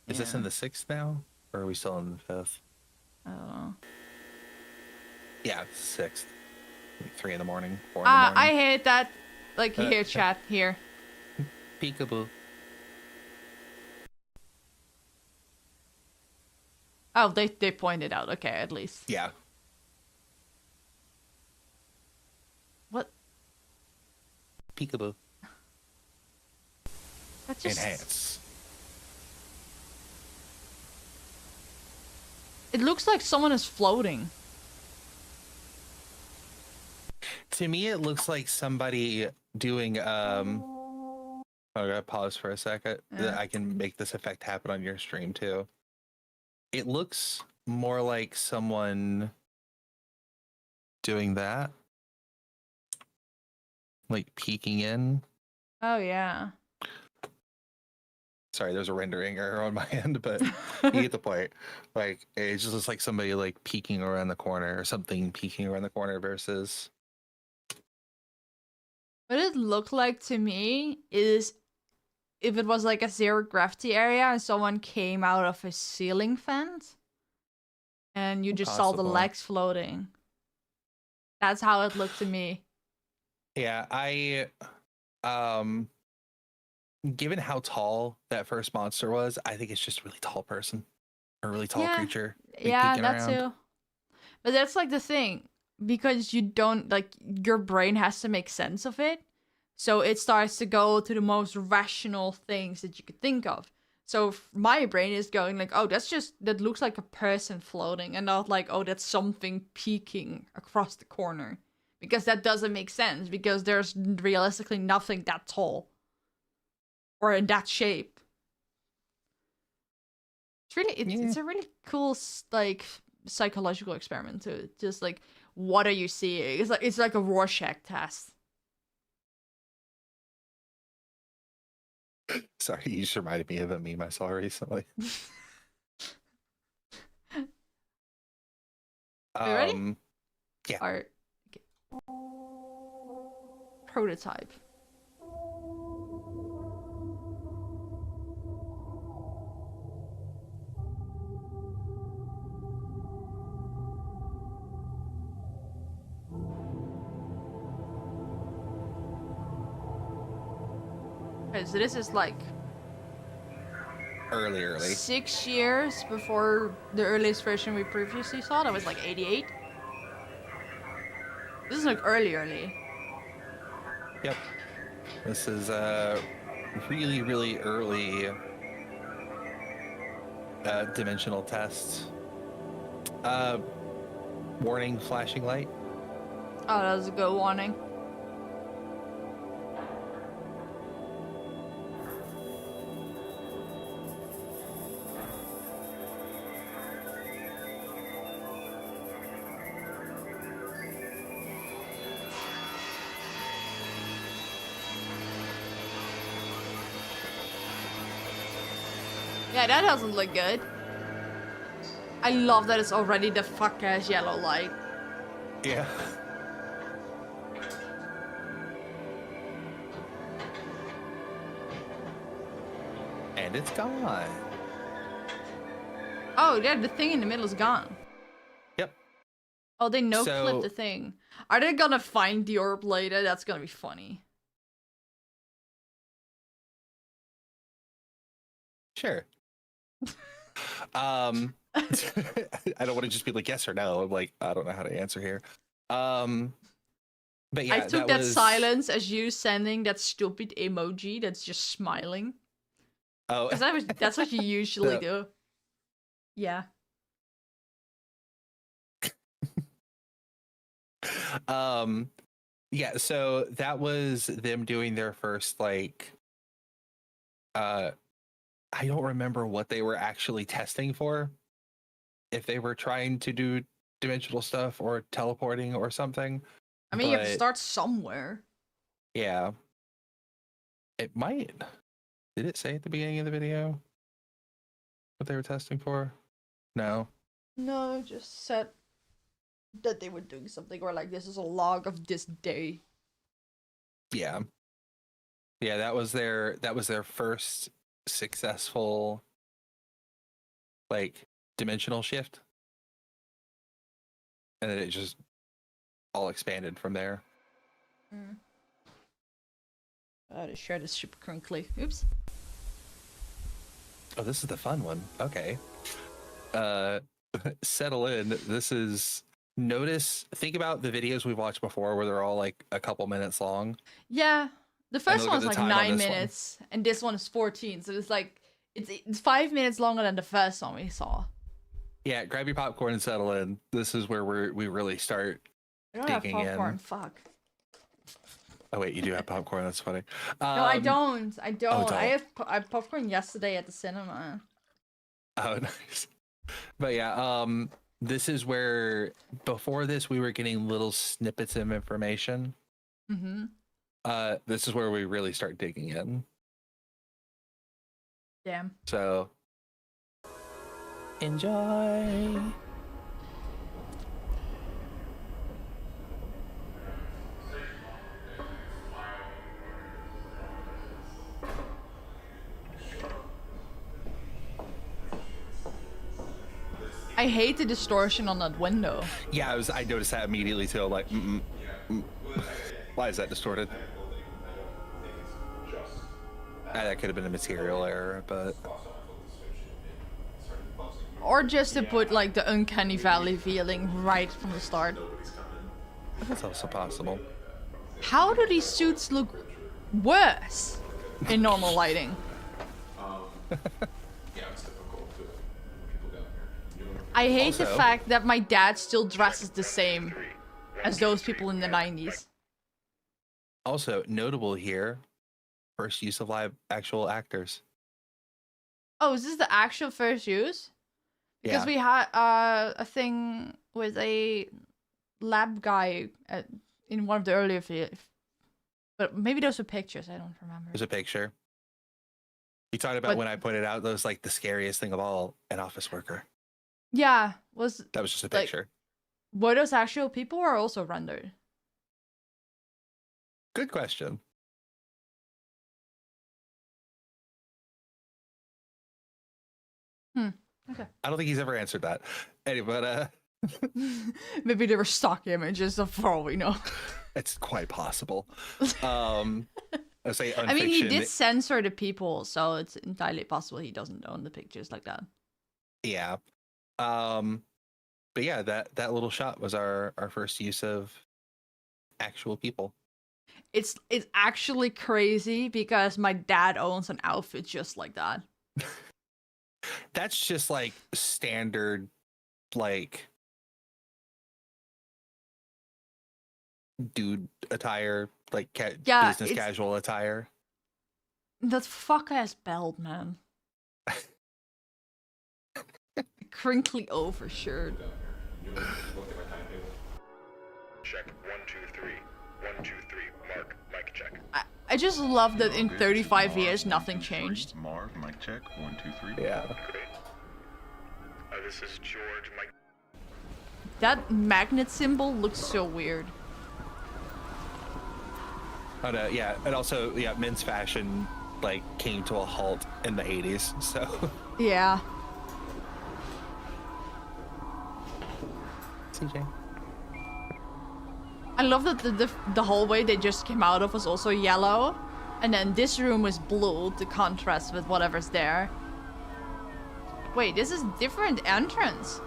Is this in the 6th now? Or are we still in the 5th? I don't know. Yeah, 6th. Like 3 in the morning, 4 in the morning. I hate that. Like, here, chat, here. Peekaboo. Oh, they pointed out. Okay, at least. Yeah. What? Peekaboo. That just... Enhance. It looks like someone is floating. To me, it looks like somebody doing, I'm gonna pause for a second. Yeah. I can make this effect happen on your stream too. It looks more like someone doing that. Like peeking in. Oh, yeah. Sorry, there's a rendering error on my end, but you get the point. Like, it just looks like somebody like peeking around the corner or something peeking around the corner versus... What it looked like to me is if it was like a zero gravity area and someone came out of a ceiling vent and you just saw the legs floating. That's how it looked to me. Yeah, given how tall that first monster was, I think it's just a really tall person. Or a really tall creature. Yeah, that too. But that's like the thing. Because you don't, like, your brain has to make sense of it. So it starts to go to the most rational things that you could think of. So my brain is going like, oh, that looks like a person floating, and not like, oh, that's something peeking across the corner. Because that doesn't make sense, because there's realistically nothing that tall. Or in that shape. It's really, it's a really cool, like, psychological experiment to just like, what are you seeing? It's like a Rorschach test. Sorry, you just reminded me of a meme I saw recently. Are you ready? Yeah. Art. Okay. Prototype. Okay, so this is like Early. 6 years before the earliest version we previously saw. That was like 88. This is like early. Yep. This is really early dimensional tests. Warning, flashing light. Oh, that was a good warning. Yeah, that doesn't look good. I love that it's already the fuck-ass yellow light. Yeah. And it's gone. Oh, yeah, the thing in the middle is gone. Yep. Oh, they no-clip So- the thing. Are they gonna find the orb later? That's gonna be funny. Sure. I don't want to just be like yes or no. I'm like, I don't know how to answer here. But yeah, I took that was... silence as you sending that stupid emoji that's just smiling. Oh, Because that's what you usually do. Yeah. Yeah, so that was them doing their first like I don't remember what they were actually testing for. If they were trying to do dimensional stuff or teleporting or something. I mean, you have to but- start somewhere. Yeah. It might. Did it say at the beginning of the video what they were testing for? No. No, it just said that they were doing something, or like, this is a log of this day. Yeah. Yeah, that was their first successful like dimensional shift. And then it just all expanded from there. The shirt is super crinkly. Oops. Oh, this is the fun one. Okay. Settle in. This is think about the videos we've watched before where they're all like a couple minutes long. Yeah. The first look at one's the like time on 9 this one. minutes, and this one is 14, so it's like, it's 5 minutes longer than the first one we saw. Yeah, grab your popcorn and settle in. This is where we really start I don't have digging in. popcorn, fuck. Oh wait, you do have popcorn. That's funny. No, I don't. I don't. don't. I had popcorn yesterday at the cinema. Oh, nice. But yeah, this is where before this we were getting little snippets of information. Mm-hmm. This is where we really start digging in. Damn. So enjoy. I hate the distortion on that window. Yeah, I noticed that immediately too. Like, why is that distorted? That could have been a material error, but Or just to put like the uncanny valley feeling right from the start. that's also possible. How do these suits look worse in normal lighting? Yeah, it's difficult to people down here. You know, I hate the Also- fact that my dad still dresses the same as those people in the 90s. Also notable here, first use of live actual actors. Oh, is this the actual first use? Because Yeah. we had a thing with a lab guy in one of the earlier but maybe those were pictures. I don't remember. There's a picture. You talked about But- when I pointed out that was like the scariest thing of all, an office worker. Yeah, That was just a Like- picture. were those actual people or also rendered? Good question. Okay. I don't think he's ever answered that. Anyway, but Maybe they were stock images for all we know. it's quite possible. I say I mean, he unfiction- did censor the people, so it's entirely possible he doesn't own the pictures like that. Yeah. But yeah, that little shot was our first use of actual people. It's actually crazy because my dad owns an outfit just like that. That's just like standard, like dude attire, like Yeah, business it's- casual attire. That fuck ass belt, man. Crinkly overshirt. you know, look at my timetable. Check 1, 2, 3. 1, 2, 3. Mark. Mic check. I just love that in 35 years nothing changed. Mark. Mic check. 1, 2, 3. Yeah. Great. This is George. Mic. That magnet symbol looks so weird. Oh no, yeah, and also yeah, men's fashion like came to a halt in the 80s. So Yeah. CJ. I love that the hallway they just came out of was also yellow. And then this room was blue to contrast with whatever's there. Wait, this is different entrance.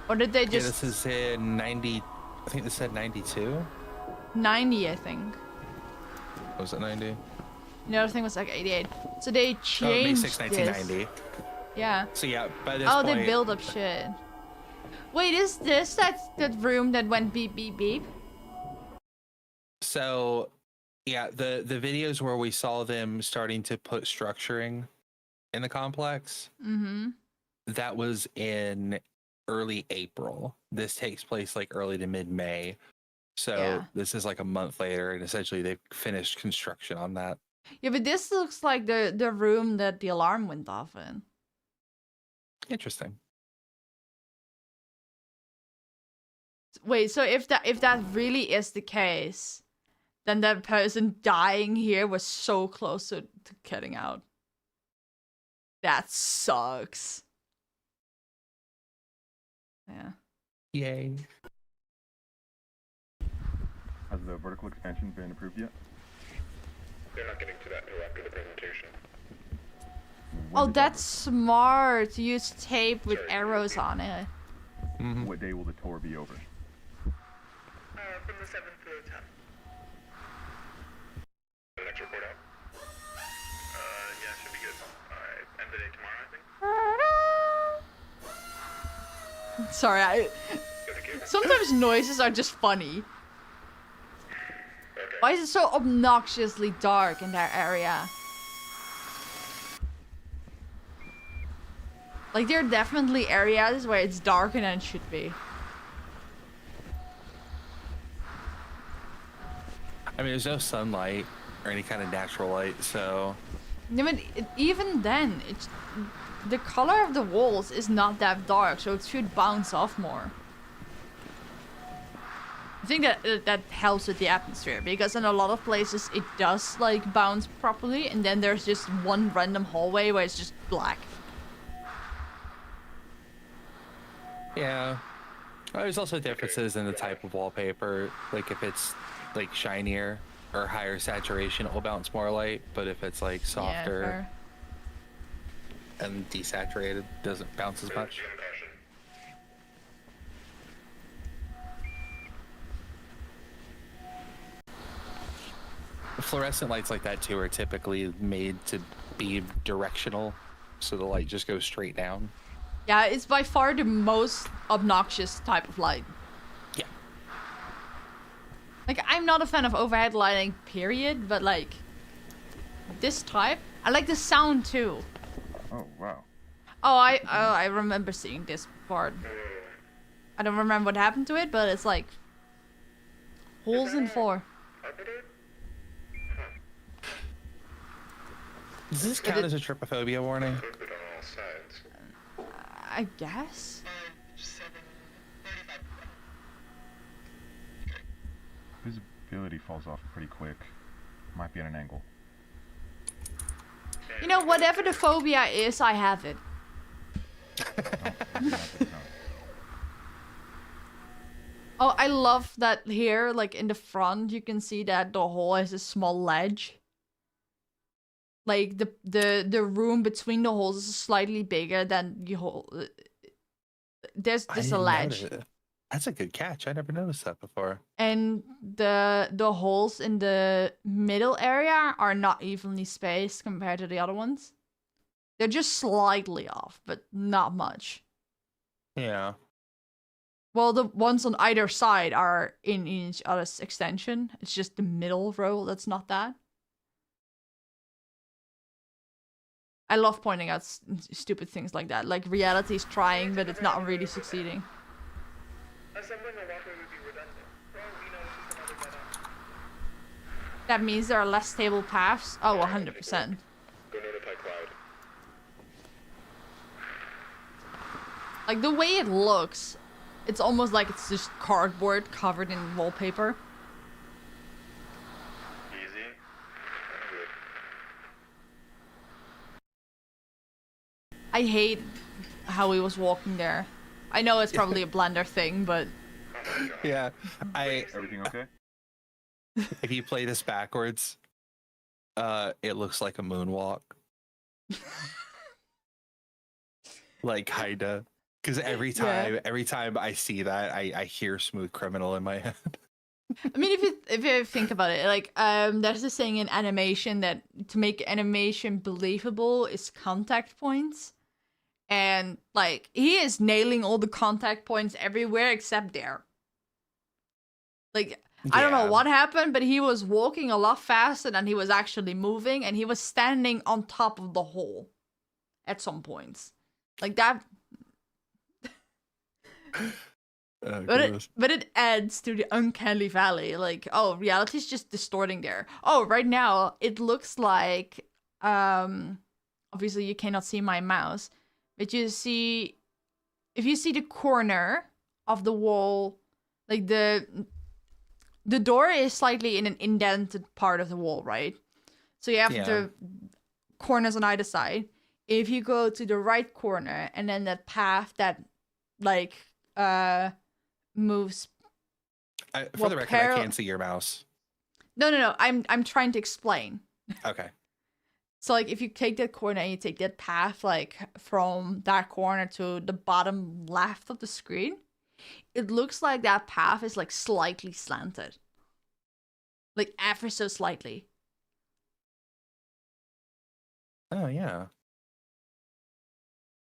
Or did they Yeah, just... this is in 90. I think this said 92. 90, I think. Was it 90? The other thing was like 88. So they Oh, May changed 6, this. 1990. Yeah. So yeah, by this Oh, point, they build up shit. Wait, is this that room that went beep beep beep? so yeah, the videos where we saw them starting to put structuring in the complex, Mm-hmm. that was in early April. This takes place like early to mid-May. So Yeah. this is like a month later, and essentially they've finished construction on that. Yeah, but this looks like the room that the alarm went off in. Interesting. Wait, so if that really is the case, then that person dying here was so close to getting out. That sucks. Yeah. Yay. Has the vertical expansion been approved yet? They're not getting to that until after the presentation. Oh, that's smart. Use tape with arrows on it. Mhm. What day will the tour be over? From the 7th to the 10th. The next report out? Yeah, should be good. Alright, end the day tomorrow, I think. Sorry, sometimes noises are just funny. Okay. Why is it so obnoxiously dark in that area? Like, there are definitely areas where it's darker than it should be. I mean, there's no sunlight or any kind of natural light, so Yeah, but even then, it's the color of the walls is not that dark, so it should bounce off more. I think that helps with the atmosphere, because in a lot of places it does like bounce properly, and then there's just one random hallway where it's just black. yeah. There's also differences in the type of wallpaper. Like if it's like shinier or higher saturation, it will bounce more light. But if it's like softer and desaturated, it doesn't bounce as much. fluorescent lights like that too are typically made to be directional, so the light just goes straight down. Yeah, it's by far the most obnoxious type of light. Yeah. Like, I'm not a fan of overhead lighting, period, but like, this type, I like the sound too. Oh, wow. Oh, I remember seeing this part. I don't remember what happened to it, but it's like holes in floor. Does this count as a trypophobia warning? I guess. Visibility falls off pretty quick. Might be at an angle. You know, whatever the phobia is, I have it. Oh, I love that here, like in the front, you can see that the hole has a small ledge. Like the room between the holes is slightly bigger than the hole. There's a ledge. That's a good catch. I never noticed that before. And the holes in the middle area are not evenly spaced compared to the other ones. They're just slightly off, but not much. Yeah. Well, the ones on either side are in each other's extension. It's just the middle row that's not that. I love pointing out stupid things like that. Like, reality's trying, but it's not really succeeding. Assembling a walkway would be redundant. Well, we know it's just another dead end. That means there are less stable paths? Oh, 100%. Go notify Cloud. Like, the way it looks, it's almost like it's just cardboard covered in wallpaper. Easy. Good. I hate how he was walking there. I know it's probably a Blender thing, but... Yeah, Everything okay? if you play this backwards, it looks like a moonwalk. Like, kinda. Because every time I see that, I hear Smooth Criminal in my head. I mean, if you think about it, like, there's this saying in animation that to make animation believable is contact points. And, like, he is nailing all the contact points everywhere except there. Like, I don't know what happened, but he was walking a lot faster than he was actually moving, and he was standing on top of the hole at some points. Like, that... but it adds to the uncanny valley. Like, oh, reality's just distorting there. Oh, right now it looks like obviously you cannot see my mouse, but you see, if you see the corner of the wall, like the door is slightly in an indented part of the wall, right? So you have the corners on either side. If you go to the right corner and then that path that like moves. For the record, I can't see your mouse. No. I'm trying to explain. Okay. So like, if you take that corner and you take that path like from that corner to the bottom left of the screen, it looks like that path is like slightly slanted, like ever so slightly. Oh yeah.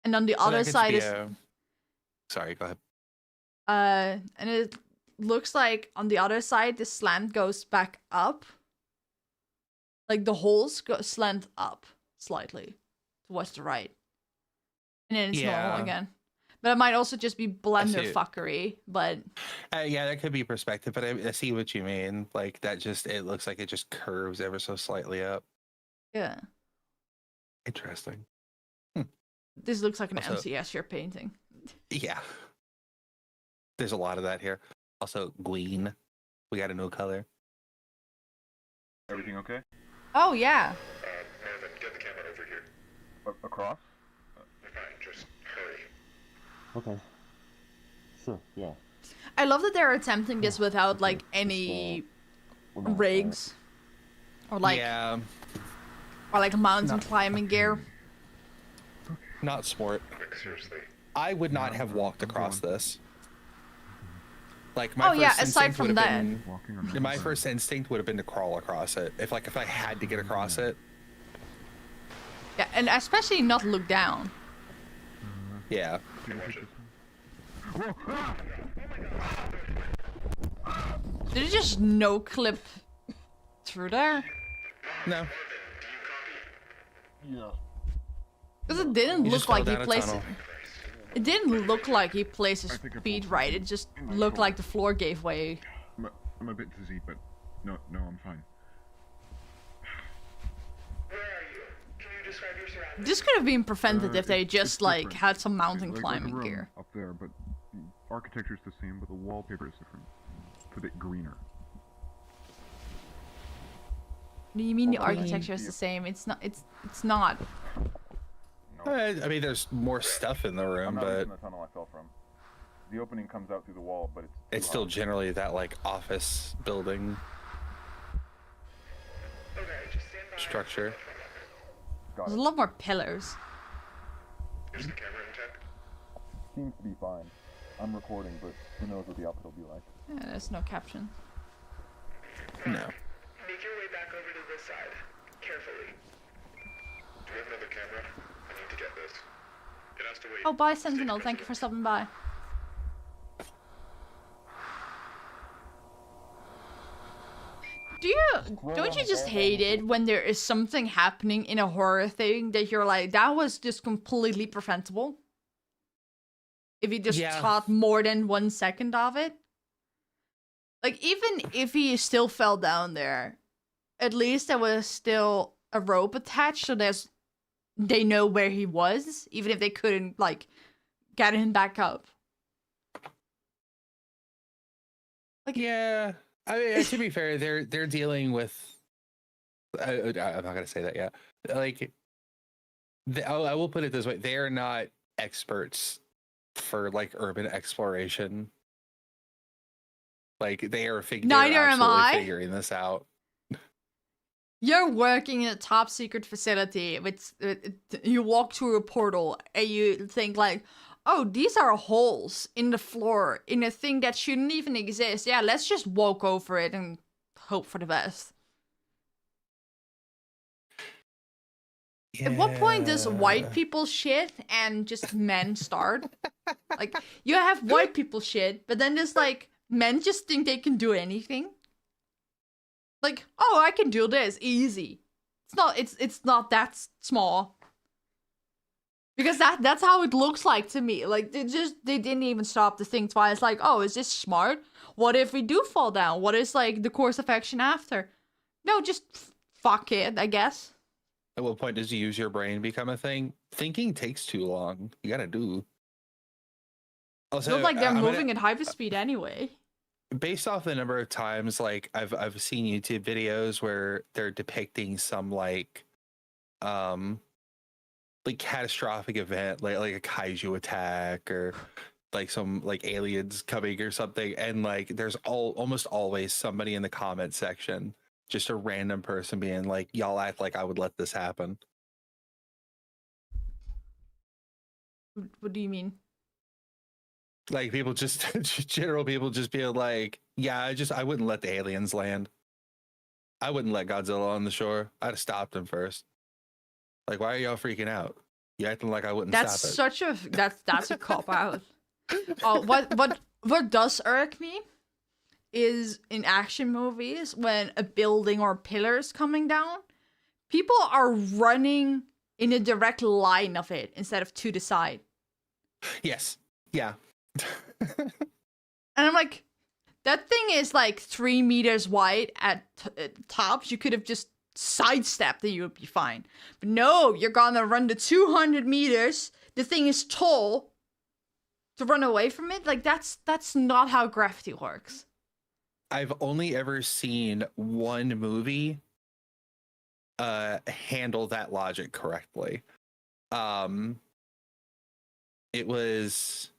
And on the other side is. Sorry, go ahead. And it looks like on the other side, the slant goes back up. Like the holes slant up slightly towards the right. And then it's normal again. But it might also just be Blender fuckery, but... yeah, that could be perspective, but I see what you mean. Like, that just, it looks like it just curves ever so slightly up. Yeah. Interesting. This looks like an MCS you're painting. Yeah. There's a lot of that here. Also, green. We got a new color. Everything okay? Oh, yeah. Marvin, get the camera over here. Across? Fine, just hurry. Okay. Sure, yeah. I love that they're attempting this without, like, any rigs. Or, like... Yeah. Or, like, mountain climbing gear. Not smart. Quick, seriously. I would not have walked across this. Like my Oh, yeah, first aside instinct from would that. have been, Walking on my first instinct would have been to crawl across it. If I had to get across it. Yeah, and especially not look down. Yeah. Did it just no clip through there? No. Yeah. Because it didn't You look just fell like he down a placed it. tunnel. It didn't look like he placed his I think I feet pulled right. It something just in my looked shoulder. like the floor gave way. I'm a bit dizzy, but no, I'm fine. Where are you? Can you describe your surroundings? This could have been prevented if they It's just like different. had some mountain Like a climbing room gear. up there, but the architecture's the same, but the wallpaper is different. It's a bit greener. What do you mean the Okay. architecture is the same? It's not. It's not. I mean, there's more stuff in the I'm room, not but in the tunnel I fell from. The opening comes out through the wall, but it's too still high. generally that like office building Okay, just stand by. structure. Got There's it. a lot more pillars. Is the camera intact? Seems to be fine. I'm recording, but who knows what the output will be like. Yeah, there's no caption. No. Make your way back over to this side. Carefully. Do we have another camera? I need to get this. It has to wait. Oh, bye, Sentinel. Thank you for stopping by. Don't you just hate it when there is something happening in a horror thing that you're like, that was just completely preventable? If you just Yeah. caught more than 1 second of it? Like, even if he still fell down there, at least there was still a rope attached, so they know where he was, even if they couldn't, like, get him back up. Yeah, I mean, to be fair, they're dealing with. I'm not gonna say that yet. Like, I will put it this way: they are not experts for like urban exploration. Like they are Neither am I. figuring this out. You're working in a top secret facility. You walk through a portal and you think like, oh, these are holes in the floor in a thing that shouldn't even exist. Yeah, let's just walk over it and hope for the best. At what point does white people shit and just men start? Like, you have white people shit, but then there's like, men just think they can do anything. Like, oh, I can do this easy. It's not that small. Because that's how it looks like to me. Like, they didn't even stop to think twice. Like, oh, is this smart? What if we do fall down? What is like the course of action after? No, just fuck it, I guess. At what point does use your brain become a thing? Thinking takes too long. You gotta do. It's Also, not like they're I'm moving at hyperspeed anyway. based off the number of times like I've seen YouTube videos where they're depicting some like catastrophic event like a kaiju attack or like some like aliens coming or something, and like there's almost always somebody in the comment section, just a random person being like, y'all act like I would let this happen. What do you mean? Like people just general people just being like, yeah, I wouldn't let the aliens land. I wouldn't let Godzilla on the shore. I'd have stopped him first. Like, why are y'all freaking out? You acting like I wouldn't That's stop it. such a that's a cop out. What does irk me is in action movies when a building or pillar is coming down, people are running in a direct line of it instead of to the side. Yes. Yeah. And I'm like, that thing is like 3 meters wide at tops. You could have just sidestepped and you would be fine. But no, you're gonna run the 200 meters. The thing is tall. To run away from it? Like, that's not how gravity works. I've only ever seen one movie handle that logic correctly. It was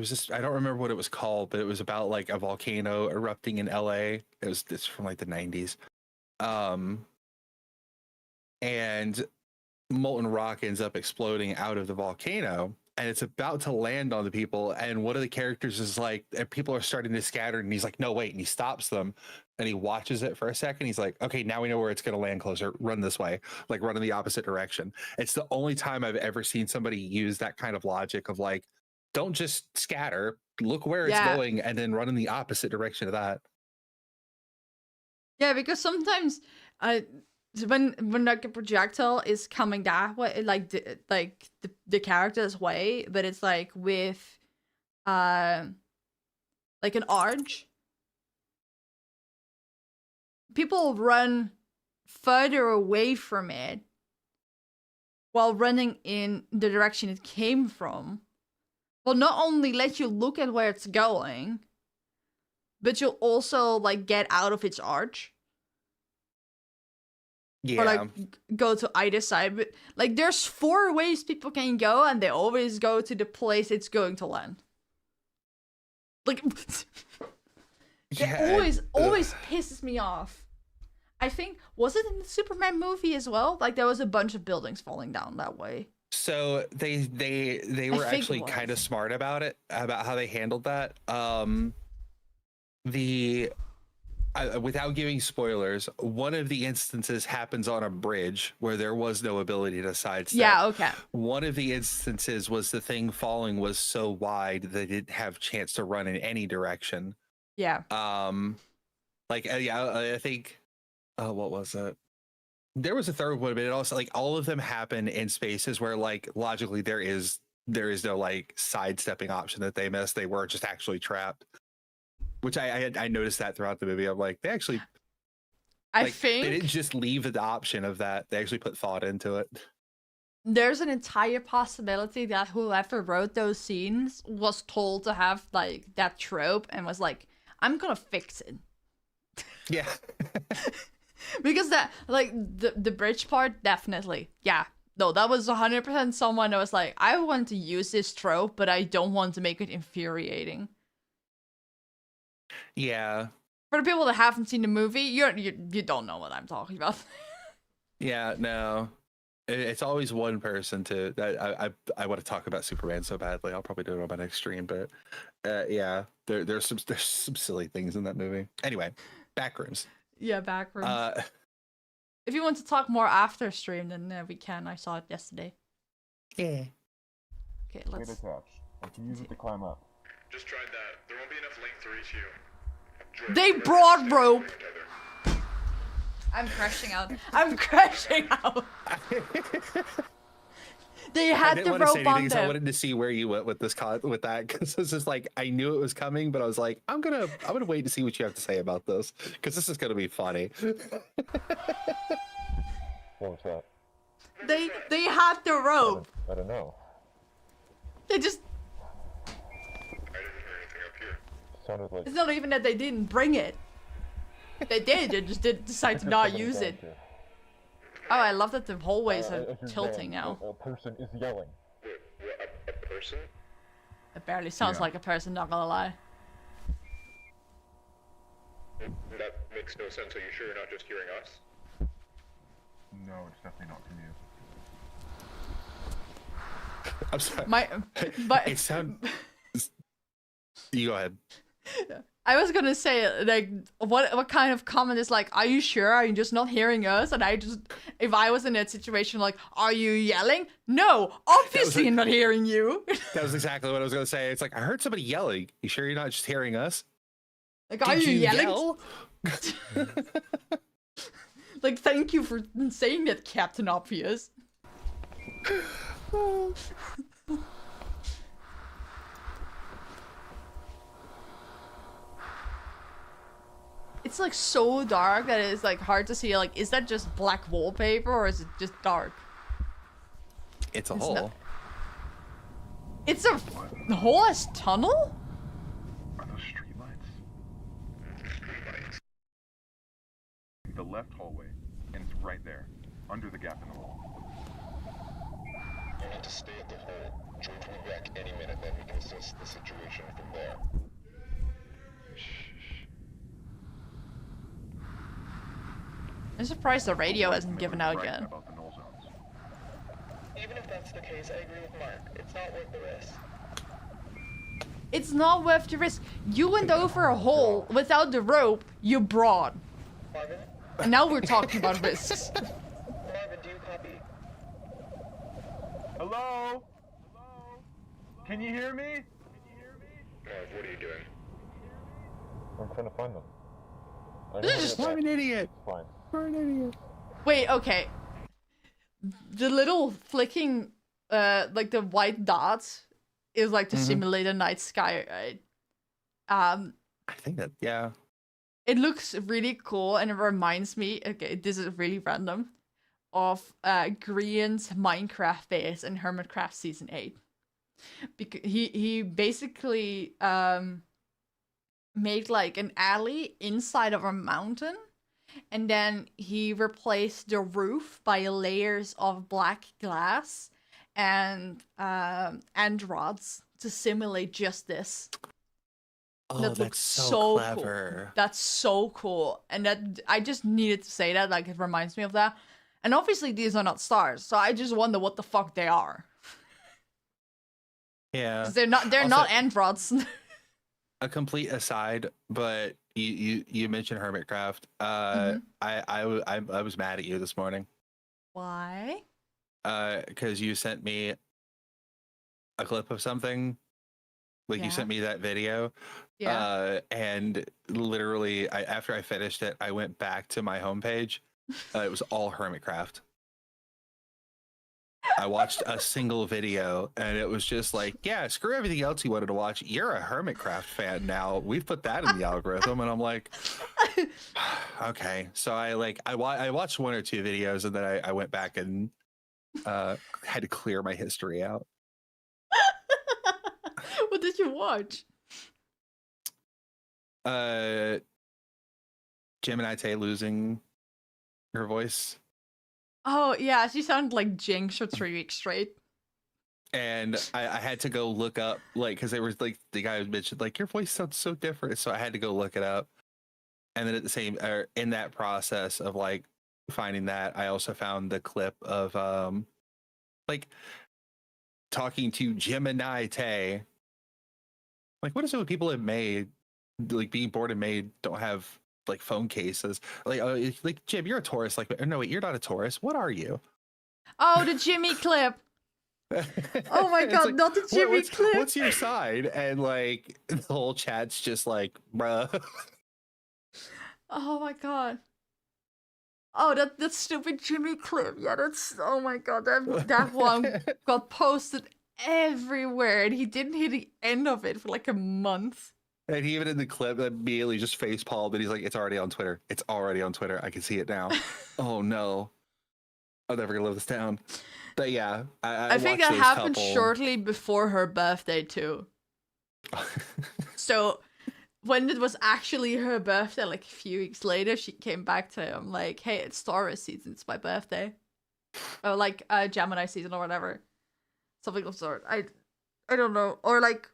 just, I don't remember what it was called, but it was about like a volcano erupting in LA. It's from like the 90s. And molten rock ends up exploding out of the volcano, and it's about to land on the people, and one of the characters is like, and people are starting to scatter, and he's like, no, wait, and he stops them, and he watches it for a second. He's like, okay, now we know where it's going to land closer. Run this way, like run in the opposite direction. It's the only time I've ever seen somebody use that kind of logic of like, don't just scatter, look where it's going, and then run in the opposite direction of that. Yeah, because sometimes when like a projectile is coming that way, like the character's way, but it's like with like an arch, people run further away from it while running in the direction it came from. Will not only let you look at where it's going, but you'll also like get out of its arch. Yeah. Or like go to either side. But like there's 4 ways people can go, and they always go to the place it's going to land. Like it always pisses me off. I think, was it in the Superman movie as well? Like there was a bunch of buildings falling down that way. So they were actually kind of smart about it, about how they handled that. Without giving spoilers, one of the instances happens on a bridge where there was no ability to sidestep. Yeah, okay. One of the instances was the thing falling was so wide that it didn't have chance to run in any direction. Yeah. I think, what was it? There was a third one, but it also, like, all of them happen in spaces where, like, logically there is no like sidestepping option that they missed. They were just actually trapped. Which I noticed that throughout the movie. I'm like, they actually, I think they didn't just leave the option of that. They actually put thought into it. There's an entire possibility that whoever wrote those scenes was told to have like that trope and was like, I'm gonna fix it. Yeah. Because that, like, the bridge part, definitely. Yeah. No, that was 100% someone that was like, I want to use this trope, but I don't want to make it infuriating. Yeah. For the people that haven't seen the movie, you don't know what I'm talking about. Yeah, no. It's always one person to that I want to talk about Superman so badly. I'll probably do it on my next stream, but yeah, there's some silly things in that movie. Anyway, Backrooms. Yeah, Backrooms. If you want to talk more after stream, then we can. I saw it yesterday. Yeah. Okay, let's. I can use it to climb up. Just tried that. There won't be enough length to reach you. They brought rope. I'm crashing out. I'm crashing out. They had the rope on them. I wanted to see where you went with this with that, because this is like, I knew it was coming, but I was like, I'm gonna wait to see what you have to say about this, because this is gonna be funny. What was that? They had the rope. I don't know. They just. I didn't hear anything up here. Sounded like. It's not even that they didn't bring it. They did. They just did decide to not use it. Oh, I love that the hallways are tilting now. A person is yelling. A person? It barely sounds like a person, not gonna lie. That makes no sense. Are you sure you're not just hearing us? No, it's definitely not from you. I'm sorry. But it sounds. You go ahead. I was gonna say, like, what kind of comment is like, are you sure? Are you just not hearing us? And if I was in that situation, like, are you yelling? No, obviously I'm not hearing you. That was exactly what I was gonna say. It's like, I heard somebody yelling. You sure you're not just hearing us? Like, are you yelling? Like, thank you for saying that, Captain Obvious. It's like so dark that it's like hard to see, like, is that just black wallpaper or is it just dark? It's a hole. It's a hole-ass tunnel? Are those streetlights? Streetlights. The left hallway, and it's right there, under the gap in the wall. You need to stay at the hole. George will be back any minute, then we can assess the situation from there. I'm surprised the radio hasn't given out yet. About the null zones. Even even if that's the case, I agree with Mark. It's not worth the risk. It's not worth the risk. You went over a hole without the rope, you brought. Marvin? And now we're talking about risks. Marvin, do you copy? Hello? Can you hear me? Marv, what are you doing? I'm trying to find them. I'm an idiot. Fine. You're an idiot. Wait, okay. The little flicking, like the white dots is like to simulate a night sky, right? I think that, yeah. It looks really cool and it reminds me, okay, this is really random, of Grian's Minecraft base in Hermitcraft Season 8. Because he basically made like an alley inside of a mountain, and then he replaced the roof by layers of black glass and rods to simulate just this. Oh, That that's looks so Cool. clever. That's so cool, and that I just needed to say that. Like, it reminds me of that. And obviously, these are not stars, so I just wonder what the fuck they are. Yeah. 'Cause they're not end rods. A complete aside, but you mentioned Hermitcraft. I was mad at you this morning. Why? Because you sent me a clip of something. Like, you sent me that video. Yeah. And literally, after I finished it, I went back to my homepage. It was all Hermitcraft. I watched a single video, and it was just like, yeah, screw everything else you wanted to watch. You're a Hermitcraft fan now. We've put that in the algorithm, and I'm like, okay. So I watched one or two videos, and then I went back and had to clear my history out. What did you watch? Gemini Tay losing her voice. Oh yeah, she sounded like Jinx for 3 weeks straight. And I had to go look up, like, because there was like the guy who mentioned like your voice sounds so different, so I had to go look it up. And then at the same, in that process of like finding that, I also found the clip of like talking to Gemini Tay. Like, what is it with people in May, like being born in May, don't have like phone cases? Like Jim, you're a Taurus. Like, no, wait, you're not a Taurus. What are you? Oh, the Jimmy clip. Oh my god, like, not the Jimmy clip. What's your side? And like the whole chat's just like, bruh. Oh my god. Oh, that stupid Jimmy clip. Yeah, that's, oh my god, that one got posted everywhere, and he didn't hit the end of it for like a month. And he even in the clip immediately just face palmed, and he's like, "It's already on Twitter. It's already on Twitter. I can see it now." Oh no, I'm never gonna live this down. But yeah, I think that happened shortly before her birthday too. So when it was actually her birthday, like a few weeks later, she came back to him like, "Hey, it's Taurus season. It's my birthday." Or like Gemini season or whatever, something of the sort. I don't know. Or like,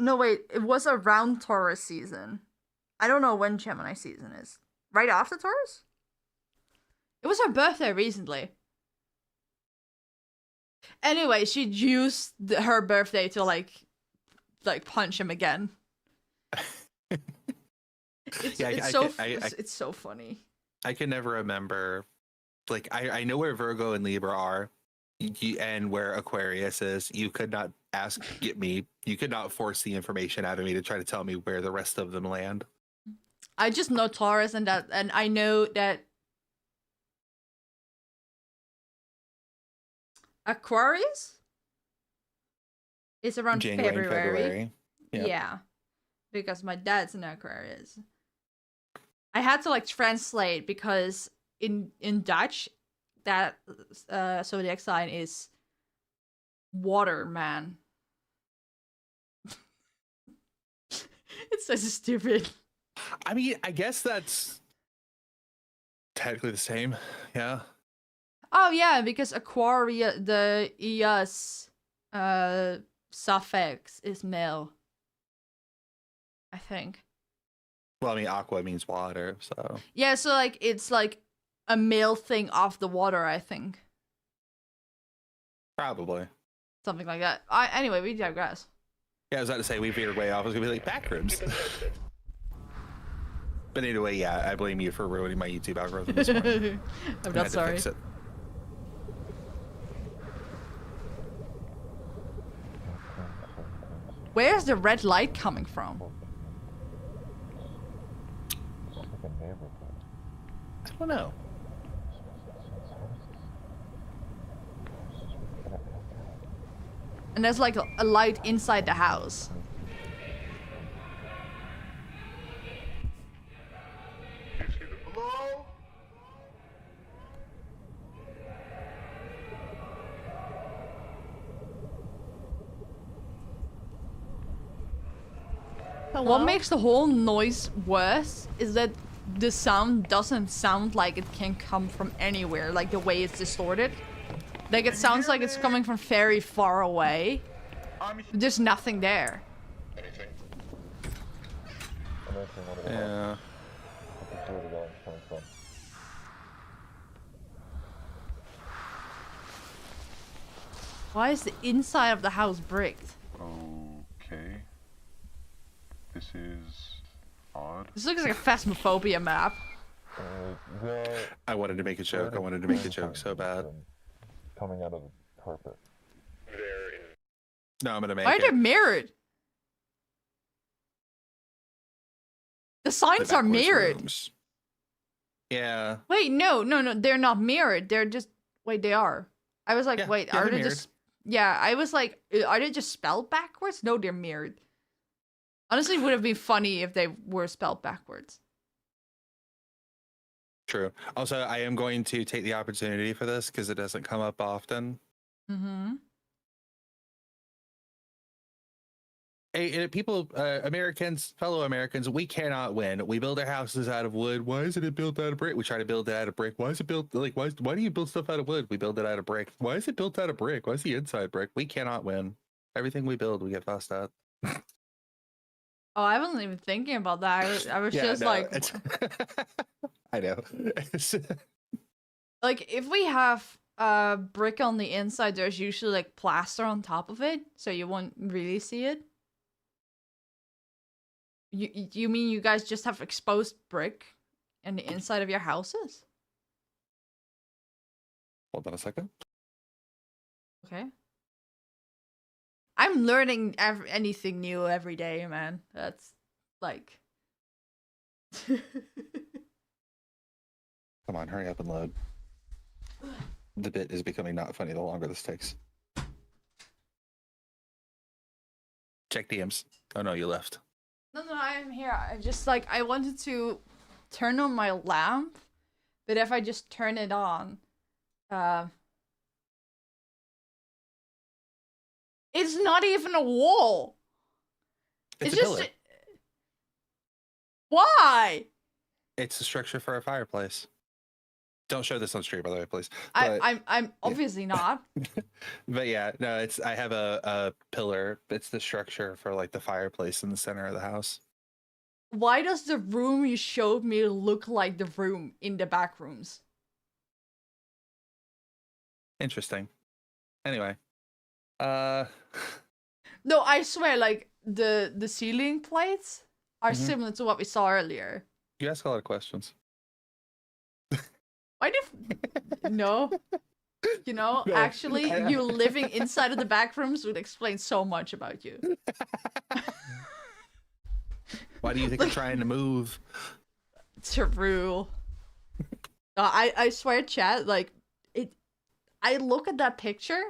no wait, it was around Taurus season. I don't know when Gemini season is. Right after Taurus? It was her birthday recently. Anyway, she used her birthday to like punch him again. It's so funny. I can never remember. Like, I know where Virgo and Libra are, and where Aquarius is. You could not you could not force the information out of me to try to tell me where the rest of them land. I just know Taurus, and I know that Aquarius is around January, February. Yep. Yeah, because my dad's an Aquarius. I had to like translate because in Dutch that zodiac sign is water man. It's so stupid. I mean, I guess that's technically the same. Yeah. Oh yeah, because Aquaria, the ES suffix is male, I think. Well, I mean, aqua means water, so. Yeah, so like it's like a male thing of the water, I think. Probably. Something like that. Anyway, we digress. Yeah, I was about to say we veered way off. I was gonna be like Backrooms. But anyway, yeah, I blame you for ruining my YouTube algorithm this morning. I'm I not had to sorry. fix it. Where's the red light coming from? I don't know. And there's like a light inside the house. Hello? What makes the whole noise worse is that the sound doesn't sound like it can come from anywhere, like the way it's distorted. Like it sounds like it's coming from very far away. There's nothing there. Anything? Yeah. Why is the inside of the house bricked? Okay. This is odd. This looks like a Phasmophobia map. I wanted to make a joke. I wanted to make a joke so bad. Coming out of the carpet. They're in. No, I'm gonna make Why are they it. mirrored? The signs are backwards mirrored. rooms. Yeah. Wait, no, they're not mirrored. They're just wait, they are. I was like, Yeah, wait, yeah, are they're they mirrored. just? Yeah, I was like, are they just spelled backwards? No, they're mirrored. Honestly, it would have been funny if they were spelled backwards. True. Also, I am going to take the opportunity for this because it doesn't come up often. Mm-hmm. Hey, people, Americans, fellow Americans, we cannot win. We build our houses out of wood. Why isn't it built out of brick? We try to build it out of brick. Why is it built like why do you build stuff out of wood? We build it out of brick. Why is it built out of brick? Why is the inside brick? We cannot win. Everything we build, we get fussed at. Oh, I wasn't even thinking about that. I was Yeah, just no, like, it's- I know. like if we have brick on the inside, there's usually like plaster on top of it, so you won't really see it. You mean you guys just have exposed brick in the inside of your houses? Hold on a second. Okay. I'm learning anything new every day, man. That's like. Come on, hurry up and load. The bit is becoming not funny the longer this takes. Check DMs. Oh no, you left. No, I'm here. I just like I wanted to turn on my lamp, but if I just turn it on, it's not even a wall. It's a just pillar. why? It's a structure for a fireplace. Don't show this on stream, by the way, please. I'm obviously not. But yeah, no, it's I have a pillar. It's the structure for like the fireplace in the center of the house. Why does the room you showed me look like the room in the back rooms? Interesting. Anyway, No, I swear, like the ceiling plates are similar to what we saw earlier. you ask a lot of questions. Why do no? You know, No, actually, you living inside of the back rooms would explain so much about you. Why do you think I'm trying to move? True. I swear, chat, like it. I look at that picture.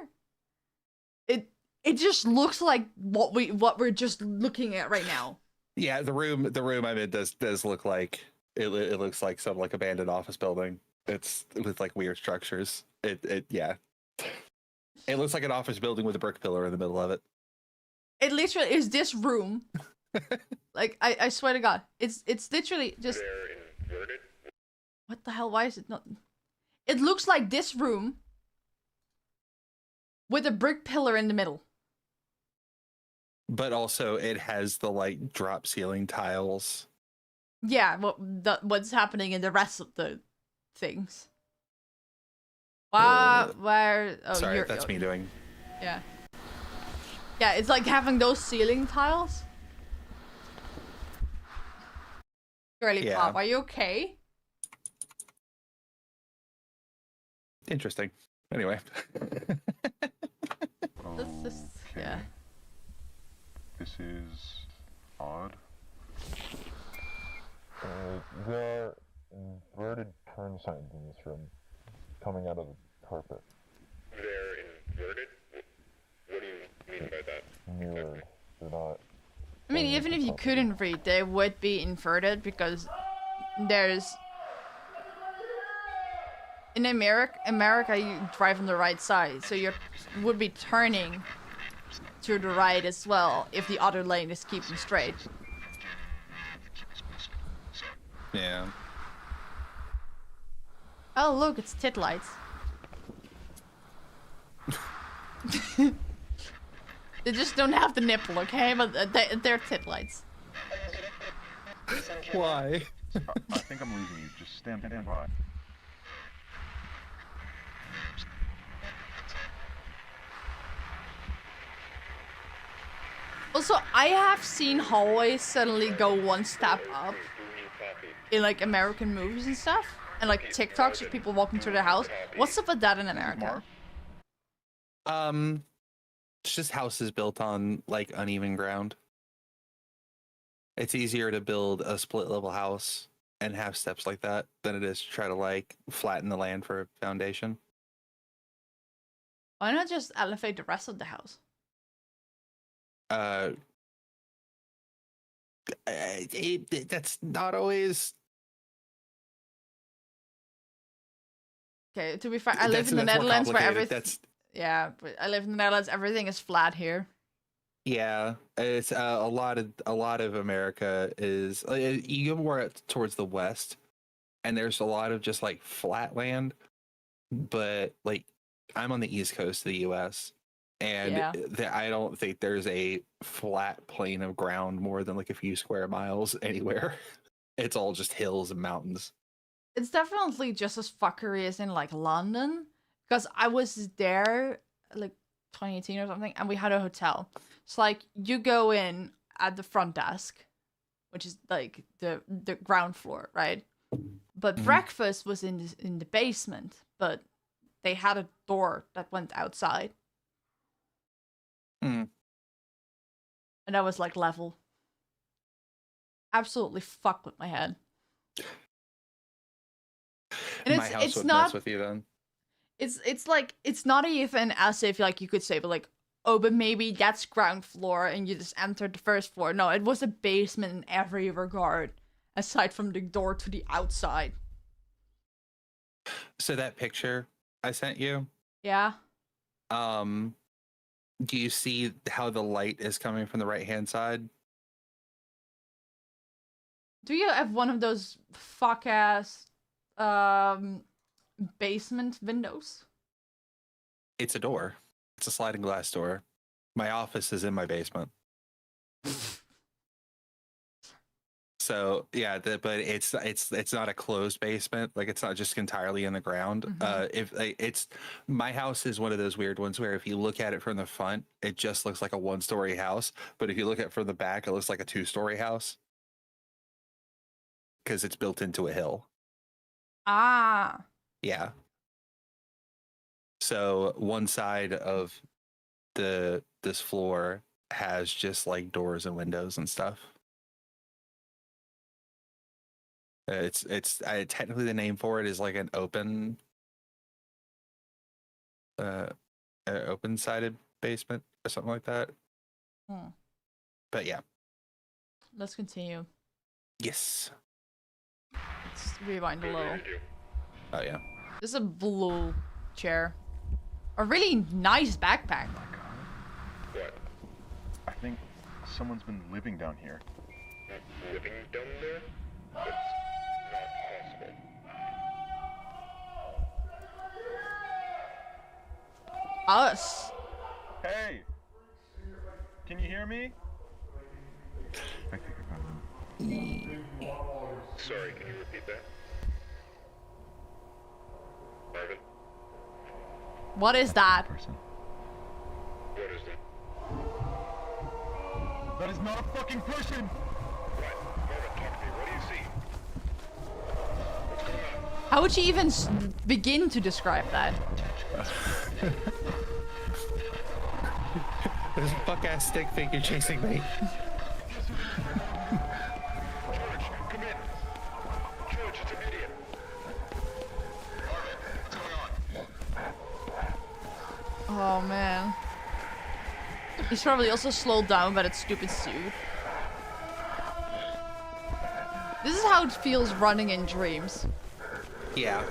It just looks like what we're just looking at right now. Yeah, the room I'm in does look like it looks like some like abandoned office building. It's with like weird structures. Yeah. It looks like an office building with a brick pillar in the middle of it. It literally is this room. Like I swear to God, it's literally just. They're inverted. What the hell? Why is it not? It looks like this room with a brick pillar in the middle. But also it has the like drop ceiling tiles. Yeah, what's happening in the rest of the things? Where? Oh, Sorry, that's me doing Yeah. Yeah, it's like having those ceiling tiles. Girly Yeah. Pop, are you okay? Interesting. Anyway. This is, yeah. This is odd. There are inverted turn signs in this room coming out of the carpet. They're inverted? What do you mean by that? Mirrored. They're not. I mean, even if you couldn't read, they would be inverted because there's... In America, you drive on the right side, so you would be turning to the right as well if the other lane is keeping straight. Yeah. Oh, look, it's tit lights. They just don't have the nipple, okay? But they're tit lights. Why? I think I'm losing you. Just stand by. Also, I have seen hallways suddenly go one step up in like American movies and stuff, and like TikToks of people walking through their house. What's up with that in America? It's just houses built on like uneven ground. It's easier to build a split level house and have steps like that than it is to try to like flatten the land for a foundation. Why not just elevate the rest of the house? That's not always. Okay, to be fair, I live in the Netherlands where everything. That's Yeah, but I live in the Netherlands. Everything is flat here. yeah. It's a lot of America is you go more towards the west, and there's a lot of just like flat land. But like, I'm on the east coast of the U.S. and Yeah. I don't think there's a flat plane of ground more than like a few square miles anywhere. It's all just hills and mountains. It's definitely just as fuckery as in like London, because I was there like 2018 or something, and we had a hotel. It's like you go in at the front desk, which is like the ground floor, right? But breakfast was in the basement, but they had a door that went outside. Mm. And that was like level. Absolutely fucked with my head. And My house it's would not mess with you then. it's like it's not even as if like you could say, but like, oh, but maybe that's ground floor and you just entered the first floor. No, it was a basement in every regard, aside from the door to the outside. So that picture I sent you, Yeah. do you see how the light is coming from the right hand side? Do you have one of those fuck ass basement windows? It's a door. It's a sliding glass door. My office is in my basement. So yeah, but it's not a closed basement. Like, it's not just entirely in the ground. If it's my house is one of those weird ones where if you look at it from the front, it just looks like a 1-story house. But if you look at it from the back, it looks like a 2-story house because it's built into a hill. Ah. Yeah. So one side of this floor has just like doors and windows and stuff. It's technically the name for it is like an open open-sided basement or something like that. But yeah. Let's continue. Yes. Let's rewind a little. Oh yeah. This is a blue chair. A really nice backpack. What? I think someone's been living down here. Living down there? That's not possible. Us. Hey! Can you hear me? I think I got him. Sorry, can you repeat that? Marvin? What is that? Person. What is that? That is not a fucking person! What? Marvin, talk to me. What do you see? What's going on? How would she even begin to describe that? This fuck ass stick figure chasing me. George, come in. George, it's immediate. Marvin, what's going on? Oh man. He's probably also slowed down by that stupid suit. This is how it feels running in dreams. Yeah.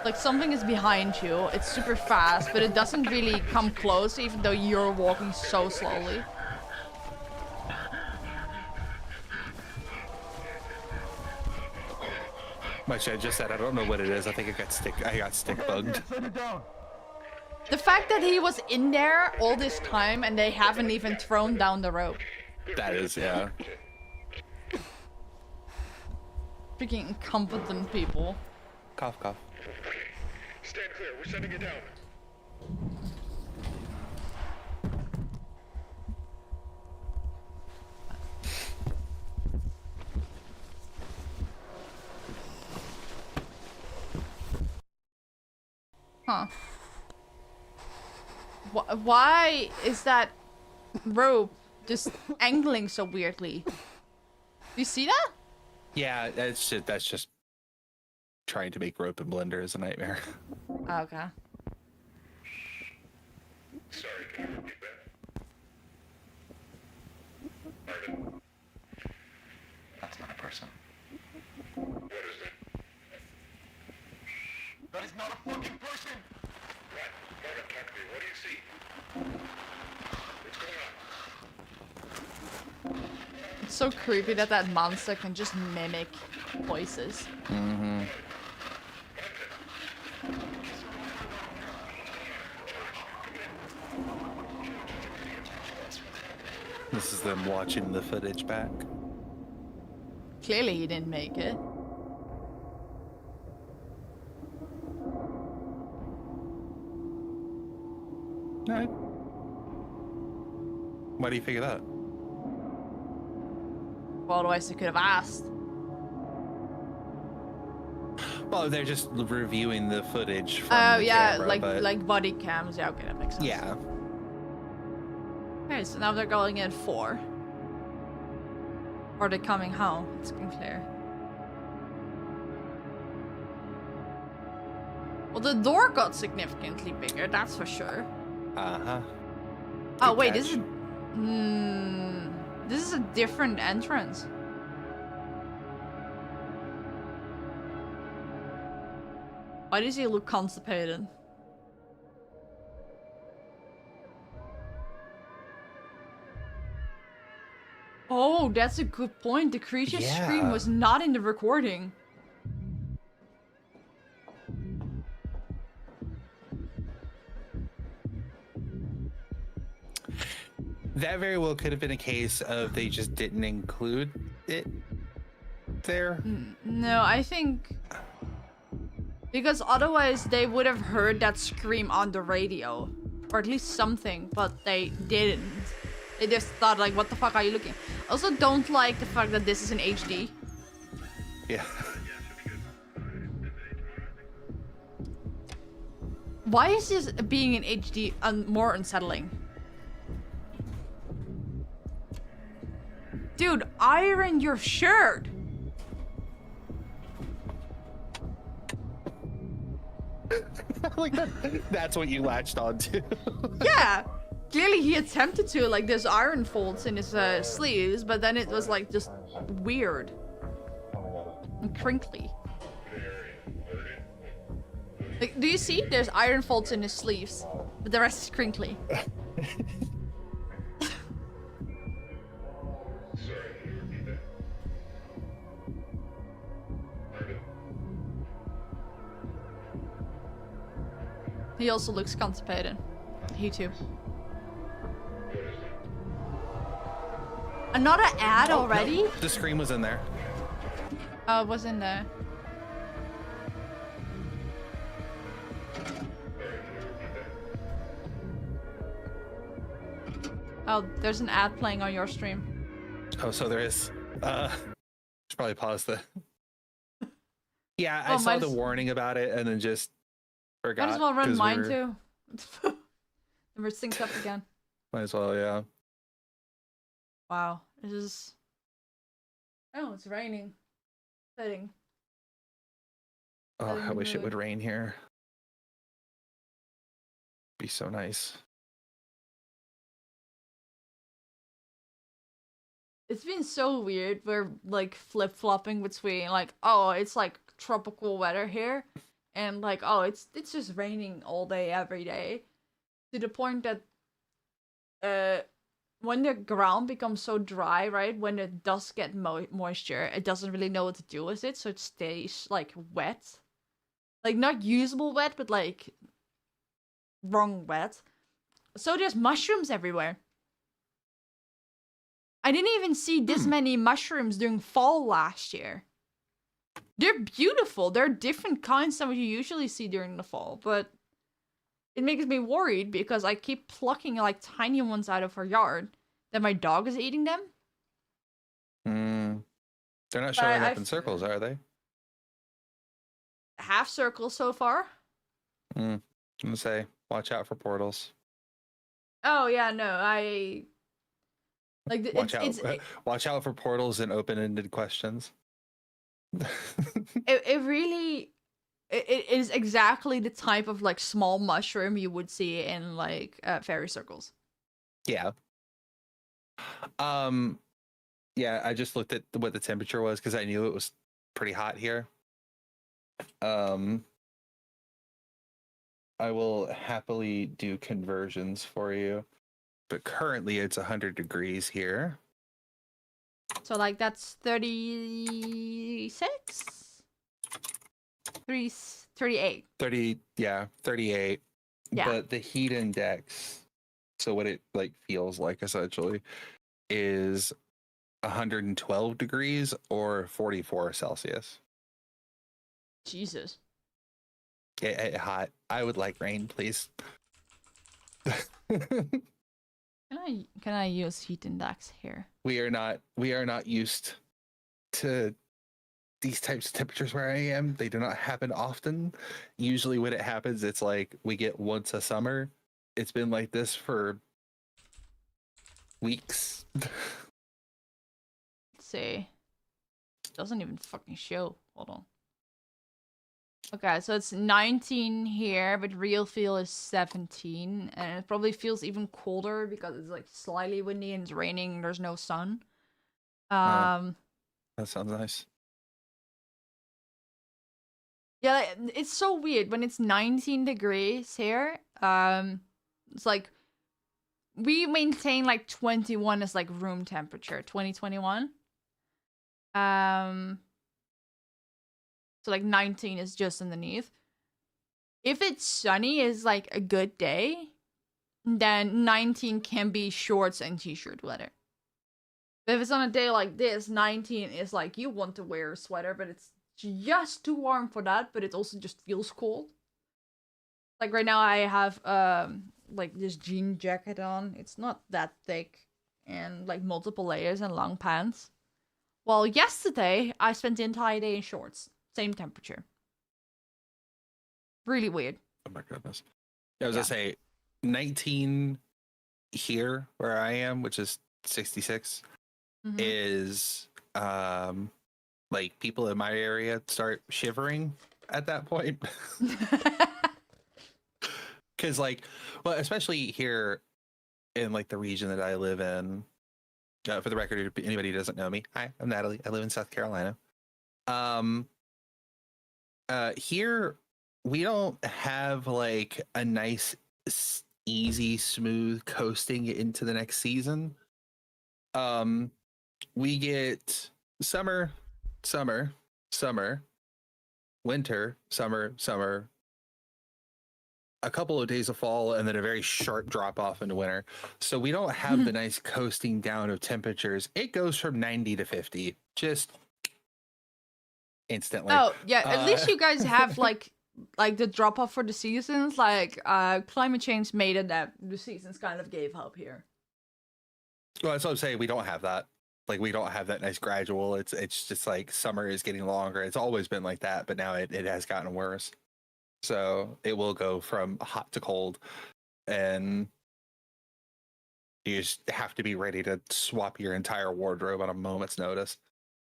Like something is behind you, it's super fast, but it doesn't really come close even though you're walking so slowly. Much I just said, I don't know what it is. I think I got stick bugged. Send it down! The fact that he was in there all this time and they haven't even thrown down the rope. That is, yeah. Freaking incompetent people. Cough, cough. Stand clear. We're sending it down. Huh. Why is that rope just angling so weirdly? Do you see that? Yeah, that's just trying to make rope and blender is a nightmare. Okay. Sorry, can you repeat that? Marvin. That's not a person. What is that? That is not a fucking person! What? Marvin, talk to me. What do you see? What's going on? It's so creepy that that monster can just mimic voices. Mm-hmm. This is them watching the footage back. Clearly he didn't make it. No. Why do you figure that? Well, otherwise they could have asked. Well, they're just reviewing the footage from Oh the yeah, camera, like body cams. Yeah, okay, that makes sense. yeah. Okay, so now they're going in 4. Or they're coming home. It's unclear. Well, the door got significantly bigger, that's for sure. Uh-huh. Oh Good wait, catch. this is a different entrance. Why does he look constipated? Oh, that's a good point. The creature's scream Yeah. was not in the recording. That very well could have been a case of they just didn't include it there. No, I think... Because otherwise they would have heard that scream on the radio. Or at least something, but they didn't. They just thought like, what the fuck are you looking? I also don't like the fact that this is in HD. Yeah. Why is this being in HD more unsettling? Dude, iron your shirt! Like that's what you latched onto. Yeah! Clearly he attempted to, like there's iron folds in his sleeves, but then it was like just weird. And crinkly. Like, do you see? There's iron folds in his sleeves, but the rest is crinkly. He also looks constipated. He too. Another ad already? The scream was in there. Oh, it was in there. Oh, there's an ad playing on your stream. Oh, so there is. Should probably pause the. Yeah, I Oh, saw might the as- warning about it and then just forgot. Might as well run 'cause mine we were- too. And we're synced up again. Might as well, yeah. Wow, this is. Oh, it's raining. Setting. Oh, Setting I the wish it mood. would rain here. Be so nice. It's been so weird. We're like flip-flopping between like, oh, it's like tropical weather here, and like, oh, it's just raining all day every day, to the point that when the ground becomes so dry, right, when it does get moisture, it doesn't really know what to do with it, so it stays like wet, like not usable wet, but like wrong wet. So there's mushrooms everywhere. I didn't even see this many mushrooms during fall last year. They're beautiful. They're different kinds than what you usually see during the fall, but it makes me worried because I keep plucking like tiny ones out of our yard that my dog is eating them. They're not But showing up I've- in circles, are they? Half circles so far. I'm gonna say, watch out for portals. Oh yeah, no, I like Watch it's out. Watch out for portals and open-ended questions. it really it is exactly the type of like small mushroom you would see in like fairy circles. Yeah. Yeah, I just looked at what the temperature was because I knew it was pretty hot here. I will happily do conversions for you, but currently it's 100 degrees here. So like that's 36? 38. 38. Yeah. But the heat index, so what it like feels like essentially, is 112 degrees or 44 Celsius. Jesus. Hot. I would like rain, please. Can I use heat index here? We are not used to these types of temperatures where I am. They do not happen often. Usually when it happens, it's like we get once a summer. It's been like this for weeks. Let's see. It doesn't even fucking show. Hold on. Okay, so it's 19 here, but real feel is 17, and it probably feels even colder because it's like slightly windy and it's raining. There's no sun. That sounds nice. Yeah, like, it's so weird when it's 19 degrees here. It's like we maintain like 21 as like room temperature, 2021. So like 19 is just underneath. If it's sunny is like a good day, then 19 can be shorts and t-shirt weather. But if it's on a day like this, 19 is like you want to wear a sweater, but it's just too warm for that, but it also just feels cold. Like right now I have like this jean jacket on. It's not that thick and like multiple layers and long pants. Well, yesterday I spent the entire day in shorts. Same temperature. Really weird. Oh my goodness. I was gonna say 19 here where I am, which is 66, is like people in my area start shivering at that point. Cause like, well, especially here in like the region that I live in. For the record, if anybody who doesn't know me, hi, I'm Natalie. I live in South Carolina. Here we don't have like a nice, easy, smooth coasting into the next season. We get summer, winter, summer, a couple of days of fall, and then a very sharp drop off into winter. So we don't have the nice coasting down of temperatures. It goes from 90 to 50 just instantly. Oh yeah, at least you guys have like the drop off for the seasons. Like climate change made it that the seasons kind of gave up here. Well, that's what I'm saying. We don't have that. Like, we don't have that nice gradual. It's just like summer is getting longer. It's always been like that, but now it has gotten worse. So it will go from hot to cold, and you just have to be ready to swap your entire wardrobe on a moment's notice.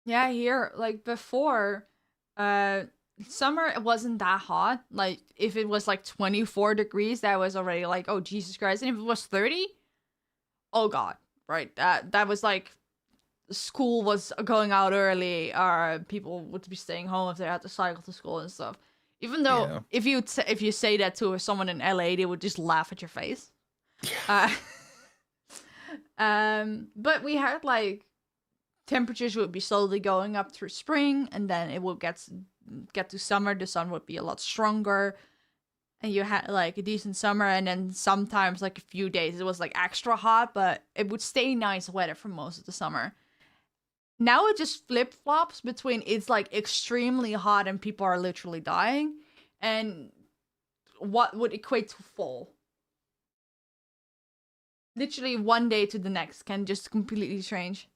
Yeah, here, like before, summer it wasn't that hot. Like if it was like 24 degrees, that was already like, oh Jesus Christ. And if it was 30, oh God, right? That was like school was going out early, or people would be staying home if they had to cycle to school and stuff. Even though if you say that to someone in LA, they would just laugh at your face. But we had like temperatures would be slowly going up through spring, and then it would get to summer. The sun would be a lot stronger, and you had like a decent summer, and then sometimes like a few days it was like extra hot, but it would stay nice weather for most of the summer. Now it just flip-flops between it's like extremely hot and people are literally dying, and what would equate to fall. Literally one day to the next can just completely change.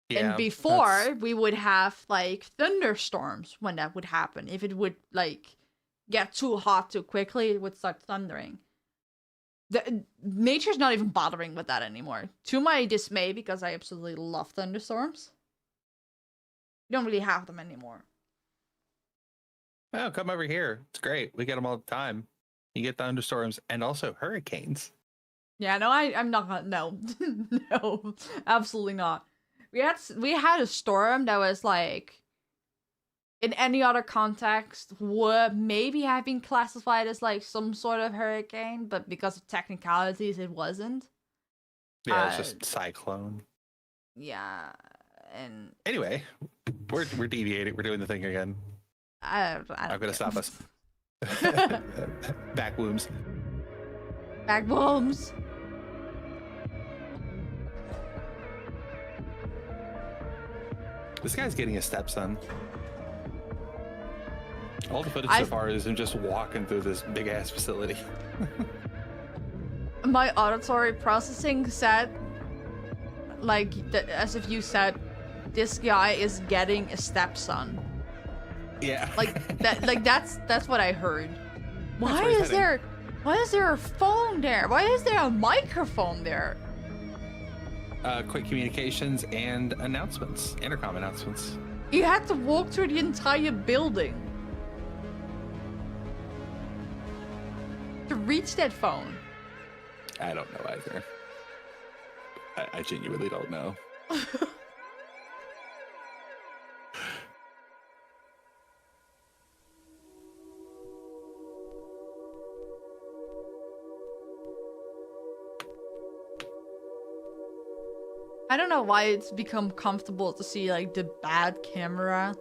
Yeah, and before we would have like thunderstorms when that would happen. If it would like get too hot too quickly, it would start thundering. Nature's not even bothering with that anymore. To my dismay, because I absolutely love thunderstorms. You don't really have them anymore. Oh, come over here. It's great. We get them all the time. You get thunderstorms and also hurricanes. Yeah, no, I'm not gonna, no. No, absolutely not. We had a storm that was like, in any other context, would maybe have been classified as like some sort of hurricane, but because of technicalities, it wasn't. Yeah, it's just cyclone. Yeah, and anyway, we're deviating. We're doing the thing again. I'm gonna stop us. Backrooms. Backrooms. This guy's getting a stepson. All the footage so far is him just walking through this big ass facility. My auditory processing said, like, as if you said, this guy is getting a stepson. Yeah. Like that. Like that's what I heard. Why is there a phone there? Why is there a microphone there? Quick communications and announcements, intercom announcements. You had to walk through the entire building to reach that phone. I don't know either. I genuinely don't know. I don't know why it's become comfortable to see like the bad camera.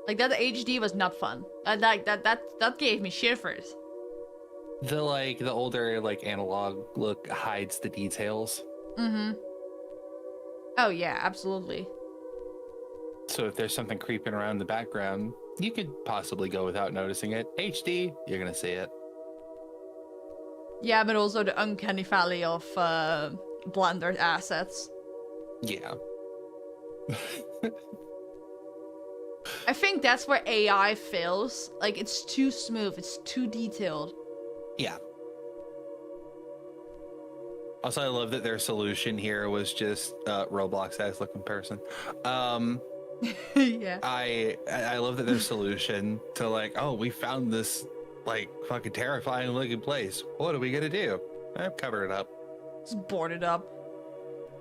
Like that HD was not fun. That gave me shivers. The older like analog look hides the details. Mm-hmm. Oh yeah, absolutely. So if there's something creeping around in the background, you could possibly go without noticing it. HD, you're gonna see it. Yeah, but also the uncanny valley of blundered assets. Yeah. I think that's where AI fails. Like, it's too smooth, it's too detailed. Yeah. Also, I love that their solution here was just Roblox-ass looking person. Yeah. I love that their solution to like, oh, we found this like fucking terrifying looking place. What are we gonna do? Cover it up. It's boarded up.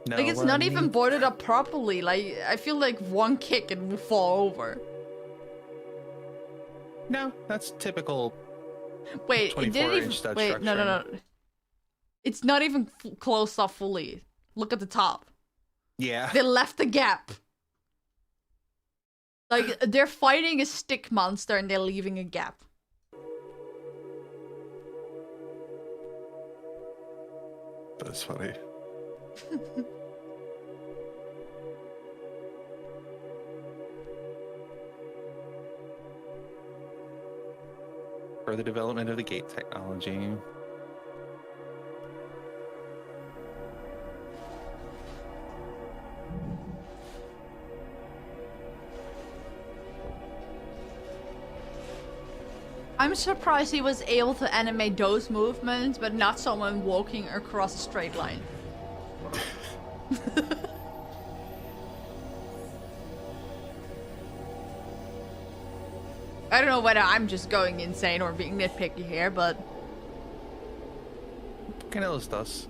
No, like, it's not even boarded up properly. Like, I feel like one kick and will fall over. No, that's typical. Wait, it didn't even. Wait, no. It's not even closed off fully. Look at the top. Yeah. They left a gap. Like, they're fighting a stick monster and they're leaving a gap. That's funny. Further development of the gate technology. I'm surprised he was able to animate those movements, but not someone walking across a straight line. I don't know whether I'm just going insane or being nitpicky here, but... Canellis does.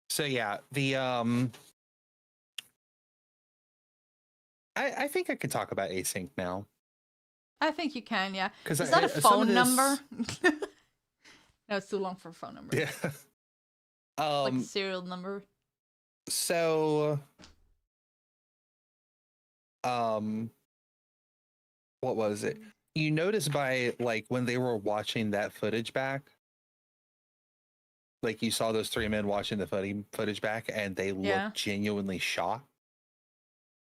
So yeah, the I think I could talk about Async now. I think you can, yeah. Because is that a phone number? No, it's too long for a phone number. Yeah. Like a serial number. So what was it? You notice by like when they were watching that footage back, like you saw those three men watching the footage back and they looked genuinely shocked.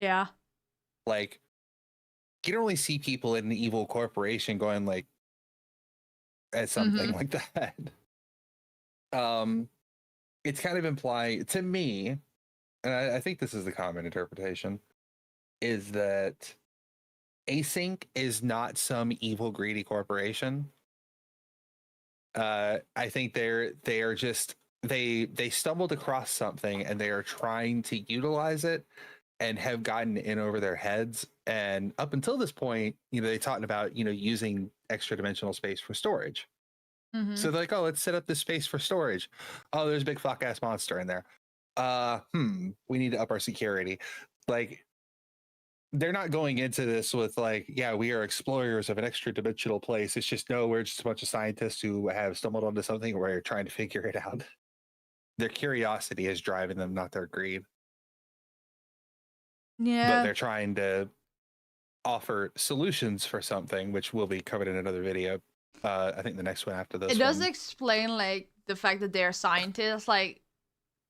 Yeah. Like you don't really see people in an evil corporation going like at something like that. It's kind of implied to me, and I think this is the common interpretation, is that Async is not some evil, greedy corporation. I think they are just they stumbled across something and they are trying to utilize it and have gotten in over their heads. And up until this point, you know, they talked about, you know, using extra dimensional space for storage. So they're like, oh, let's set up this space for storage. Oh, there's a big fuck ass monster in there. We need to up our security. Like, they're not going into this with like, yeah, we are explorers of an extra dimensional place. It's just, no, we're just a bunch of scientists who have stumbled onto something where they're trying to figure it out. Their curiosity is driving them, not their greed. Yeah. But they're trying to offer solutions for something, which will be covered in another video. I think the next one after this. It does explain like the fact that they're scientists. Like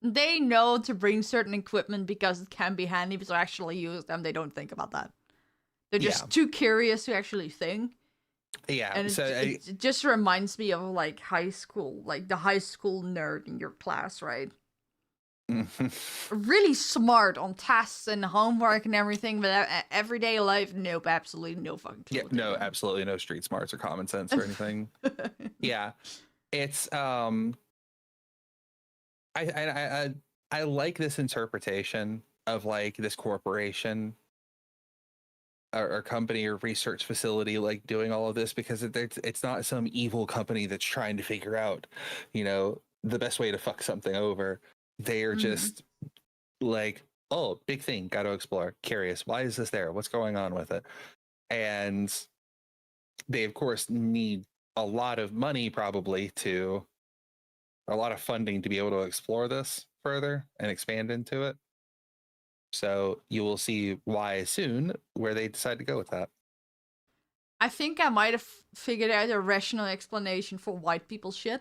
they know to bring certain equipment because it can be handy, but to actually use them, they don't think about that. They're just too curious to actually think. Yeah, and so it just reminds me of like high school, like the high school nerd in your class, right? Really smart on tests and homework and everything, but everyday life, nope, absolutely no fucking clue. Yeah, no, absolutely no street smarts or common sense or anything. Yeah, it's I like this interpretation of like this corporation or company or research facility like doing all of this, because it's not some evil company that's trying to figure out, you know, the best way to fuck something over. They're just like, oh, big thing, got to explore, curious, why is this there, what's going on with it? And they of course need a lot of money, probably a lot of funding to be able to explore this further and expand into it. So you will see why soon where they decide to go with that. I think I might have figured out a rational explanation for white people shit.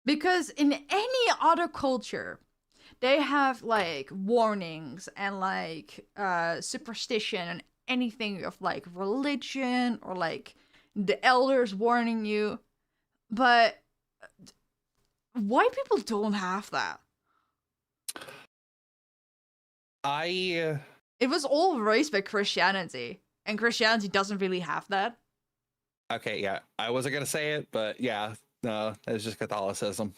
Because in any other culture, they have like warnings and like superstition and anything of like religion or like the elders warning you. But white people don't have that. It was all raised by Christianity, and Christianity doesn't really have that. Okay, yeah, I wasn't gonna say it, but yeah, no, it's just Catholicism.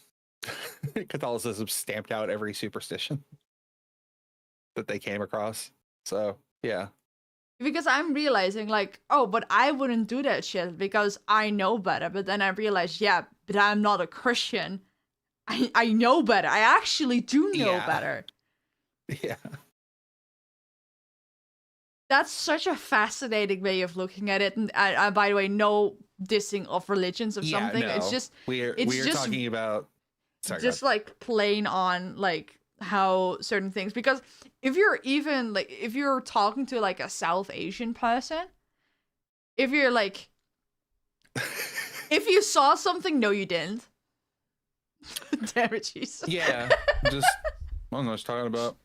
Catholicism stamped out every superstition that they came across. So yeah. Because I'm realizing like, oh, but I wouldn't do that shit because I know better. But then I realized, yeah, but I'm not a Christian. I know better. I actually do know better. Yeah. That's such a fascinating way of looking at it. And by the way, no dissing of religions or something. No. It's just we're talking about just like plain on like how certain things, because if you're even like if you're talking to like a South Asian person, if you're like if you saw something, no you didn't. Damn it, Jesus. Yeah. Just I don't know what I was talking about.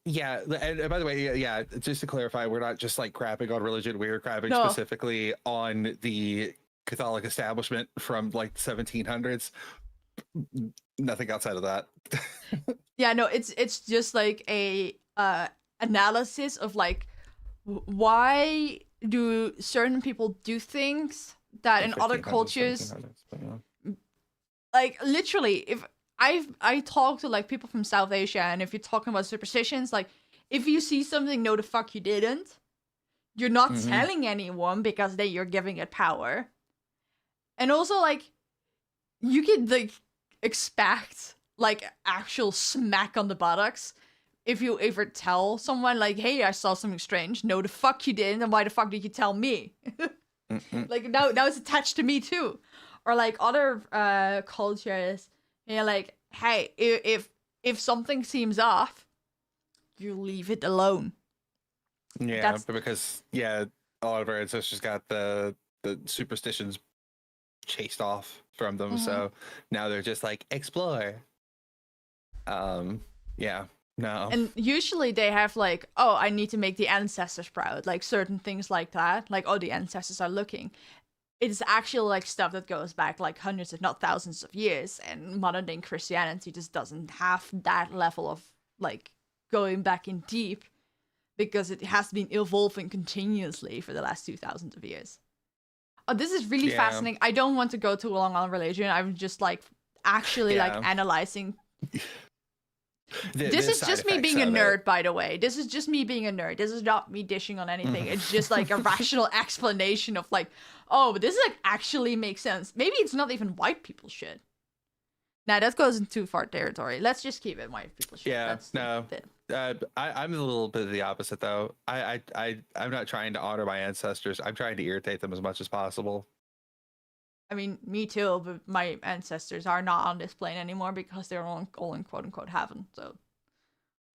Yeah, and by the way, yeah, just to clarify, we're not just like crapping on religion, we're crapping specifically on the Catholic establishment from like the 1700s. Nothing outside of that. Yeah, no, it's just like a analysis of like why do certain people do things that in other 1500s, cultures, 1700s, but yeah. like literally, if I talk to like people from South Asia, and if you're talking about superstitions, like if you see something, no, the fuck you didn't. You're not telling anyone because then you're giving it power. And also, like, you could like expect like actual smack on the buttocks if you ever tell someone like, "Hey, I saw something strange." No, the fuck you didn't, and why the fuck did you tell me? Like now it's attached to me too. Or like other cultures, you know, like, hey, if something seems off, you leave it alone. Yeah, but because a lot of our ancestors got the superstitions chased off from them, so now they're just like explore. Yeah, no. And usually they have like, oh, I need to make the ancestors proud, like certain things like that, like, oh, the ancestors are looking. It's actually like stuff that goes back like hundreds, if not thousands of years, and modern day Christianity just doesn't have that level of like going back in deep, because it has been evolving continuously for the last 2,000 of years. Oh, this is really fascinating. I don't want to go too long on religion. I'm just like actually like analyzing. This is just me being a nerd, by the way. This is just me being a nerd. This is not me dishing on anything. It's just like a rational explanation of like, oh, but this like actually makes sense. Maybe it's not even white people shit. Nah, that goes into too far territory. Let's just keep it white people shit. Yeah, That's no. I'm a little bit of the opposite though. I'm not trying to honor my ancestors. I'm trying to irritate them as much as possible. I mean, me too, but my ancestors are not on this plane anymore because they're all in quote unquote heaven. So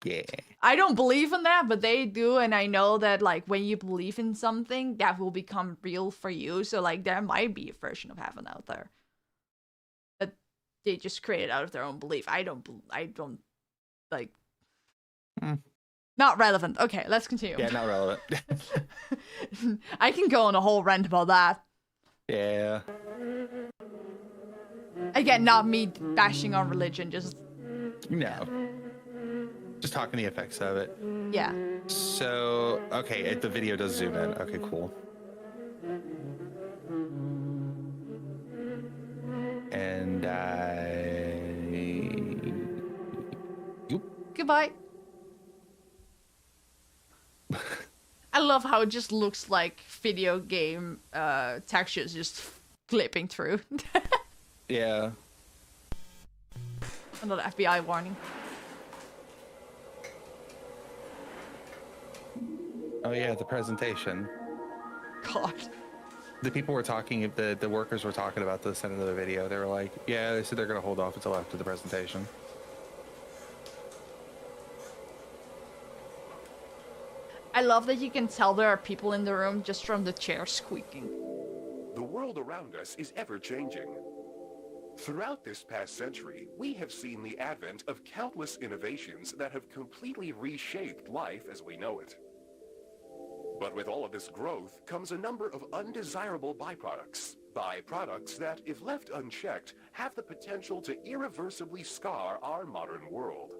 yeah, I don't believe in that, but they do, and I know that like when you believe in something, that will become real for you. So like there might be a version of heaven out there that they just created out of their own belief. I don't like. Not relevant. Okay, let's continue. Yeah, not relevant. I can go on a whole rant about that. Yeah. Again, not me bashing on religion, just just talking the effects of it. Yeah. So okay, the video does zoom in. Okay, cool. And goodbye. I love how it just looks like video game textures just flipping through. Yeah. Another FBI warning. Oh yeah, the presentation. God. The people were talking, the workers were talking about this in another video. They were like, yeah, they said they're gonna hold off until after the presentation. I love that you can tell there are people in the room just from the chair squeaking. The world around us is ever-changing. Throughout this past century, we have seen the advent of countless innovations that have completely reshaped life as we know it. But with all of this growth comes a number of undesirable byproducts. Byproducts that, if left unchecked, have the potential to irreversibly scar our modern world.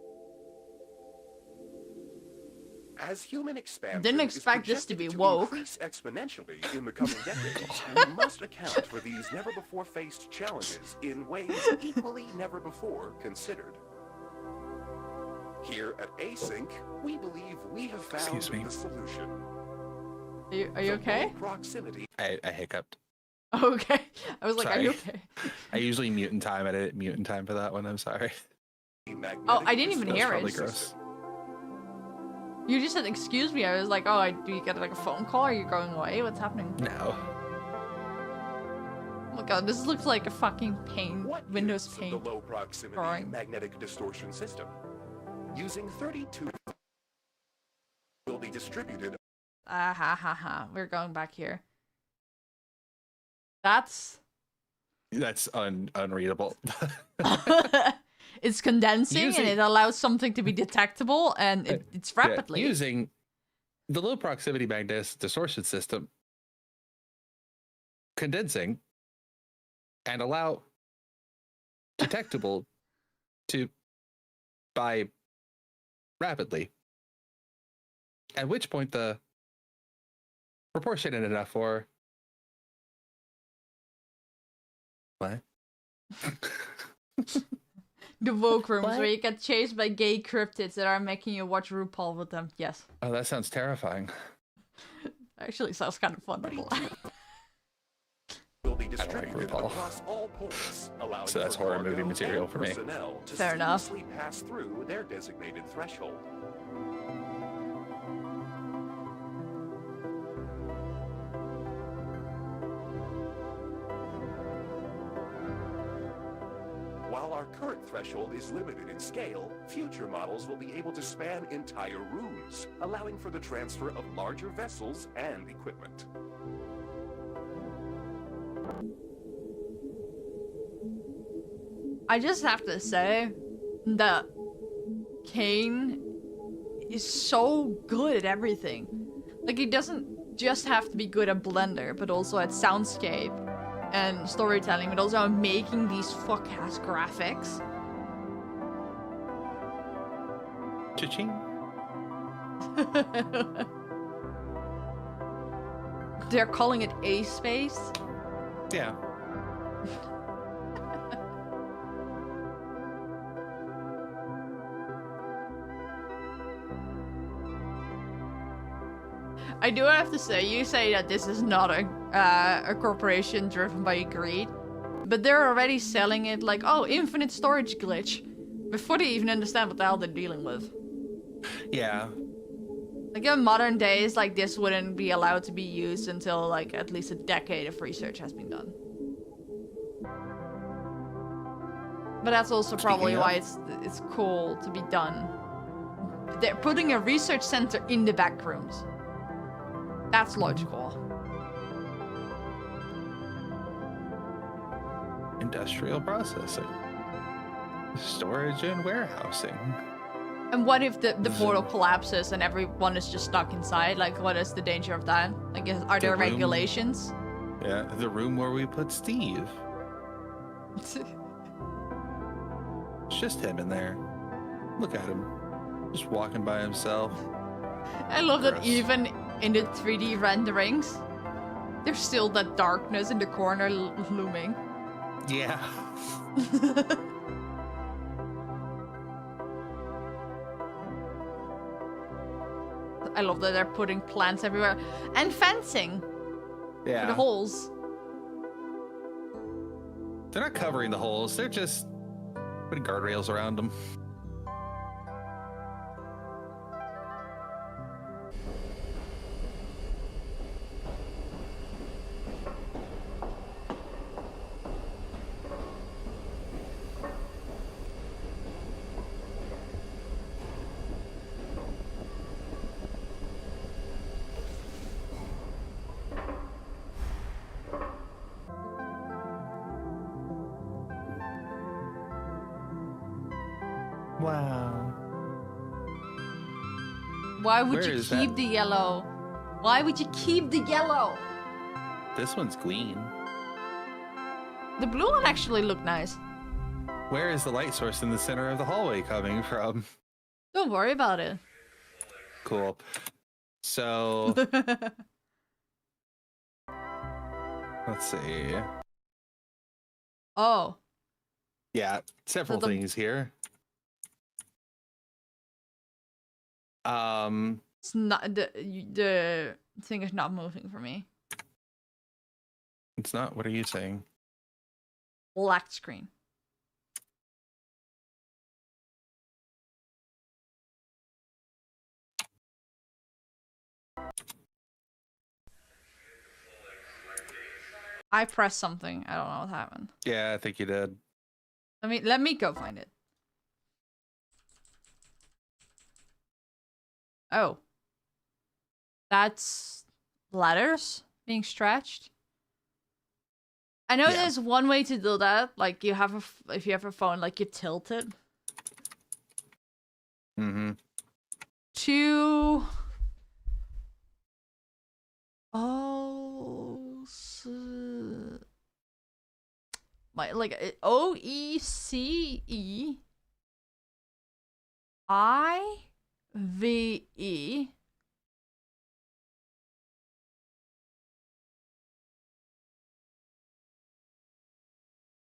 As human expansion didn't expect this to be woke. Increase exponentially in the coming decades, we must account for these never-before-faced challenges in ways equally never-before considered. Here at Async, we believe we have found the solution. Are you okay? Proximity. I hiccuped. Okay. I was like, sorry. are you okay? I usually mute in time. I didn't mute in time for that one. I'm sorry. Oh, I didn't even hear it. Probably gross. You just said, excuse me. I was like, oh, do you get like a phone call? Are you going away? What's happening? No. Oh my god, this looks like a fucking paint, Windows The Paint low proximity drawing. magnetic distortion system. Using 32 will be distributed. We're going back here. That's unreadable. It's condensing and it allows something to be detectable, and it's rapidly using the low proximity magnetic distortion system, condensing, and allow detectable by rapidly. At which point the proportionate enough for what? The woke rooms What? where you get chased by gay cryptids that are making you watch RuPaul with them. Yes. Oh, that sounds terrifying. Actually sounds kind of fun. Will be I don't like distributed RuPaul. across all ports, allowing So that's for horror cargo movie material and for me. personnel to Fair enough. seamlessly pass through their designated threshold. While our current threshold is limited in scale, future models will be able to span entire rooms, allowing for the transfer of larger vessels and equipment. I just have to say that Kane is so good at everything. Like, he doesn't just have to be good at Blender, but also at soundscape and storytelling, but also at making these fuck-ass graphics. Cha-ching. They're calling it A-Space. Yeah. I do have to say, you say that this is not a corporation driven by greed, but they're already selling it like, oh, infinite storage glitch, before they even understand what the hell they're dealing with. Yeah. Like, in modern days, like, this wouldn't be allowed to be used until, like, at least a decade of research has been done. But that's also probably why it's cool to be done. They're putting a research center in the Backrooms. That's logical. Industrial processing. Storage and warehousing. And what if the portal collapses and everyone is just stuck inside? Like, what is the danger of that? Like, are there room. regulations? Yeah, the room where we put Steve. It's just him in there. Look at him. Just walking by himself. I love that Gross. even in the 3D renderings, there's still that darkness in the corner looming. Yeah. I love that they're putting plants everywhere. And fencing for the Yeah. holes. They're not covering the holes. They're just putting guardrails around them. Wow. Why would Where you is keep that? the yellow? Why would you keep the yellow? This one's green. The blue one actually looked nice. Where is the light source in the center of the hallway coming from? Don't worry about it. Cool. So, let's see. Oh. Yeah, several So the- things here. It's not the thing is not moving for me. It's not. What are you saying? Black screen. I pressed something. I don't know what happened. Yeah, I think you did. Let me go find it. Oh. That's letters being stretched. I know there's one way to do that. Like, you have if you have a phone, like, you tilt it. Mm-hmm. To... Oh... My like OECEIVE.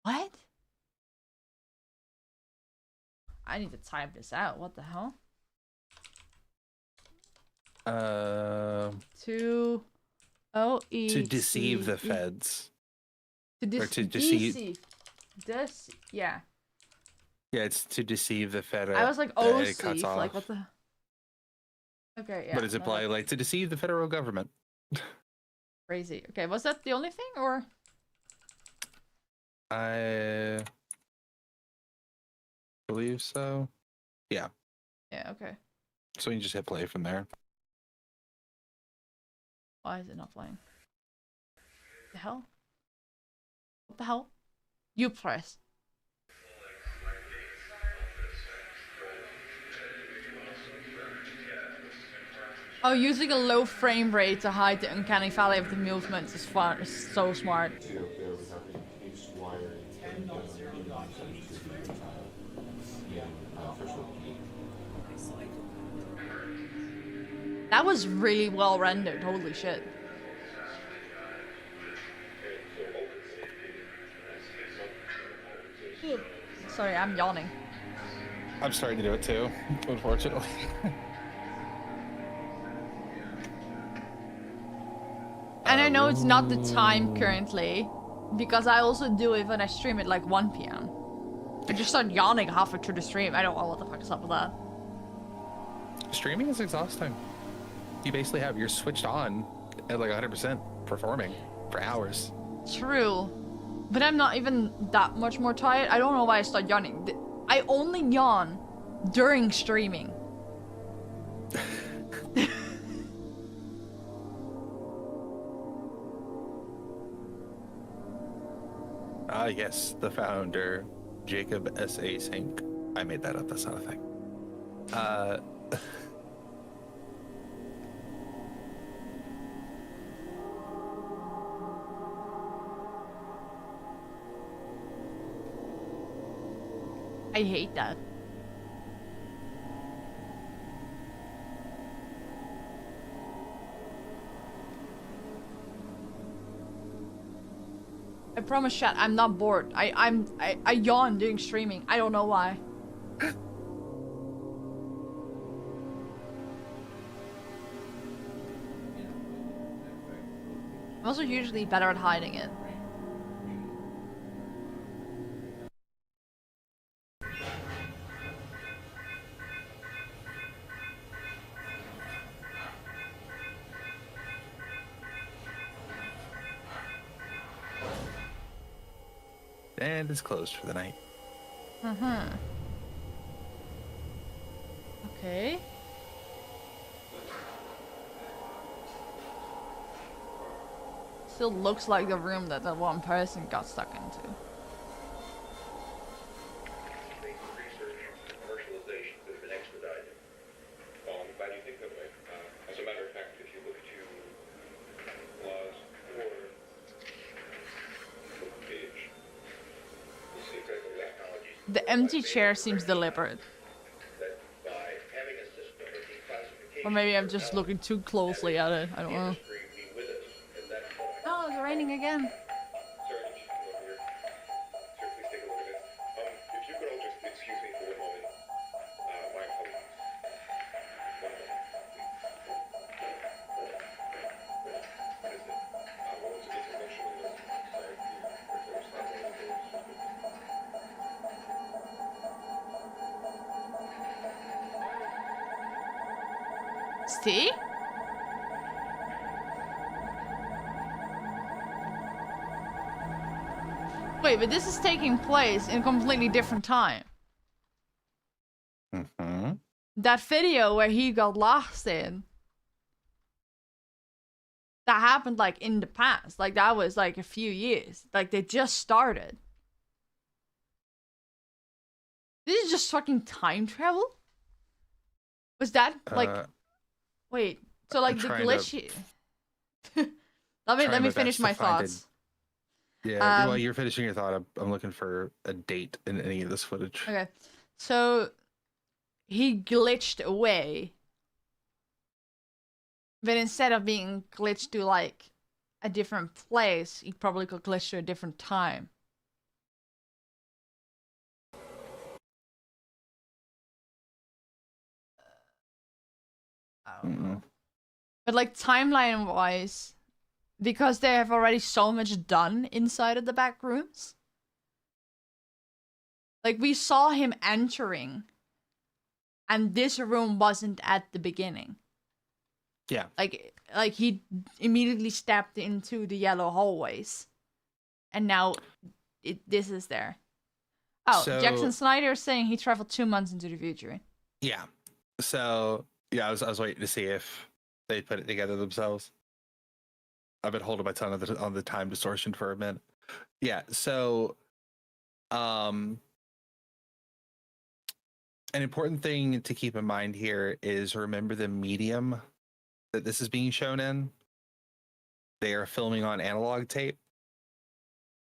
What? I need to type this out. What the hell? To OE To deceive the feds. To Or to deceive. Yeah. Yeah, it's to deceive the fed. I was like, oh, it cuts off. Like what the? Okay, yeah. What does it imply? Like to deceive the federal government. Crazy. Okay, was that the only thing, or? I believe so. Yeah. Yeah. Okay. So you can just hit play from there. Why is it not playing? The hell? What the hell? You press. Oh, using a low frame rate to hide the uncanny valley of the movements is fun. Is so smart. That was really well rendered. Holy shit. Sorry, I'm yawning. I'm starting to do it too, unfortunately. And I know it's not the time currently, because I also do it when I stream at like 1 p.m. I just start yawning halfway through the stream. I don't know what the fuck is up with that. Streaming is exhausting. You basically you're switched on at like 100% performing for hours. True. But I'm not even that much more tired. I don't know why I start yawning. I only yawn during streaming. Ah, yes, the founder, Jacob S. Async. I made that up, that's not a thing. I hate that. I promise, chat, I'm not bored. I yawn during streaming. I don't know why. I'm also usually better at hiding it. And it's closed for the night. Okay. Still looks like the room that that one person got stuck into. Research and commercialization could have been expedited. I'm glad you think that way. As a matter of fact, if you look to clause 4, book page, you'll see exactly the technologies. The empty chair seems deliberate. That by having a system of declassification, Or maybe I'm just looking too closely at it. I don't know. Oh, it's raining again. Sir, if you come over here. Sir, please take a look at this. If you could all just excuse me for 1 moment. My apologies. 1 moment. What is it? Well, it's interventional. Sorry, there's not one of those. See? Wait, but this is taking place in a completely different time. That video where he got lost in, that happened like in the past. Like that was like a few years. Like they just started. This is just fucking time travel? Was that like... Wait, so like the glitch... Let me finish my thoughts. Yeah, while you're finishing your thought, I'm looking for a date in any of this footage. Okay, so he glitched away, but instead of being glitched to like a different place, he probably got glitched to a different time. I don't know. But like timeline wise, because they have already so much done inside of the back rooms. Like we saw him entering, and this room wasn't at the beginning. Yeah. Like he immediately stepped into the yellow hallways, and now this is there. Oh, So, Jackson Snyder is saying he traveled 2 months into the future. Yeah. So yeah, I was waiting to see if they put it together themselves. I've been holding my tongue on the time distortion for a minute. Yeah. So, an important thing to keep in mind here is remember the medium that this is being shown in. They are filming on analog tape.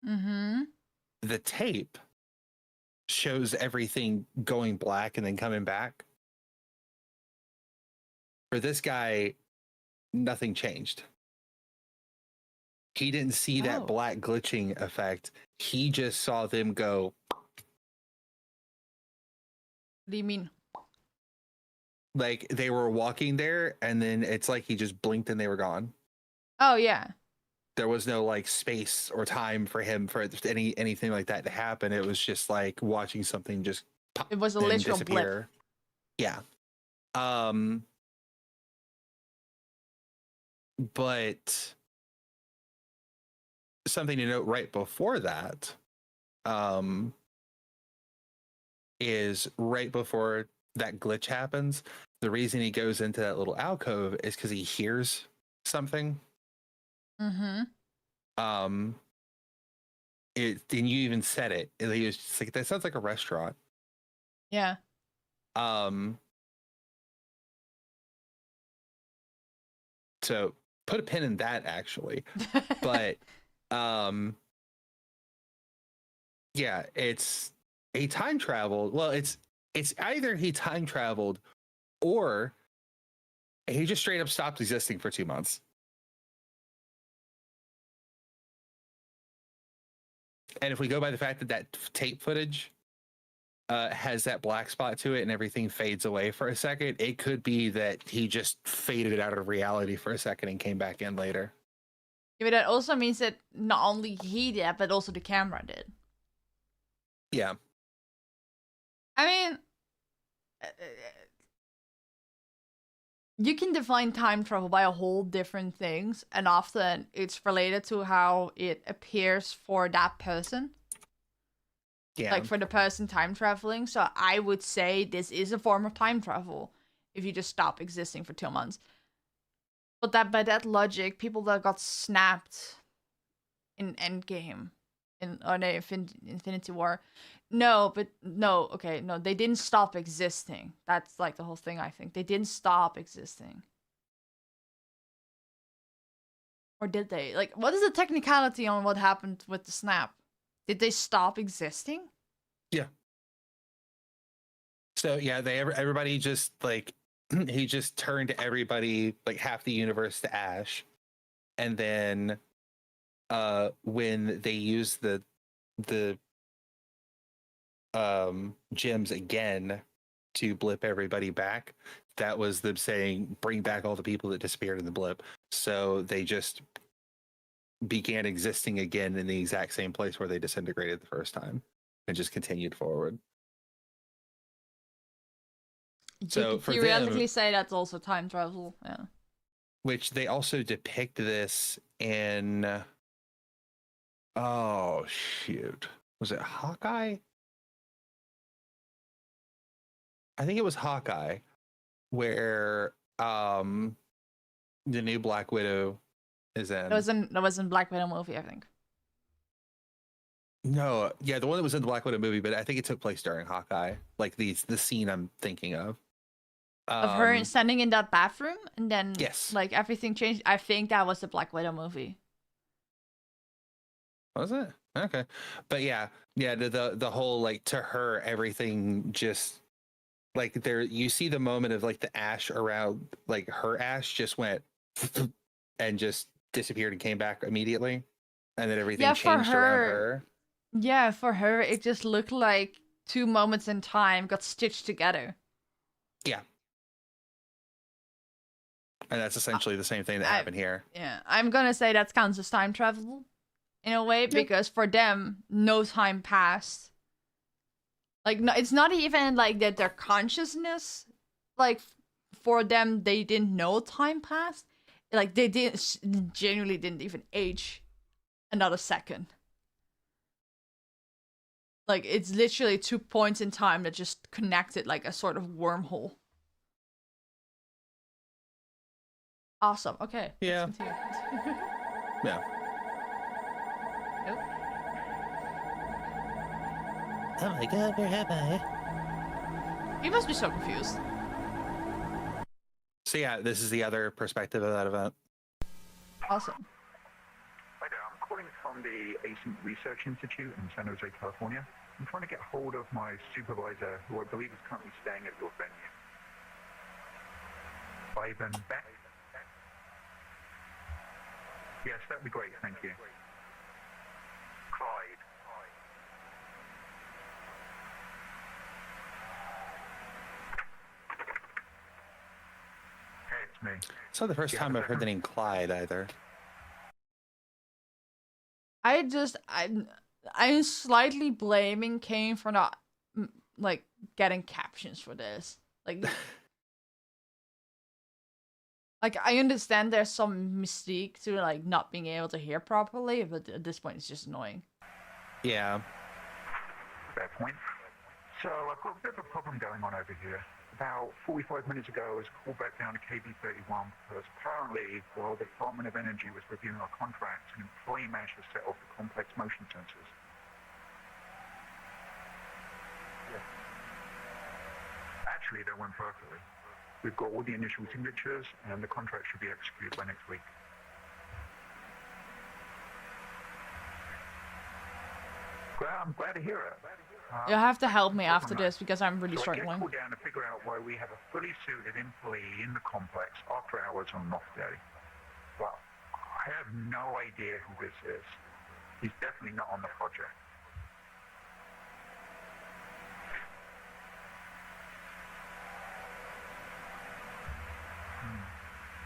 Mm-hmm. The tape shows everything going black and then coming back. For this guy, nothing changed. He didn't see that black glitching effect. He just saw them go. What do you mean? Like they were walking there, and then it's like he just blinked and they were gone. Oh yeah. There was no like space or time for him for anything like that to happen. It was just like watching something just pop. It was a and literal disappear. blip. Yeah. But something to note right before that is right before that glitch happens. The reason he goes into that little alcove is because he hears something. Mm-hmm. And you even said it. He was just like, that sounds like a restaurant. Yeah. So put a pin in that actually. But yeah, it's a time travel. Well, it's either he time traveled or he just straight up stopped existing for 2 months. And if we go by the fact that tape footage has that black spot to it and everything fades away for a second, it could be that he just faded out of reality for a second and came back in later. Yeah, but that also means that not only he did, but also the camera did. Yeah. I mean, you can define time travel by a whole different things, and often it's related to how it appears for that person. Yeah. Like for the person time traveling. So I would say this is a form of time travel if you just stop existing for 2 months. But that by that logic, people that got snapped in Endgame, Infinity War, they didn't stop existing. That's like the whole thing. I think they didn't stop existing, or did they? Like, what is the technicality on what happened with the snap? Did they stop existing? Yeah. So yeah, everybody just like he just turned everybody, like half the universe, to ash, and then when they use the gems again to blip everybody back, that was them saying bring back all the people that disappeared in the blip. So they just began existing again in the exact same place where they disintegrated the first time and just continued forward. So you for theoretically them, say that's also time travel, yeah. which they also depict this in oh shoot, was it Hawkeye? I think it was Hawkeye, where the new Black Widow is in. That was in Black Widow movie, I think. No, yeah, the one that was in the Black Widow movie, but I think it took place during Hawkeye. Like the scene I'm thinking of her standing in that bathroom, and then yes, like everything changed. I think that was the Black Widow movie. Was it? Okay. But yeah, the whole like to her everything just like there you see the moment of like the ash around like her ash just went and just disappeared and came back immediately. And then everything changed around her. Yeah, for her it just looked like 2 moments in time got stitched together. Yeah. And that's essentially the same thing that happened here. Yeah, I'm gonna say that counts as time travel in a way, because for them, no time passed. Like, no, it's not even like that their consciousness, like, for them, they didn't know time passed. Like, they genuinely didn't even age another second. Like, it's literally 2 points in time that just connected like a sort of wormhole. Awesome. Okay. Yeah. Yeah. Nope. Oh my god, where am I? You must be so confused. So yeah, this is the other perspective of that event. Awesome. Hi there, I'm calling from the Async Research Institute in San Jose, California. I'm trying to get hold of my supervisor, who I believe is currently staying at your venue. Ivan Beck. Yes, that'd be great, thank you. Clyde. Hey, it's me. It's not the first time I've heard the name Clyde either. I'm slightly blaming Kane for not like getting captions for this. Like like I understand there's some mystique to like not being able to hear properly, but at this point it's just annoying. Yeah. Fair point. So I've got a bit of a problem going on over here. About 45 minutes ago, I was called back down to KB31 because apparently, while the Department of Energy was reviewing our contracts, an employee managed to set off the complex motion sensors. Yeah. Actually, that went perfectly. We've got all the initial signatures, and the contract should be executed by next week. I'm glad to hear it. You'll have to help me after this because I'm really so struggling. I get called down to figure out why we have a fully suited employee in the complex after hours on an off day. Well, I have no idea who this is. He's definitely not on the project.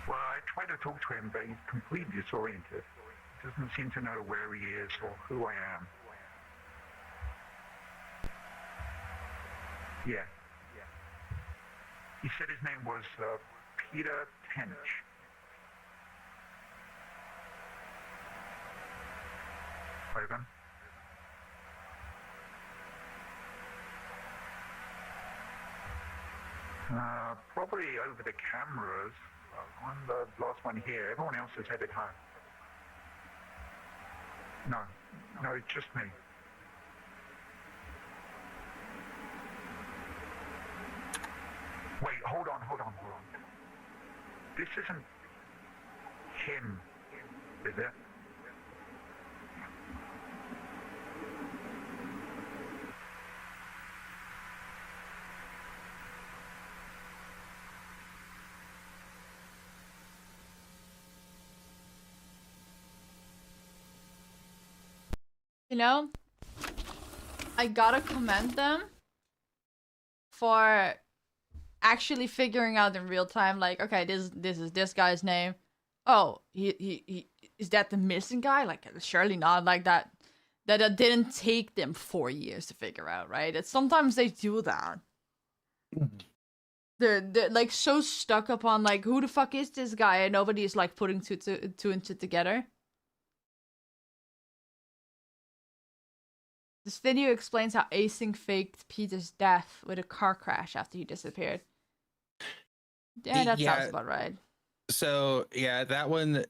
Well, I tried to talk to him, but he's completely disoriented. He doesn't seem to know where he is or who I am. Yeah. He said his name was Peter Tench. Ivan? Probably over the cameras. I'm the last one here. Everyone else is headed home. No, it's just me. Wait, hold on. This isn't him, is it? You know, I gotta commend them for actually figuring out in real time, like, okay, this is this guy's name. Oh, he is that the missing guy? Like, surely not. Like that didn't take them 4 years to figure out, right? That sometimes they do that. They're like so stuck upon like, who the fuck is this guy, and nobody is like putting two and two together. This video explains how Async faked Peter's death with a car crash after he disappeared. Yeah, that sounds about right. So, yeah, that one,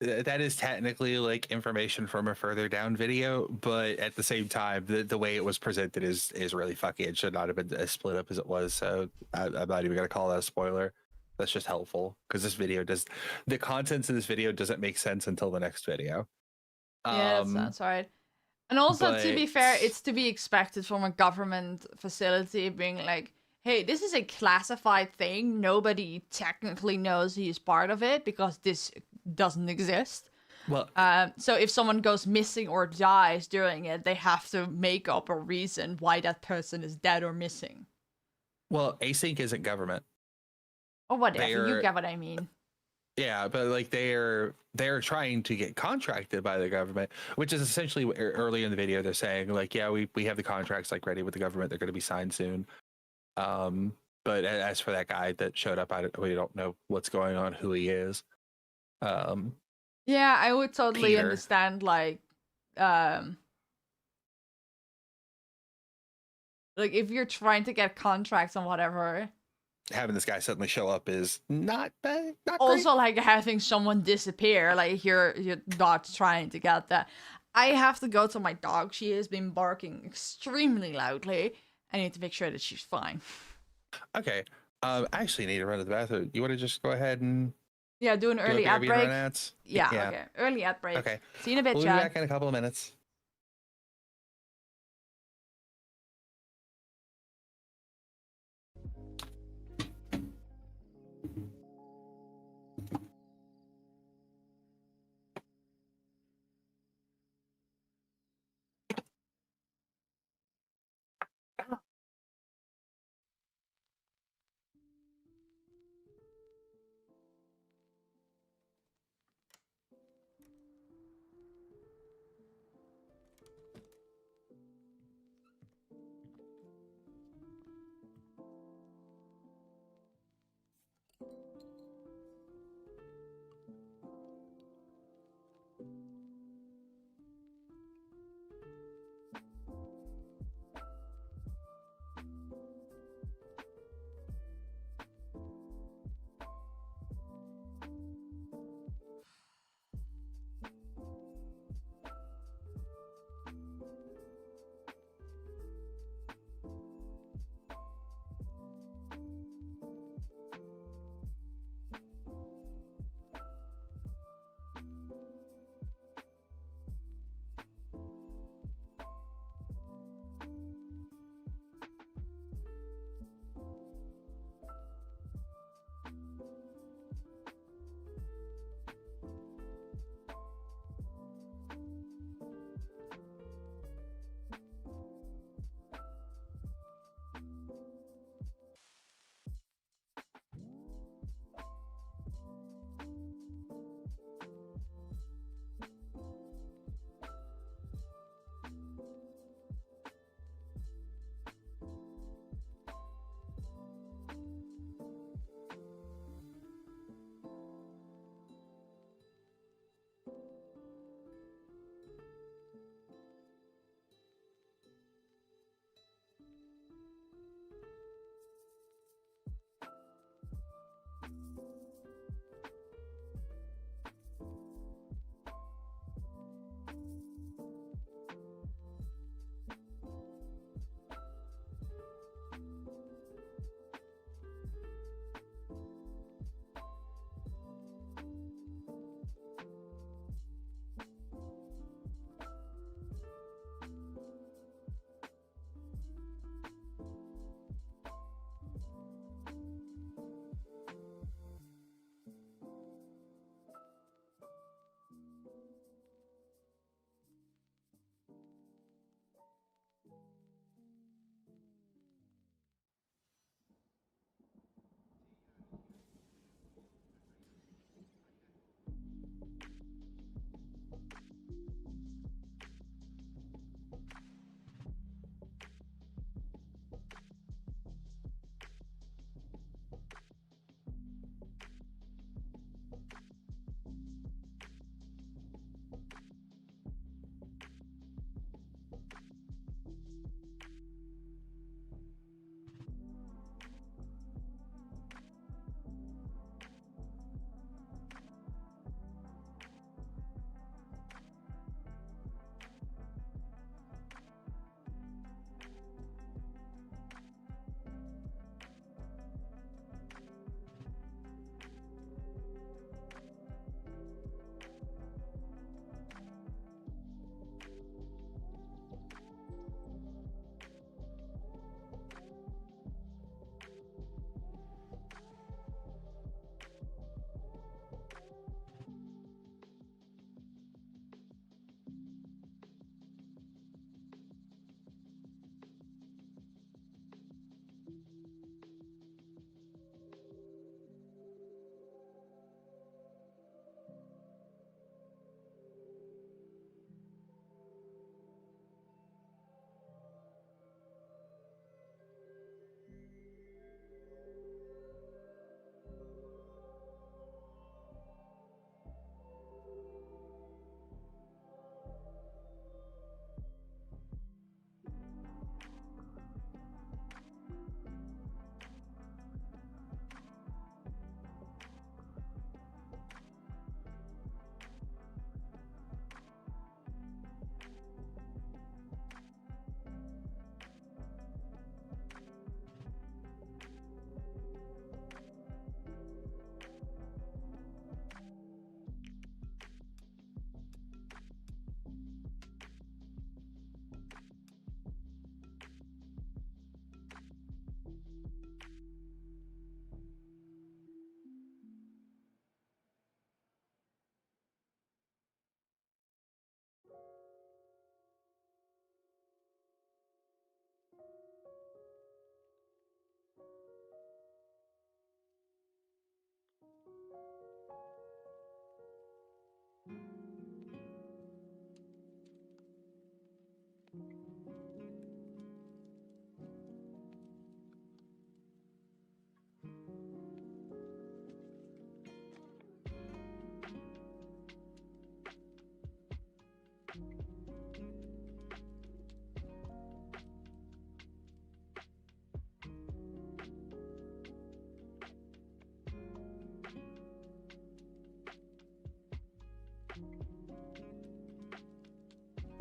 that is technically like information from a further down video, but at the same time, the way it was presented is really fucky. It should not have been as split up as it was. So I'm not even going to call that a spoiler. That's just helpful because this video the contents of this video doesn't make sense until the next video. Yeah, that sounds right. And also, to be fair, but- it's to be expected from a government facility being like, hey, this is a classified thing. Nobody technically knows he's part of it because this doesn't exist. Well, so if someone goes missing or dies during it, they have to make up a reason why that person is dead or missing. well, Async isn't government. Or whatever, you They're- get what I mean. Yeah, but like they're trying to get contracted by the government, which is essentially what early in the video they're saying like, yeah, we have the contracts like ready with the government. They're going to be signed soon. But as for that guy that showed up, we don't know what's going on, who he is. Yeah, I would totally Peter. understand like if you're trying to get contracts and whatever. Having this guy suddenly show up is not bad. Not Also, like having someone disappear, like your dog's trying to get that. I have to go to my dog. She has been barking extremely loudly. I need to make sure that she's fine. Okay. I actually need to run to the bathroom. You want to just go ahead and Yeah, do an do early a ad BRB break. run ads? Yeah, okay. Early ad break. Okay. See you in a bit, We'll be Chad. back in a couple of minutes.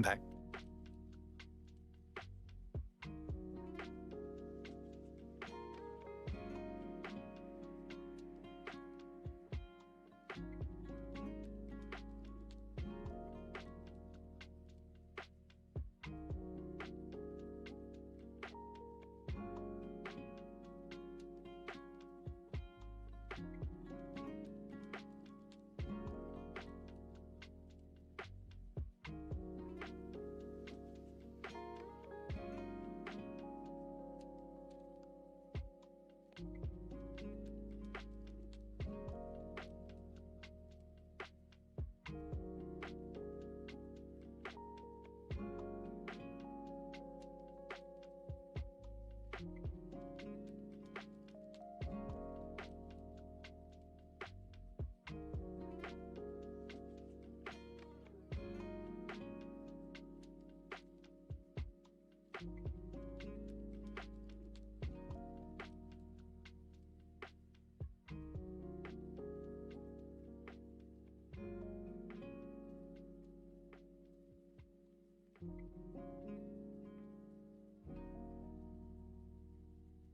Back.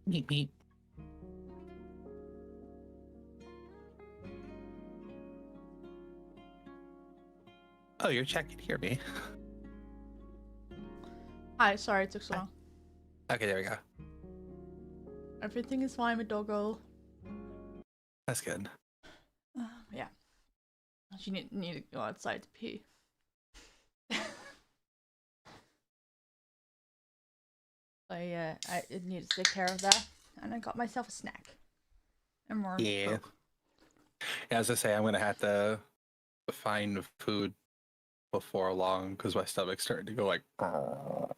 Meep meep. Oh, your chat can hear me. Hi, sorry it took so long. Okay, there we go. Everything is fine with Doggo. That's good. Yeah. She need to go outside to pee. I need to take care of that, and I got myself a snack. And more. Yeah. Coke. Yeah, as I say, I'm gonna have to find food before long because my stomach's starting to go like. How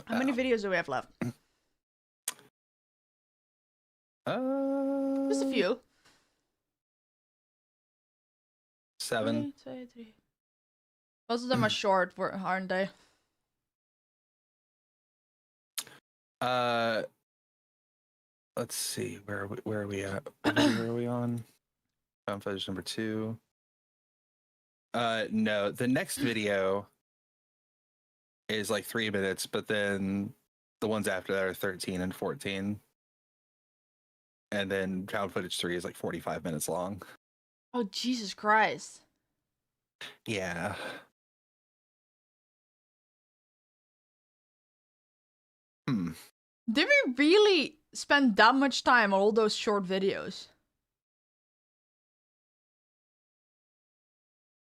many videos do we have left? Just a few. 7. 2, 3. Most of them are short, aren't they? Let's see. Where are we at? What video are we on? Found footage number 2. No, the next video is like 3 minutes, but then the ones after that are 13 and 14. And then found footage 3 is like 45 minutes long. Oh, Jesus Christ. Yeah. Did we really spend that much time on all those short videos?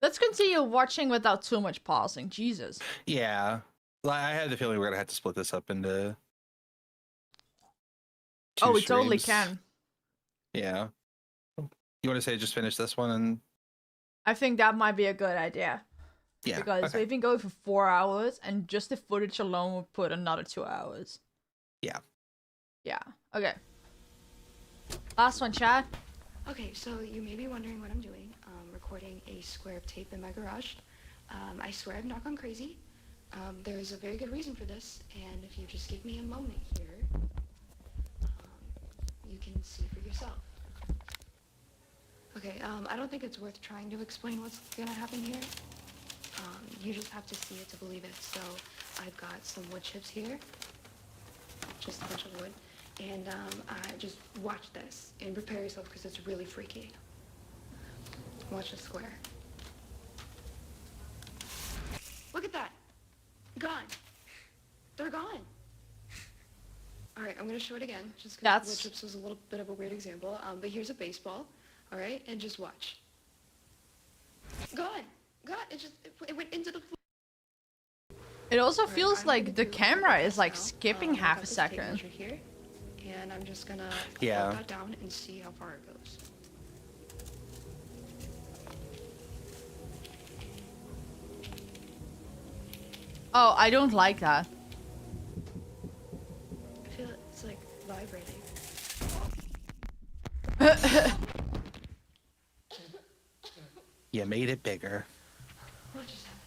Let's continue watching without too much pausing. Jesus. Yeah. I have the feeling we're gonna have to split this up into 2 Oh, we totally streams. can. Yeah. You want to say just finish this one and I think that might be a good idea. yeah. Because Okay. we've been going for 4 hours, and just the footage alone would put another 2 hours. Yeah. Yeah. Okay. Last one, Chad. Okay, so you may be wondering what I'm doing. Recording a square of tape in my garage. I swear I've not gone crazy. There is a very good reason for this, and if you just give me a moment here, you can see for yourself. Okay, I don't think it's worth trying to explain what's gonna happen here. You just have to see it to believe it. So I've got some wood chips here, just a bunch of wood, and I just watch this and prepare yourself because it's really freaky. Watch the square. Look at that. Gone. They're gone. All right, I'm gonna show it again, just because wood chips was a little bit of a weird example. But here's a baseball. All right, and just watch. Gone. Gone. It went into the. It also feels like the camera is like skipping half a Tape second. measure here, and I'm just gonna Yeah. hold that down and see how far it goes. Oh, I don't like that. I feel it's like vibrating. You made it bigger. What just happened?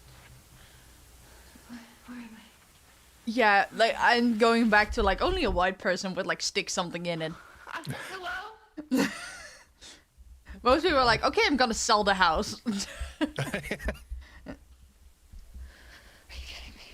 Where am I? Yeah, like I'm going back to like only a white person would like stick something in it. Hello? Most people are like, okay, I'm gonna sell the house. Are you kidding me?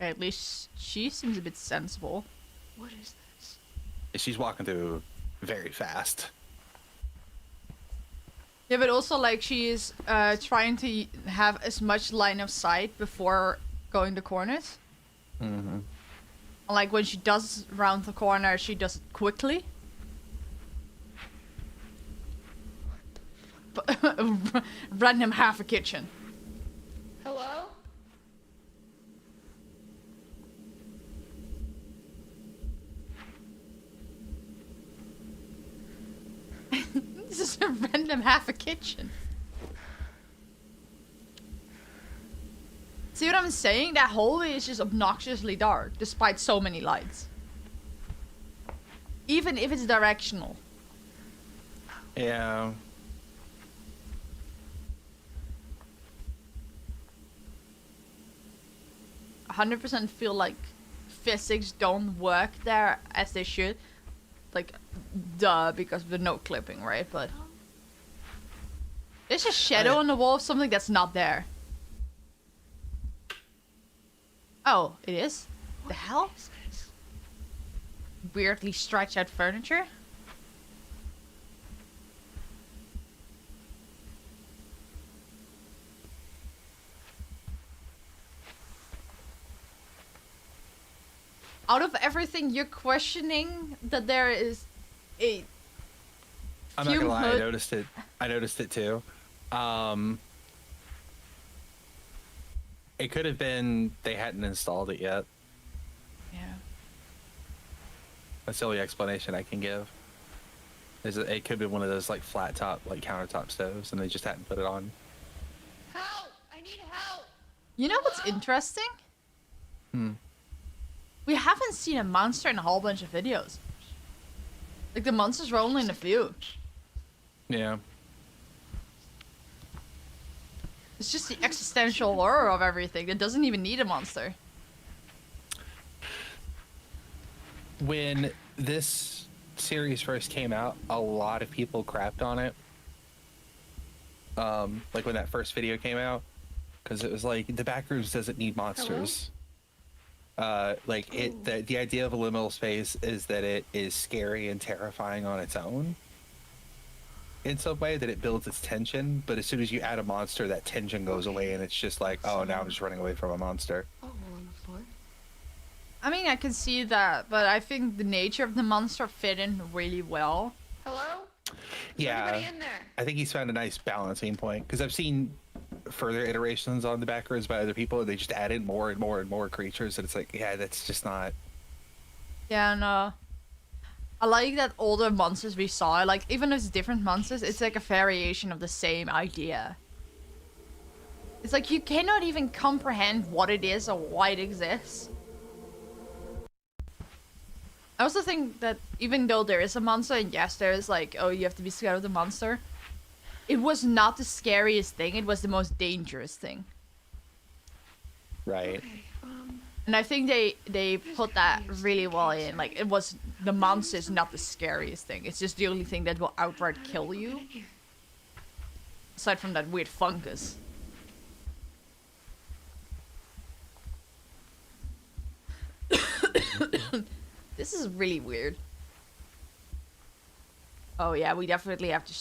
At least she seems a bit sensible. What is this? She's walking through very fast. Yeah, but also like she is trying to have as much line of sight before going to corners. Mm-hmm. Like when she does round the corner, she does it quickly. Random half a kitchen. Hello? This is a random half a kitchen. See what I'm saying? That hallway is just obnoxiously dark, despite so many lights. Even if it's directional. Yeah. I 100% feel like physics don't work there as they should. Like, duh, because of the note clipping, right? But there's a shadow on the wall of something that's not there. Oh, it is? The hell? Weirdly stretched out furniture? Out of everything, you're questioning that there is a I'm not gonna lie, I noticed it. I noticed it too. It could have been they hadn't installed it yet. Yeah. That's the only explanation I can give. Is it could be one of those like flat top, like countertop stoves, and they just hadn't put it on. Help! I need help! You know what's interesting? Hmm. We haven't seen a monster in a whole bunch of videos. Like the monsters were only in a few. Yeah. It's just the existential horror of everything that doesn't even need a monster. When this series first came out, a lot of people crapped on it. Like when that first video came out, because it was like the Backrooms doesn't need monsters. Like the idea of a liminal space is that it is scary and terrifying on its own. In some way that it builds its tension, but as soon as you add a monster, that tension goes away, and it's just like, oh, now I'm just running away from a monster. Oh, on the floor. I mean, I can see that, but I think the nature of the monster fit in really well. Hello? Yeah, Anybody in there? I think he's found a nice balancing point, because I've seen further iterations on the Backrooms by other people, and they just add in more and more and more creatures, and it's like, yeah, that's just not... Yeah, no. I like that all the monsters we saw, like, even if it's different monsters, it's like a variation of the same idea. It's like you cannot even comprehend what it is or why it exists. I also think that even though there is a monster, and yes, there is like, oh, you have to be scared of the monster, it was not the scariest thing, it was the most dangerous thing. Right. Okay, And I think they put that really well in. Like, it was, the monster is not the scariest thing. It's just the only thing that will outright kill you. Aside from that weird fungus. This is really weird. Oh yeah, we definitely have to...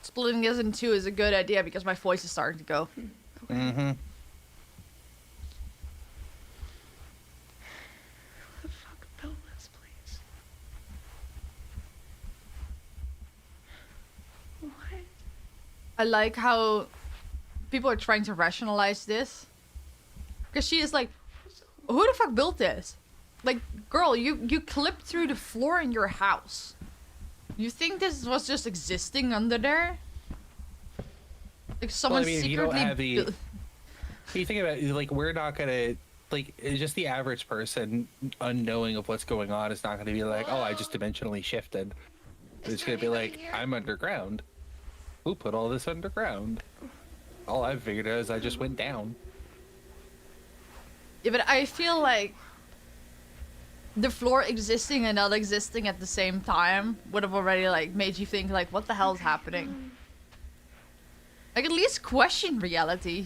Splitting this in two is a good idea because my voice is starting to go. Mm-hmm. I like how people are trying to rationalize this. Because she is like, who the fuck built this? Like, girl, you clipped through the floor in your house. You think this was just existing under there? Like someone secretly you don't have the... You think about it, like, we're not gonna... Like, just the average person, unknowing of what's going on, is not gonna be like, oh, I just dimensionally shifted. It's gonna be like, I'm underground. Who put all this underground? All I figured out is I just went down. Yeah, but I feel like the floor existing and not existing at the same time would have already like made you think like, what the hell is happening? Like, at least question reality.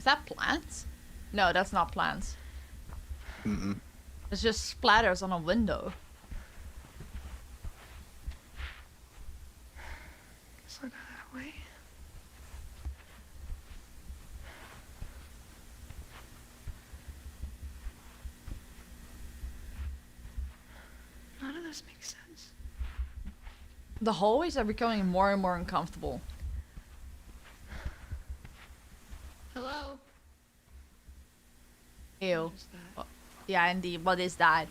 Is that plants? No, that's not plants. Mm-mm. It's just splatters on a window. Let's look that way. None of this makes sense. The hallways are becoming more and more uncomfortable. Hello? Ew. What is that? Yeah, indeed. What is that?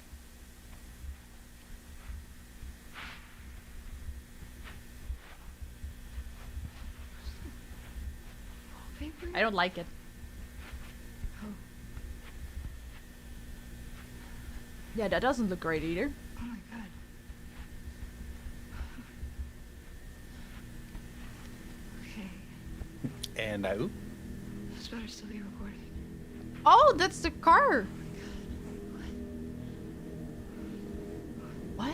Wallpaper? I don't like it. Oh. Yeah, that doesn't look great either. Oh my god. Okay. And oop. This better still be recording. Oh, that's the car. What?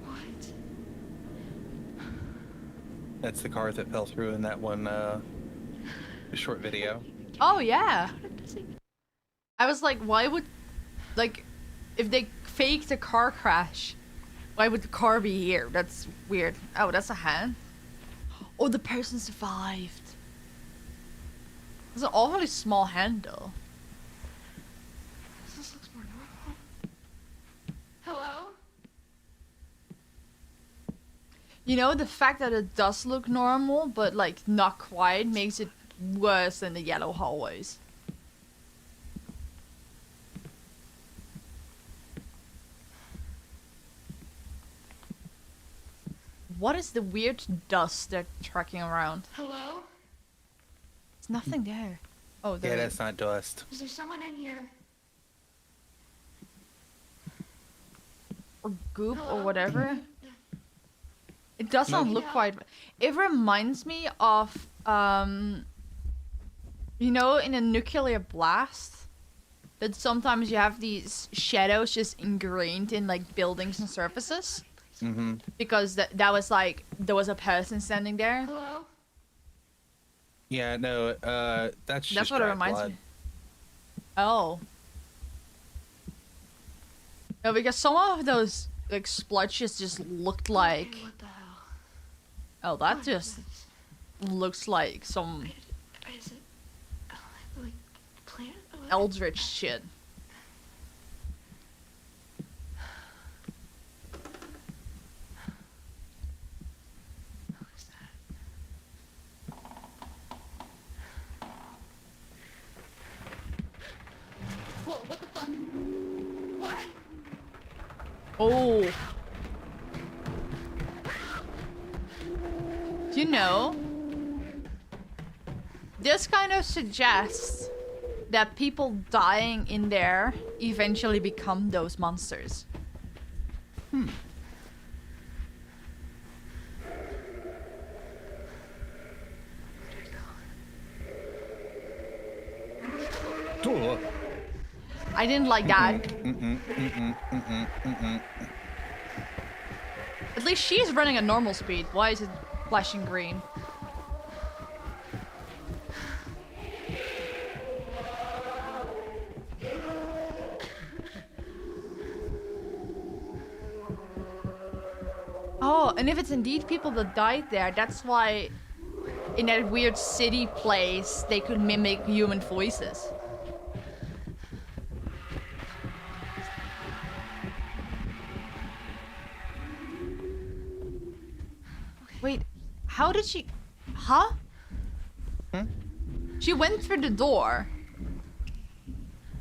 What? That's the car that fell through in that one short video. Oh yeah. I was like, why would, like, if they faked a car crash, why would the car be here? That's weird. Oh, that's a hand. Oh, the person survived. It's an awfully small hand though. This looks more normal. Hello? You know, the fact that it does look normal, but like not quite, makes it worse than the yellow hallways. What is the weird dust they're tracking around? Hello? There's nothing there. Oh, there Yeah, is. that's not dust. Is there someone in here? Or goop Hello? or whatever. It doesn't look quite. It reminds me of, you know, in a nuclear blast, that sometimes you have these shadows just ingrained in like buildings and surfaces. Mm-hmm. Because that was like, there was a person standing there. Hello? Yeah, no, that's just what it dry reminds blood. me. Oh. No, because some of those like splotches just looked like. Okay, what the hell? Oh, that What just is this? looks like some What is it? Oh, like plant? What? eldritch shit. What is that? Whoa, what the fuck? What? Oh. You know, this kind of suggests that people dying in there eventually become those monsters. Oh. I didn't like that. At least she's running at normal speed. Why is it flashing green? Oh, and if it's indeed people that died there, that's why in that weird city place they could mimic human voices. Wait, how did she... Huh? She went through the door.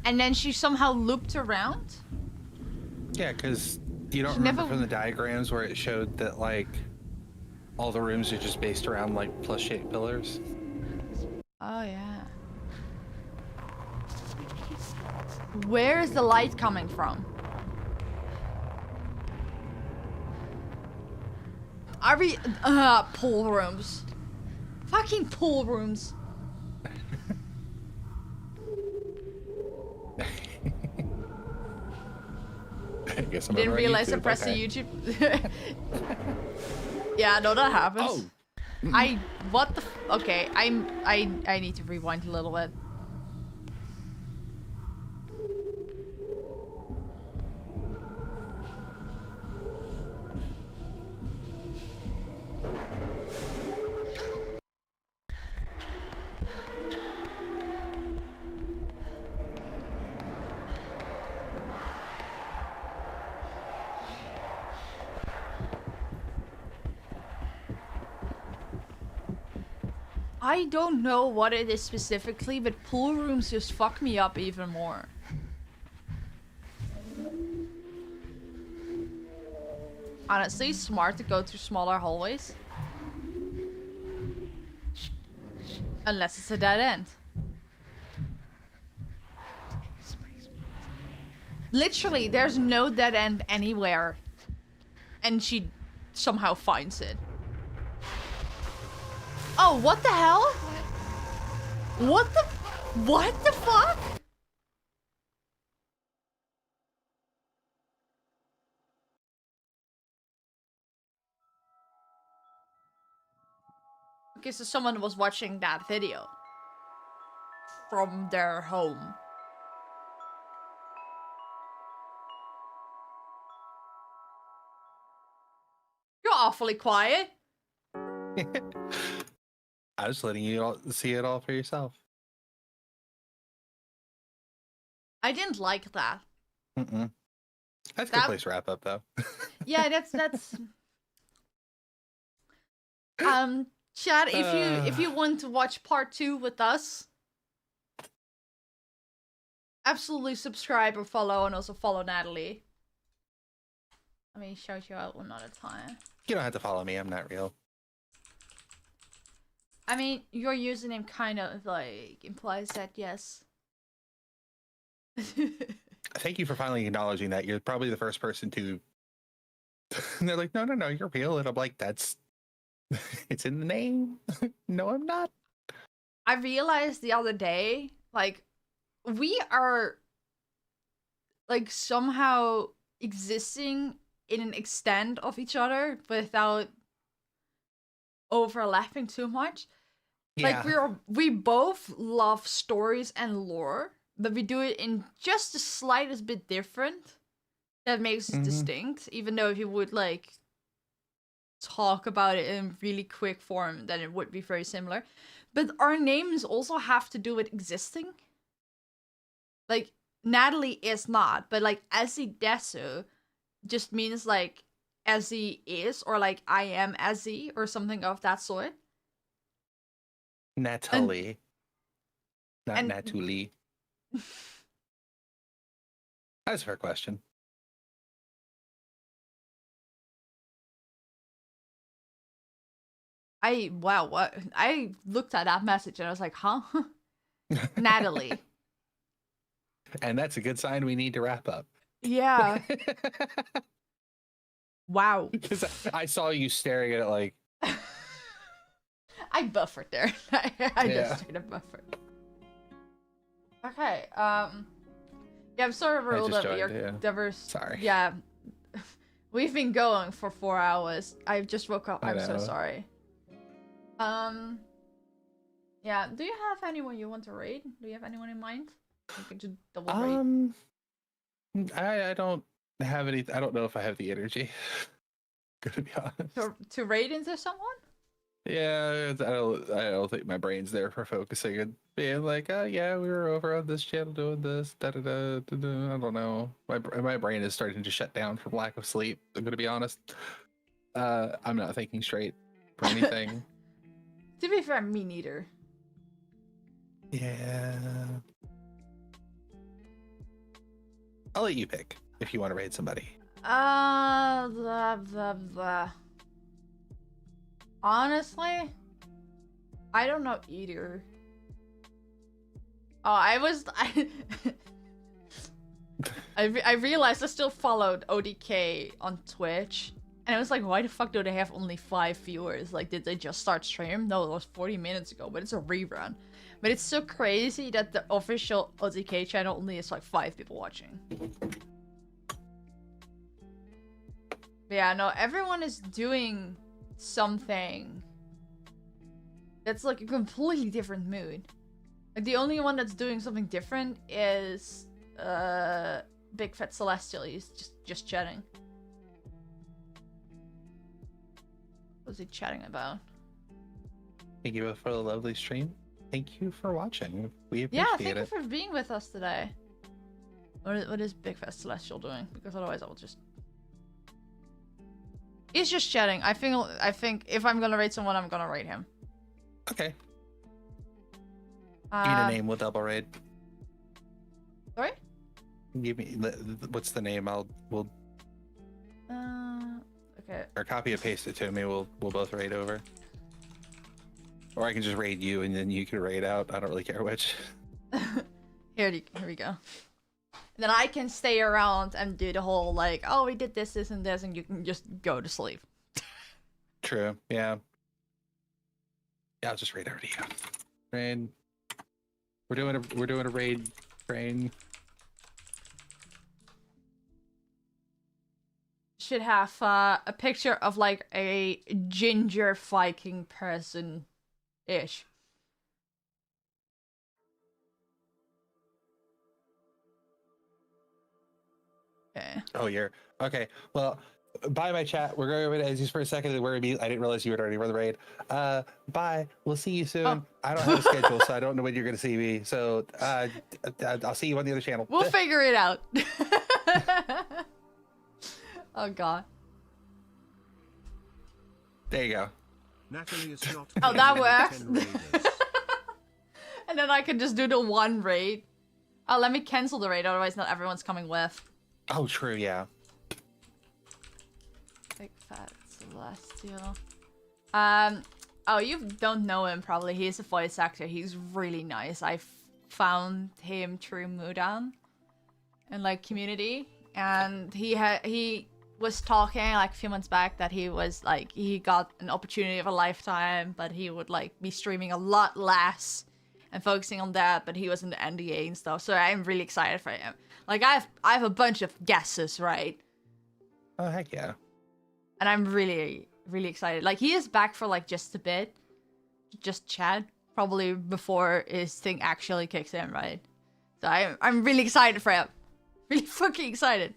And then she somehow looped around? Yeah, because you don't She remember never- from the diagrams where it showed that, like, all the rooms are just based around, like, plus-shaped pillars. Oh, yeah. Where is the light coming from? Are we... pool rooms. Fucking pool rooms. I guess I'm Didn't over on realize I YouTube, pressed okay. the YouTube. Yeah, no, that happens. Oh. What the okay, I need to rewind a little bit. I don't know what it is specifically, but pool rooms just fuck me up even more. Honestly, smart to go through smaller hallways. Unless it's a dead end. Literally, there's no dead end anywhere. And she somehow finds it. Oh, what the hell? What the fuck? Okay, so someone was watching that video from their home. You're awfully quiet. I was letting you all see it all for yourself. I didn't like that. Mm-mm. That's a good place to wrap up, though. Yeah, that's chat, if you want to watch part 2 with us, absolutely subscribe or follow, and also follow Natalie. Let me shout you out one at a time. You don't have to follow me, I'm not real. I mean, your username kind of like implies that, yes. Thank you for finally acknowledging that. You're probably the first person to... And they're like, no, you're real. And I'm like, that's... It's in the name. No, I'm not. I realized the other day, like, we are, like, somehow existing in an extent of each other without overlapping too much. Yeah. Like, we both love stories and lore, but we do it in just the slightest bit different. That makes us distinct, even though if you would, like, talk about it in really quick form, then it would be very similar. But our names also have to do with existing. Like, Natalie is not, but like Ezzy Desu just means like Ezzy is, or like I am Ezzy, or something of that sort. Natalie. Not Natalie. That's a fair question. Wow, what? I looked at that message and I was like, huh? Natalie. And that's a good sign we need to wrap up. Yeah. Wow. Because I saw you staring at it like... I buffered there. I just straight up buffered. Okay, yeah, I'm sorry for all that. Sorry. Yeah. We've been going for 4 hours. I just woke up. I'm so sorry. Yeah, do you have anyone you want to raid? Do you have anyone in mind? You could just double raid. I don't have any. I don't know if I have the energy. Gonna be honest. To raid into someone? Yeah, I don't think my brain's there for focusing and being like, oh yeah, we were over on this channel doing this. I don't know. My brain is starting to shut down from lack of sleep. I'm gonna be honest. I'm not thinking straight for anything. To be fair, me neither. Yeah. I'll let you pick if you want to raid somebody. Blah, blah, blah. Honestly, I don't know either. Oh, I realized I still followed ODK on Twitch. And I was like, why the fuck do they have only 5 viewers? Like, did they just start stream? No, it was 40 minutes ago, but it's a rerun. But it's so crazy that the official ODK channel only has like 5 people watching. But yeah, no, everyone is doing something that's like a completely different mood. Like, the only one that's doing something different is Big Fat Celestial. He's just chatting. What was he chatting about? Thank you for the lovely stream. Thank you for watching. We appreciate it. Yeah, thank you for being with us today. What is Big Fat Celestial doing? Because otherwise I will just... He's just chatting. I think if I'm gonna rate someone, I'm gonna rate him. Okay. Give me the name. We'll double raid. Sorry? Give me what's the name? We'll. Okay. Or copy and paste it to me. We'll both raid over. Or I can just raid you and then you can raid out. I don't really care which. Here we go. And then I can stay around and do the whole like, oh, we did this, and this, and you can just go to sleep. True. Yeah. Yeah, I'll just raid over to you. Raid. We're doing a raid train. Should have a picture of like a ginger Viking person ish. Okay. Oh, you're okay. Well, bye, my chat. We're going over to Ezzy's for a second. I didn't realize you had already run the raid. Bye. We'll see you soon. Oh. I don't have a schedule, so I don't know when you're going to see me. So I'll see you on the other channel. We'll figure it out. Oh god. There you go. Natalie is not. Oh, that works. And then I can just do the one raid. Oh, let me cancel the raid, otherwise not everyone's coming with. Oh, true, yeah. Big fat celestial. Oh, you don't know him probably. He's a voice actor. He's really nice. I found him through Mudan and like community, and he was talking like a few months back that he was like he got an opportunity of a lifetime, but he would like be streaming a lot less and focusing on that, but he was in the NDA and stuff. So I'm really excited for him. Like I have a bunch of guesses, right? Oh heck yeah. And I'm really excited. Like he is back for like just a bit. Just chat. Probably before his thing actually kicks in, right? So I'm really excited for him. Really fucking excited.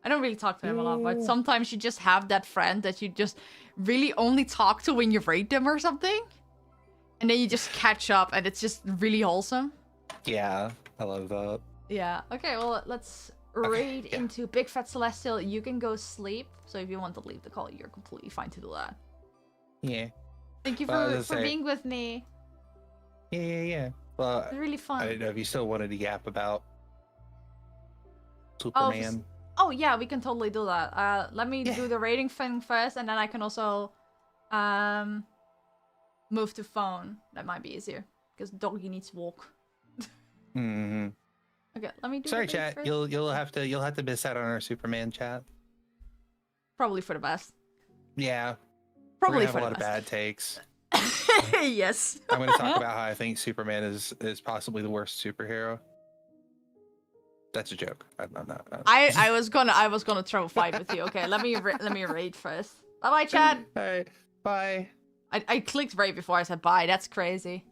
I don't really talk to him a lot, but sometimes you just have that friend that you just really only talk to when you raid them or something. And then you just catch up and it's just really wholesome. Yeah, I love that. Yeah. Okay, well, let's raid into Big Fat Celestial. You can go sleep. So if you want to leave the call, you're completely fine to do that. Yeah. Thank you for being with me. Yeah. Well, It's really fun. I didn't know if you still wanted to yap about Superman. Oh yeah, we can totally do that. Let me do the rating thing first, and then I can also move to phone. That might be easier because doggy needs to walk. Mm-hmm. Okay, let me do. Sorry, the chat. first. You'll have to miss out on our Superman chat. Probably for the best. Yeah. Probably have for a the lot of best. bad takes. Yes. I'm going to talk about how I think Superman is possibly the worst superhero. That's a joke. I'm not. I was gonna throw a fight with you. Okay, let me raid first. Bye, chat. Hey, bye. I clicked right before I said bye. That's crazy.